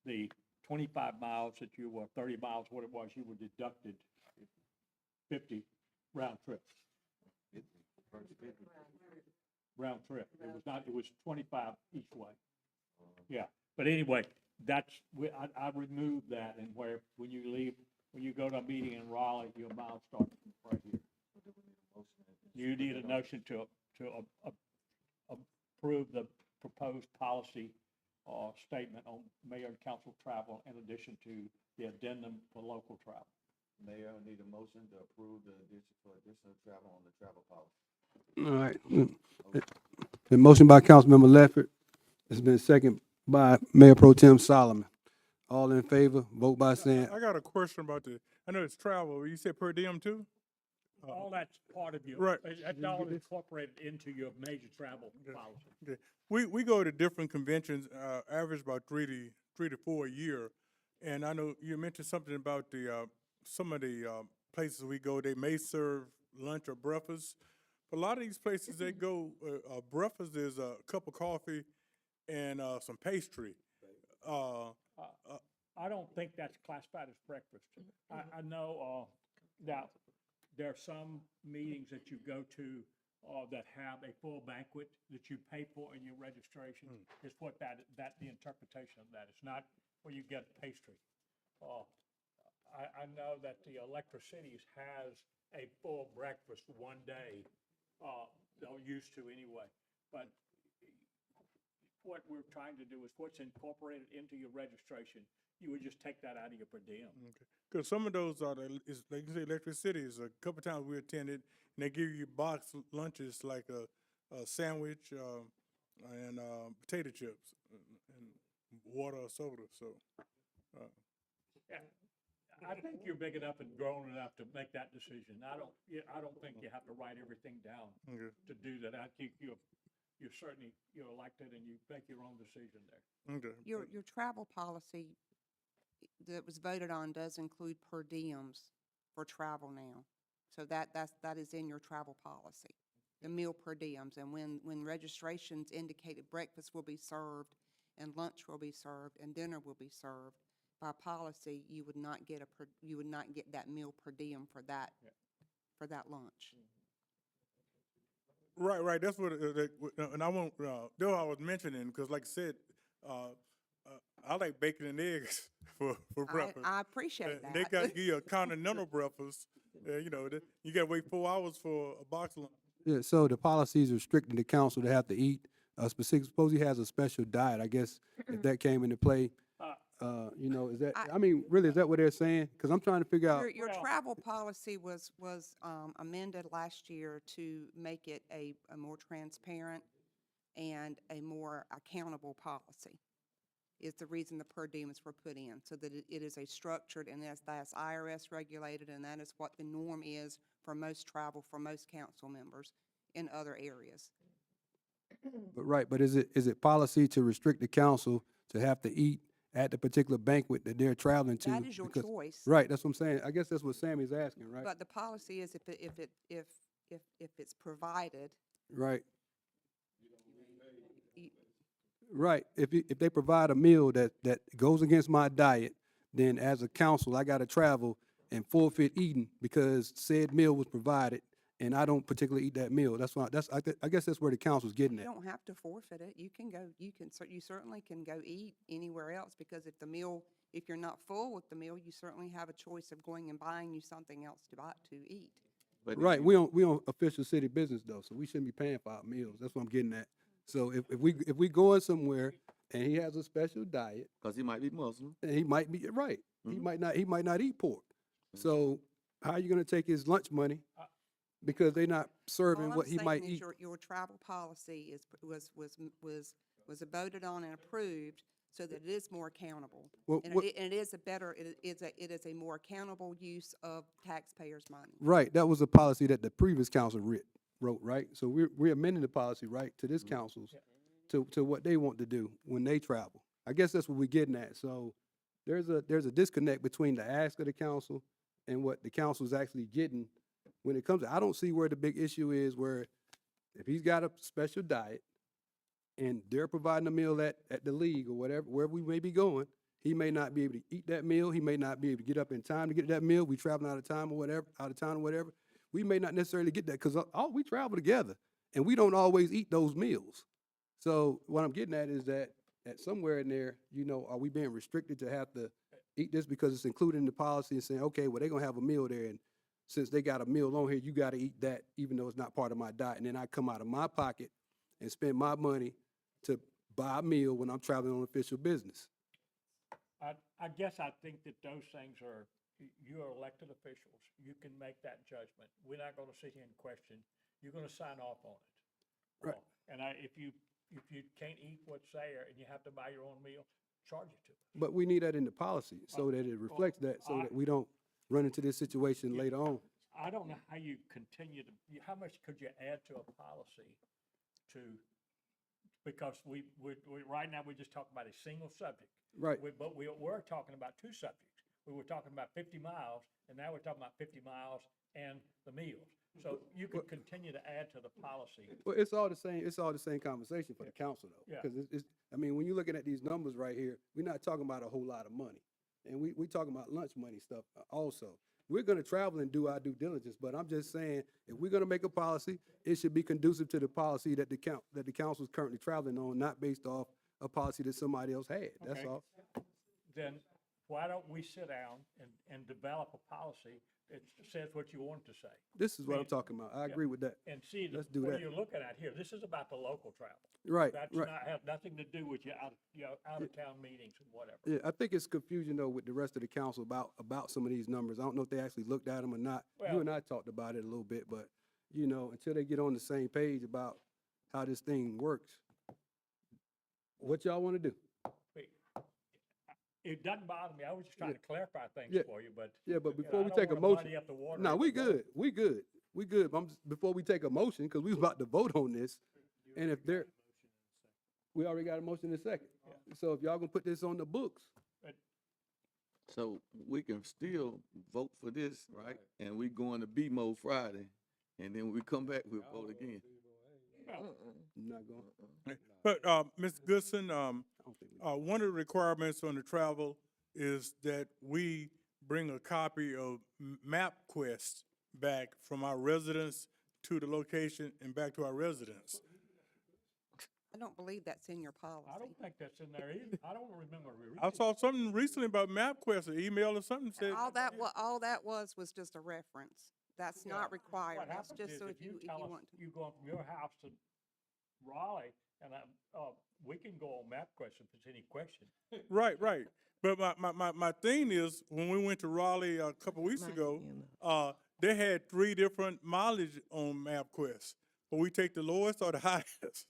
The 25 miles that you were, 30 miles, what it was, you were deducted 50 round trip. Round trip. It was not, it was 25 each way. Yeah, but anyway, I removed that, and where, when you go to a meeting in Raleigh, your miles start right here. You need a notion to approve the proposed policy statement on mayor and council travel in addition to the addendum for local travel. Mayor, I need a motion to approve the additional travel on the travel policy. All right. The motion by Councilmember Ledford has been seconded by Mayor Pro Tem Solomon. All in favor, vote by saying, I got a question about I know it's travel, you said per diem too? All that's part of your, Right. that's all incorporated into your major travel policy. Okay. We go to different conventions, average about three to four a year. And I know you mentioned something about some of the places we go, they may serve lunch or breakfast. But a lot of these places they go, breakfast is a cup of coffee and some pastry. I don't think that's classified as breakfast. I know that there are some meetings that you go to that have a full banquet that you pay for in your registration. Is what that the interpretation of that. It's not where you get pastry. I know that the Electric Cities has a full breakfast one day. They're used to anyway. But what we're trying to do is what's incorporated into your registration. You would just take that out of your per diem. Okay. Because some of those are, is, like you say, Electric City is a couple times we attended, and they give you box lunches like a sandwich, and, potato chips and water or soda, so. Yeah, I think you're big enough and grown enough to make that decision. I don't think you have to write everything down Okay. to do that. I think you're certainly, you're elected and you make your own decision there. Okay. Your travel policy that was voted on does include per diems for travel now. So that is in your travel policy, the meal per diems. And when registrations indicated breakfast will be served and lunch will be served and dinner will be served, by policy, you would not get that meal per diem for that, for that lunch. Right, that's what, and I won't, that's what I was mentioning, because like I said, I like bacon and eggs for breakfast. I appreciate And they that. got to give you a continental breakfast, you know, you gotta wait 4 hours for a box lunch. Yeah, so the policy is restricting the council to have to eat a specific, suppose he has a special diet, I guess, if that came into play. You know, is that, I mean, really, is that what they're saying? Because I'm trying to figure out. Your travel policy was amended last year to make it a more transparent and a more accountable policy, is the reason the per diems were put in, so that it is a structured, and that's IRS regulated, and that is what the norm is for most travel, for most council members in other areas. But right, but is it policy to restrict the council to have to eat at the particular banquet that they're traveling to? That is your Because- choice. Right, that's what I'm saying. I guess that's what Sammy's asking, right? But the policy is if it's provided, Right, you- right. If they provide a meal that goes against my diet, then as a council, I gotta travel and forfeit eating because said meal was provided and I don't particularly eat that meal. That's why, I guess that's where the council's getting you at. don't have to forfeit it. You can go, you certainly can go eat anywhere else, because if you're not full with the meal, you certainly have a choice of going and buying you something else to eat. Right, we on official city business though, so we shouldn't be paying for our meals. That's what I'm getting at. So if we going somewhere and he has a special diet, Because he might be Muslim. and he might be, right, he Mhm. might not eat pork. So how are you gonna take his lunch money? Because they're not serving All what I'm he might saying is eat. your travel policy was voted on and approved so that it is more accountable. Well, And what- it is it is a more accountable use of taxpayers' money. Right, that was a policy that the previous council wrote, right? So we're amending the policy, right, to this council's, to what they want to do when they travel. I guess that's what we're getting at. So there's a disconnect between the ask of the council and what the council's actually getting when it comes to, I don't see where the big issue is, where if he's got a special diet and they're providing a meal at the league or whatever, wherever we may be going, he may not be able to eat that meal. He may not be able to get up in time to get that meal. We traveling out of town or whatever. We may not necessarily get that because we travel together and we don't always eat those meals. So what I'm getting at is that at somewhere in there, you know, are we being restricted to have to eat this because it's included in the policy and saying, okay, well, they're gonna have a meal there, and since they got a meal on here, you gotta eat that even though it's not part of my diet. And then I come out of my pocket and spend my money to buy a meal when I'm traveling on official business. I guess I think that those things are, you are elected officials. You can make that judgment. We're not gonna sit here and question. You're gonna sign off on it. Right. And if you can't eat what's there and you have to buy your own meal, charge it to us. But we need that in the policy so that it reflects that, so that we don't run into this situation later on. I don't know how you continue to, how much could you add to a policy to, because right now, we're just talking about a single subject. Right. But we were talking about two subjects. We were talking about 50 miles, and now we're talking about 50 miles and the meals. So you could continue to add to the policy. Well, it's all the same conversation for the council though. Yeah. Because I mean, when you're looking at these numbers right here, we're not talking about a whole lot of money. And we talking about lunch money stuff also. We're gonna travel and do our due diligence, but I'm just saying, if we're gonna make a policy, it should be conducive to the policy that the council is currently traveling on, not based off a policy that somebody else had, that's Okay. all. Then why don't we sit down and develop a policy that says what you want it to say? This is what I'm mean, talking about. I yeah. agree with that. And see, Let's do what that. you're looking at here, this is about the local travel. Right, That's right. not, have nothing to do with your out of town meetings and whatever. Yeah, I think it's confusion though with the rest of the council about some of these numbers. I don't know if they actually looked at them or not. You Well- and I talked about it a little bit, but you know, until they get on the same page about how this thing works, what y'all want to do? It doesn't bother me, I was just trying to clarify things Yeah. for you, but. Yeah, but you know, before I we don't take a wanna motion, muddy up the water no, if we it goes. good, we good, we good. But before we take a motion, because we was about to vote on this, and if there, we already got a motion in a second. So if y'all gonna put this on the books, So we can still vote for this, right? And we going to BMO Friday, and then when we come back, we'll vote again. I'm not going. But, Ms. Goodson, I don't think we. one of the requirements on the travel is that we bring a copy of MapQuest back from our residence to the location and back to our residence. I don't believe that's in your policy. I don't think that's in there either, I don't remember reading. I saw something recently about MapQuest, an email or something said. All that was just a reference. That's not required. What That's happens just is so if you if tell you us want to. you going from your house to Raleigh, and we can go on MapQuest if there's any question. Right, right. But my thing is, when we went to Raleigh a couple weeks ago, they had 3 different mileage on MapQuest. But we take the lowest or the highest.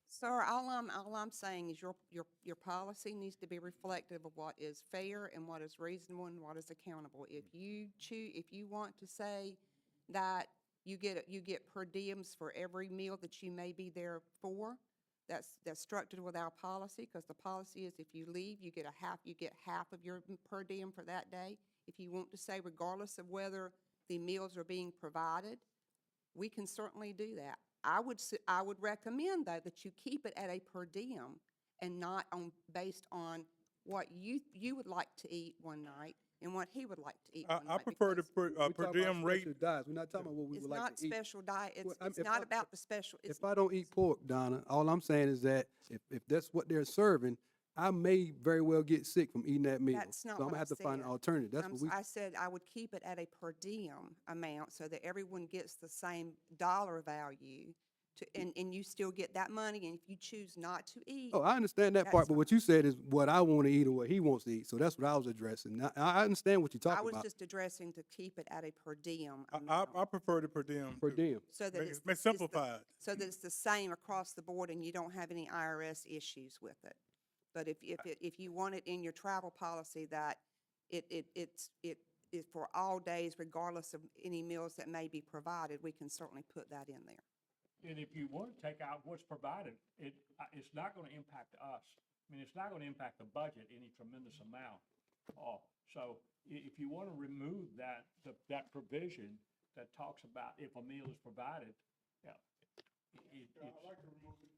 Sir, all I'm saying is your policy needs to be reflective of what is fair and what is reasonable and what is accountable. If you want to say that you get per diems for every meal that you may be there for, that's structured with our policy, because the policy is if you leave, you get half of your per diem for that day. If you want to say regardless of whether the meals are being provided, we can certainly do that. I would recommend, though, that you keep it at a per diem and not based on what you would like to eat one night and what he would like to eat one I night. prefer the because We per talking about diem rate. special diets. We're not talking about what we It's would like not to eat. special diet, Well, it's if not I- about the special, it's, If I don't eat pork, Donna, all I'm saying is that if that's what they're serving, I may very well get sick from eating that meal. That's not So I'm what gonna I have to find an said. alternative. That's what we, I said I would keep it at a per diem amount so that everyone gets the same dollar value and you still get that money, and if you choose not to eat. oh, I understand that part, That's but what you said is what I want to eat or what he wants to eat. So that's what I was addressing. Now, I understand what you're I talking was about. just addressing to keep it at a per diem I amount. prefer the per diem. Per too. diem. So that Make it's it simplified. so that it's the same across the board and you don't have any IRS issues with it. But if you want it in your travel policy that it is for all days regardless of any meals that may be provided, we can certainly put that in there. And if you want to take out what's provided, it's not going to impact us. I mean, it's not going to impact the budget any tremendous amount. So if you want to remove that provision that talks about if a meal is provided, yeah. I'd like to remove it.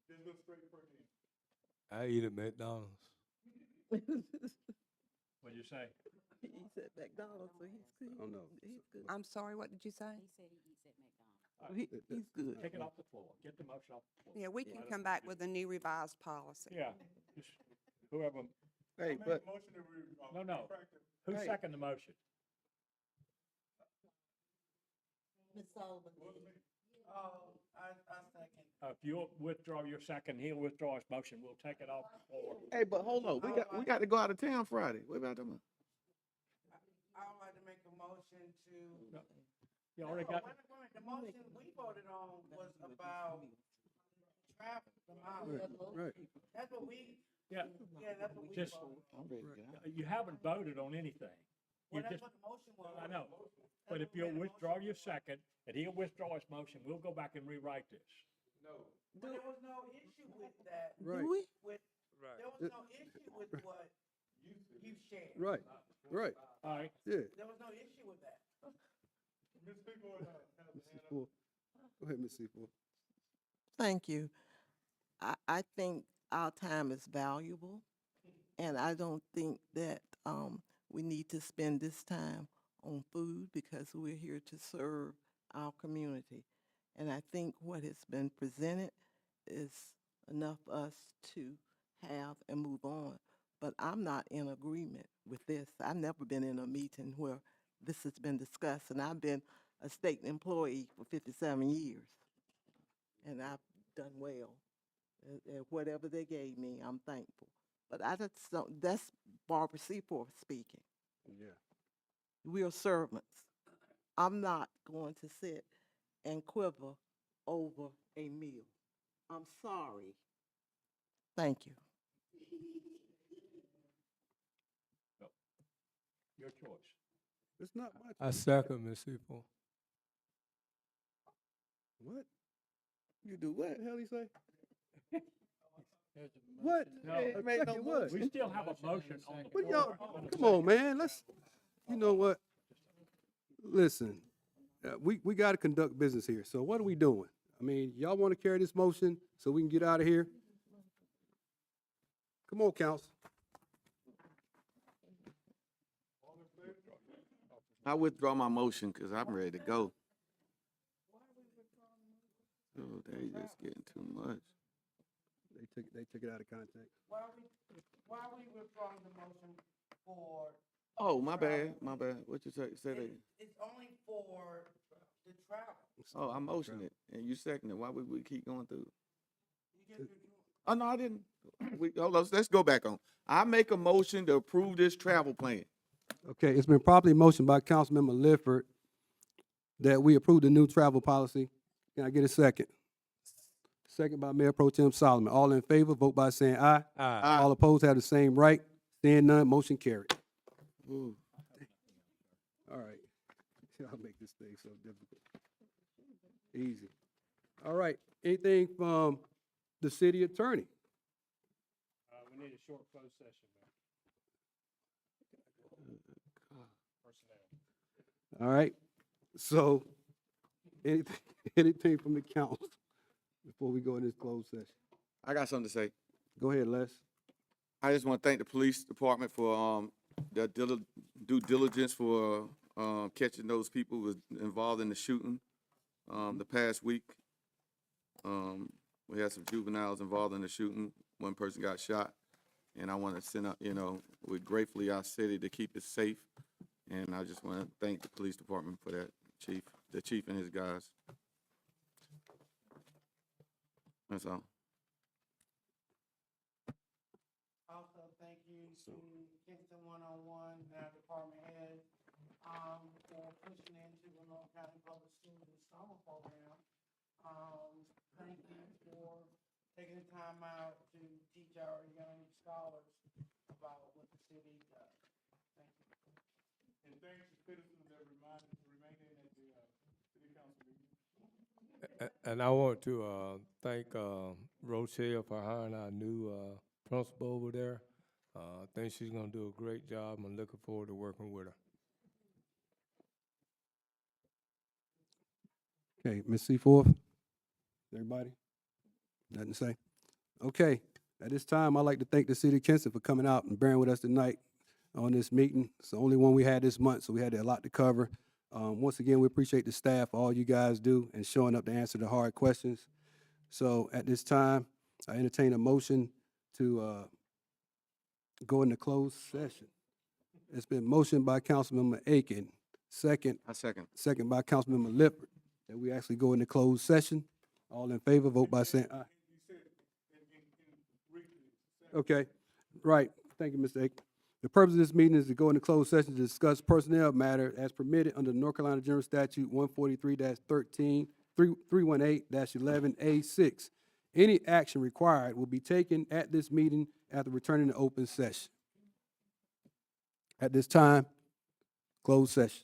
Just go straight per diem. I eat at McDonald's. What'd you say? He said McDonald's, so he's good. Oh, no. He's good. I'm sorry, what did you say? He said he eats at McDonald's. He's good. Take it off the floor. Get the motion off the floor. Yeah, we can come back with a new revised policy. Yeah, just whoever, Hey, I make but, a motion that we, No. practice. who Hey. seconded the motion? Ms. Sullivan. If you'll withdraw your second, he'll withdraw his motion. We'll take it off the floor. hey, but hold on, we got to go out of town Friday. What about them? I would like to make a motion to. You already got, The motion we voted on was about travel, the mileage. Right. That's what we, yeah, that's what we just, voted. I'm ready to get out. you haven't voted on anything. You Well, that's just, what the motion was. I know, but if you'll withdraw your second, and he'll withdraw his motion, we'll go back and rewrite this. But there was no issue with that. Right. Do we? There was no issue with what you shared. Right. Right. All right, Yeah. There was no issue with that. Ms. Seaboard, has a hand Mrs. up. Ford. Go ahead, Ms. Seaboard. Thank you. I think our time is valuable, and I don't think that we need to spend this time on food because we're here to serve our community. And I think what has been presented is enough for us to have and move on. But I'm not in agreement with this. I've never been in a meeting where this has been discussed, and I've been a state employee for 57 years. And I've done well. And whatever they gave me, I'm thankful. But I just don't, that's Barbara Seaforth speaking. Yeah. We are servants. I'm not going to sit and quiver over a meal. I'm sorry. Thank you. Your choice. It's not my I second Ms. Seaforth. What? You do what? What the hell he say? What? No, A second what? We still have a motion on the What floor. y'all, come on, man, let's, you know what? Listen, we gotta conduct business here, so what are we doing? I mean, y'all wanna carry this motion so we can get out of here? Come on, council. I withdraw my motion because I'm ready to go. Oh, they just getting too much. They took it out of context. Why are we withdrawing the motion for? Oh, my bad, my bad. What you say? Say that. It's only for the travel. Oh, I motioned it and you seconded it. Why would we keep going through? You get your- Oh, no, I didn't. Hold on, let's go back on. I make a motion to approve this travel plan. Okay, it's been properly motioned by Councilmember Lifford that we approve the new travel policy. Can I get a second? Second by Mayor Pro Tem Solomon. All in favor, vote by saying aye. Aye. All opposed have the same right. Seeing none, motion carried. Ooh. All right. Y'all make this thing so difficult. Easy. All right. Anything from the city attorney? We need a short closed session, Personnel. All right. So, anything from the council before we go in this closed session? I got something to say. Go ahead, Les. I just want to thank the police department for their due diligence for catching those people who was involved in the shooting the past week. We had some juveniles involved in the shooting. One person got shot, and I want to send out, we gratefully our city to keep it safe. And I just want to thank the police department for that, the chief and his guys. That's all. Also, thank you to Kinston 101, our department head, for pushing into the North County Public Schools summer program. Thank you for taking the time out to teach our young scholars about what the city does. Thank you. And thanks to citizens that remained at the city council meeting. And I want to thank Rochelle for hiring our new principal over there. I think she's gonna do a great job. I'm looking forward to working with her. Okay, Ms. Seaforth? Everybody? Nothing to say? Okay, at this time, I'd like to thank the city of Kinston for coming out and bearing with us tonight on this meeting. It's the only one we had this month, so we had a lot to cover. Once again, we appreciate the staff, all you guys do, and showing up to answer the hard questions. So at this time, I entertain a motion to go into closed session. It's been motioned by Councilmember Aiken, second I second. by Councilmember Lippert, that we actually go into closed session. All in favor, vote by saying aye. Okay, right. Thank you, Mr. Aiken. The purpose of this meeting is to go into closed session to discuss personnel matter as permitted under North Carolina General Statute 143-13, 318-11A6. Any action required will be taken at this meeting after returning to open session. At this time, closed session.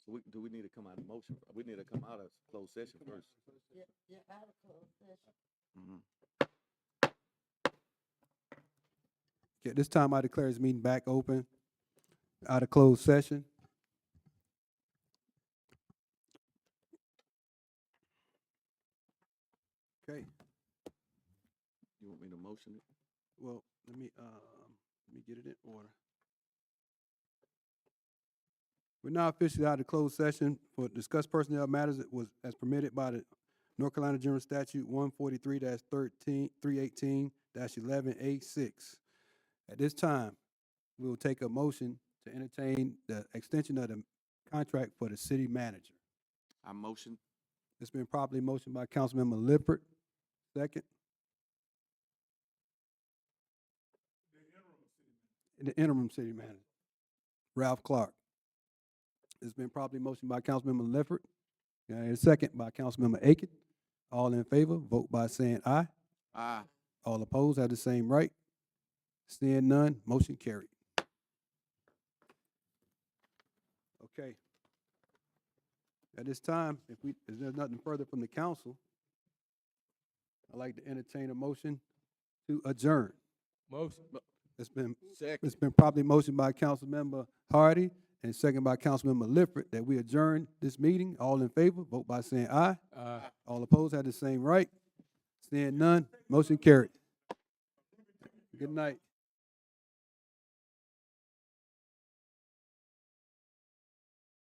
So do we need to come out of motion? We need to come out of closed session first. You're out of closed session. Mhm. Okay, at this time, I declare this meeting back open, out of closed session. Okay, You want me to motion it? well, let me get it in order. We're now officially out of closed session for discuss personnel matters that was as permitted by the North Carolina General Statute 143-318-11A6. At this time, we will take a motion to entertain the extension of the contract for the city manager. I motion. It's been properly motioned by Councilmember Lippert. Second. The interim city manager, Ralph Clark. It's been properly motioned by Councilmember Lippert. And a second by Councilmember Aiken. All in favor, vote by saying aye. Aye. All opposed have the same right. Seeing none, motion carried. Okay. At this time, if there's nothing further from the council, I'd like to entertain a motion to adjourn. Motion. It's been Second. It's been properly motioned by Councilmember Hardy and second by Councilmember Lippert that we adjourn this meeting. All in favor, vote by saying aye. Aye. All opposed have the same right. Seeing none, motion carried. Good night.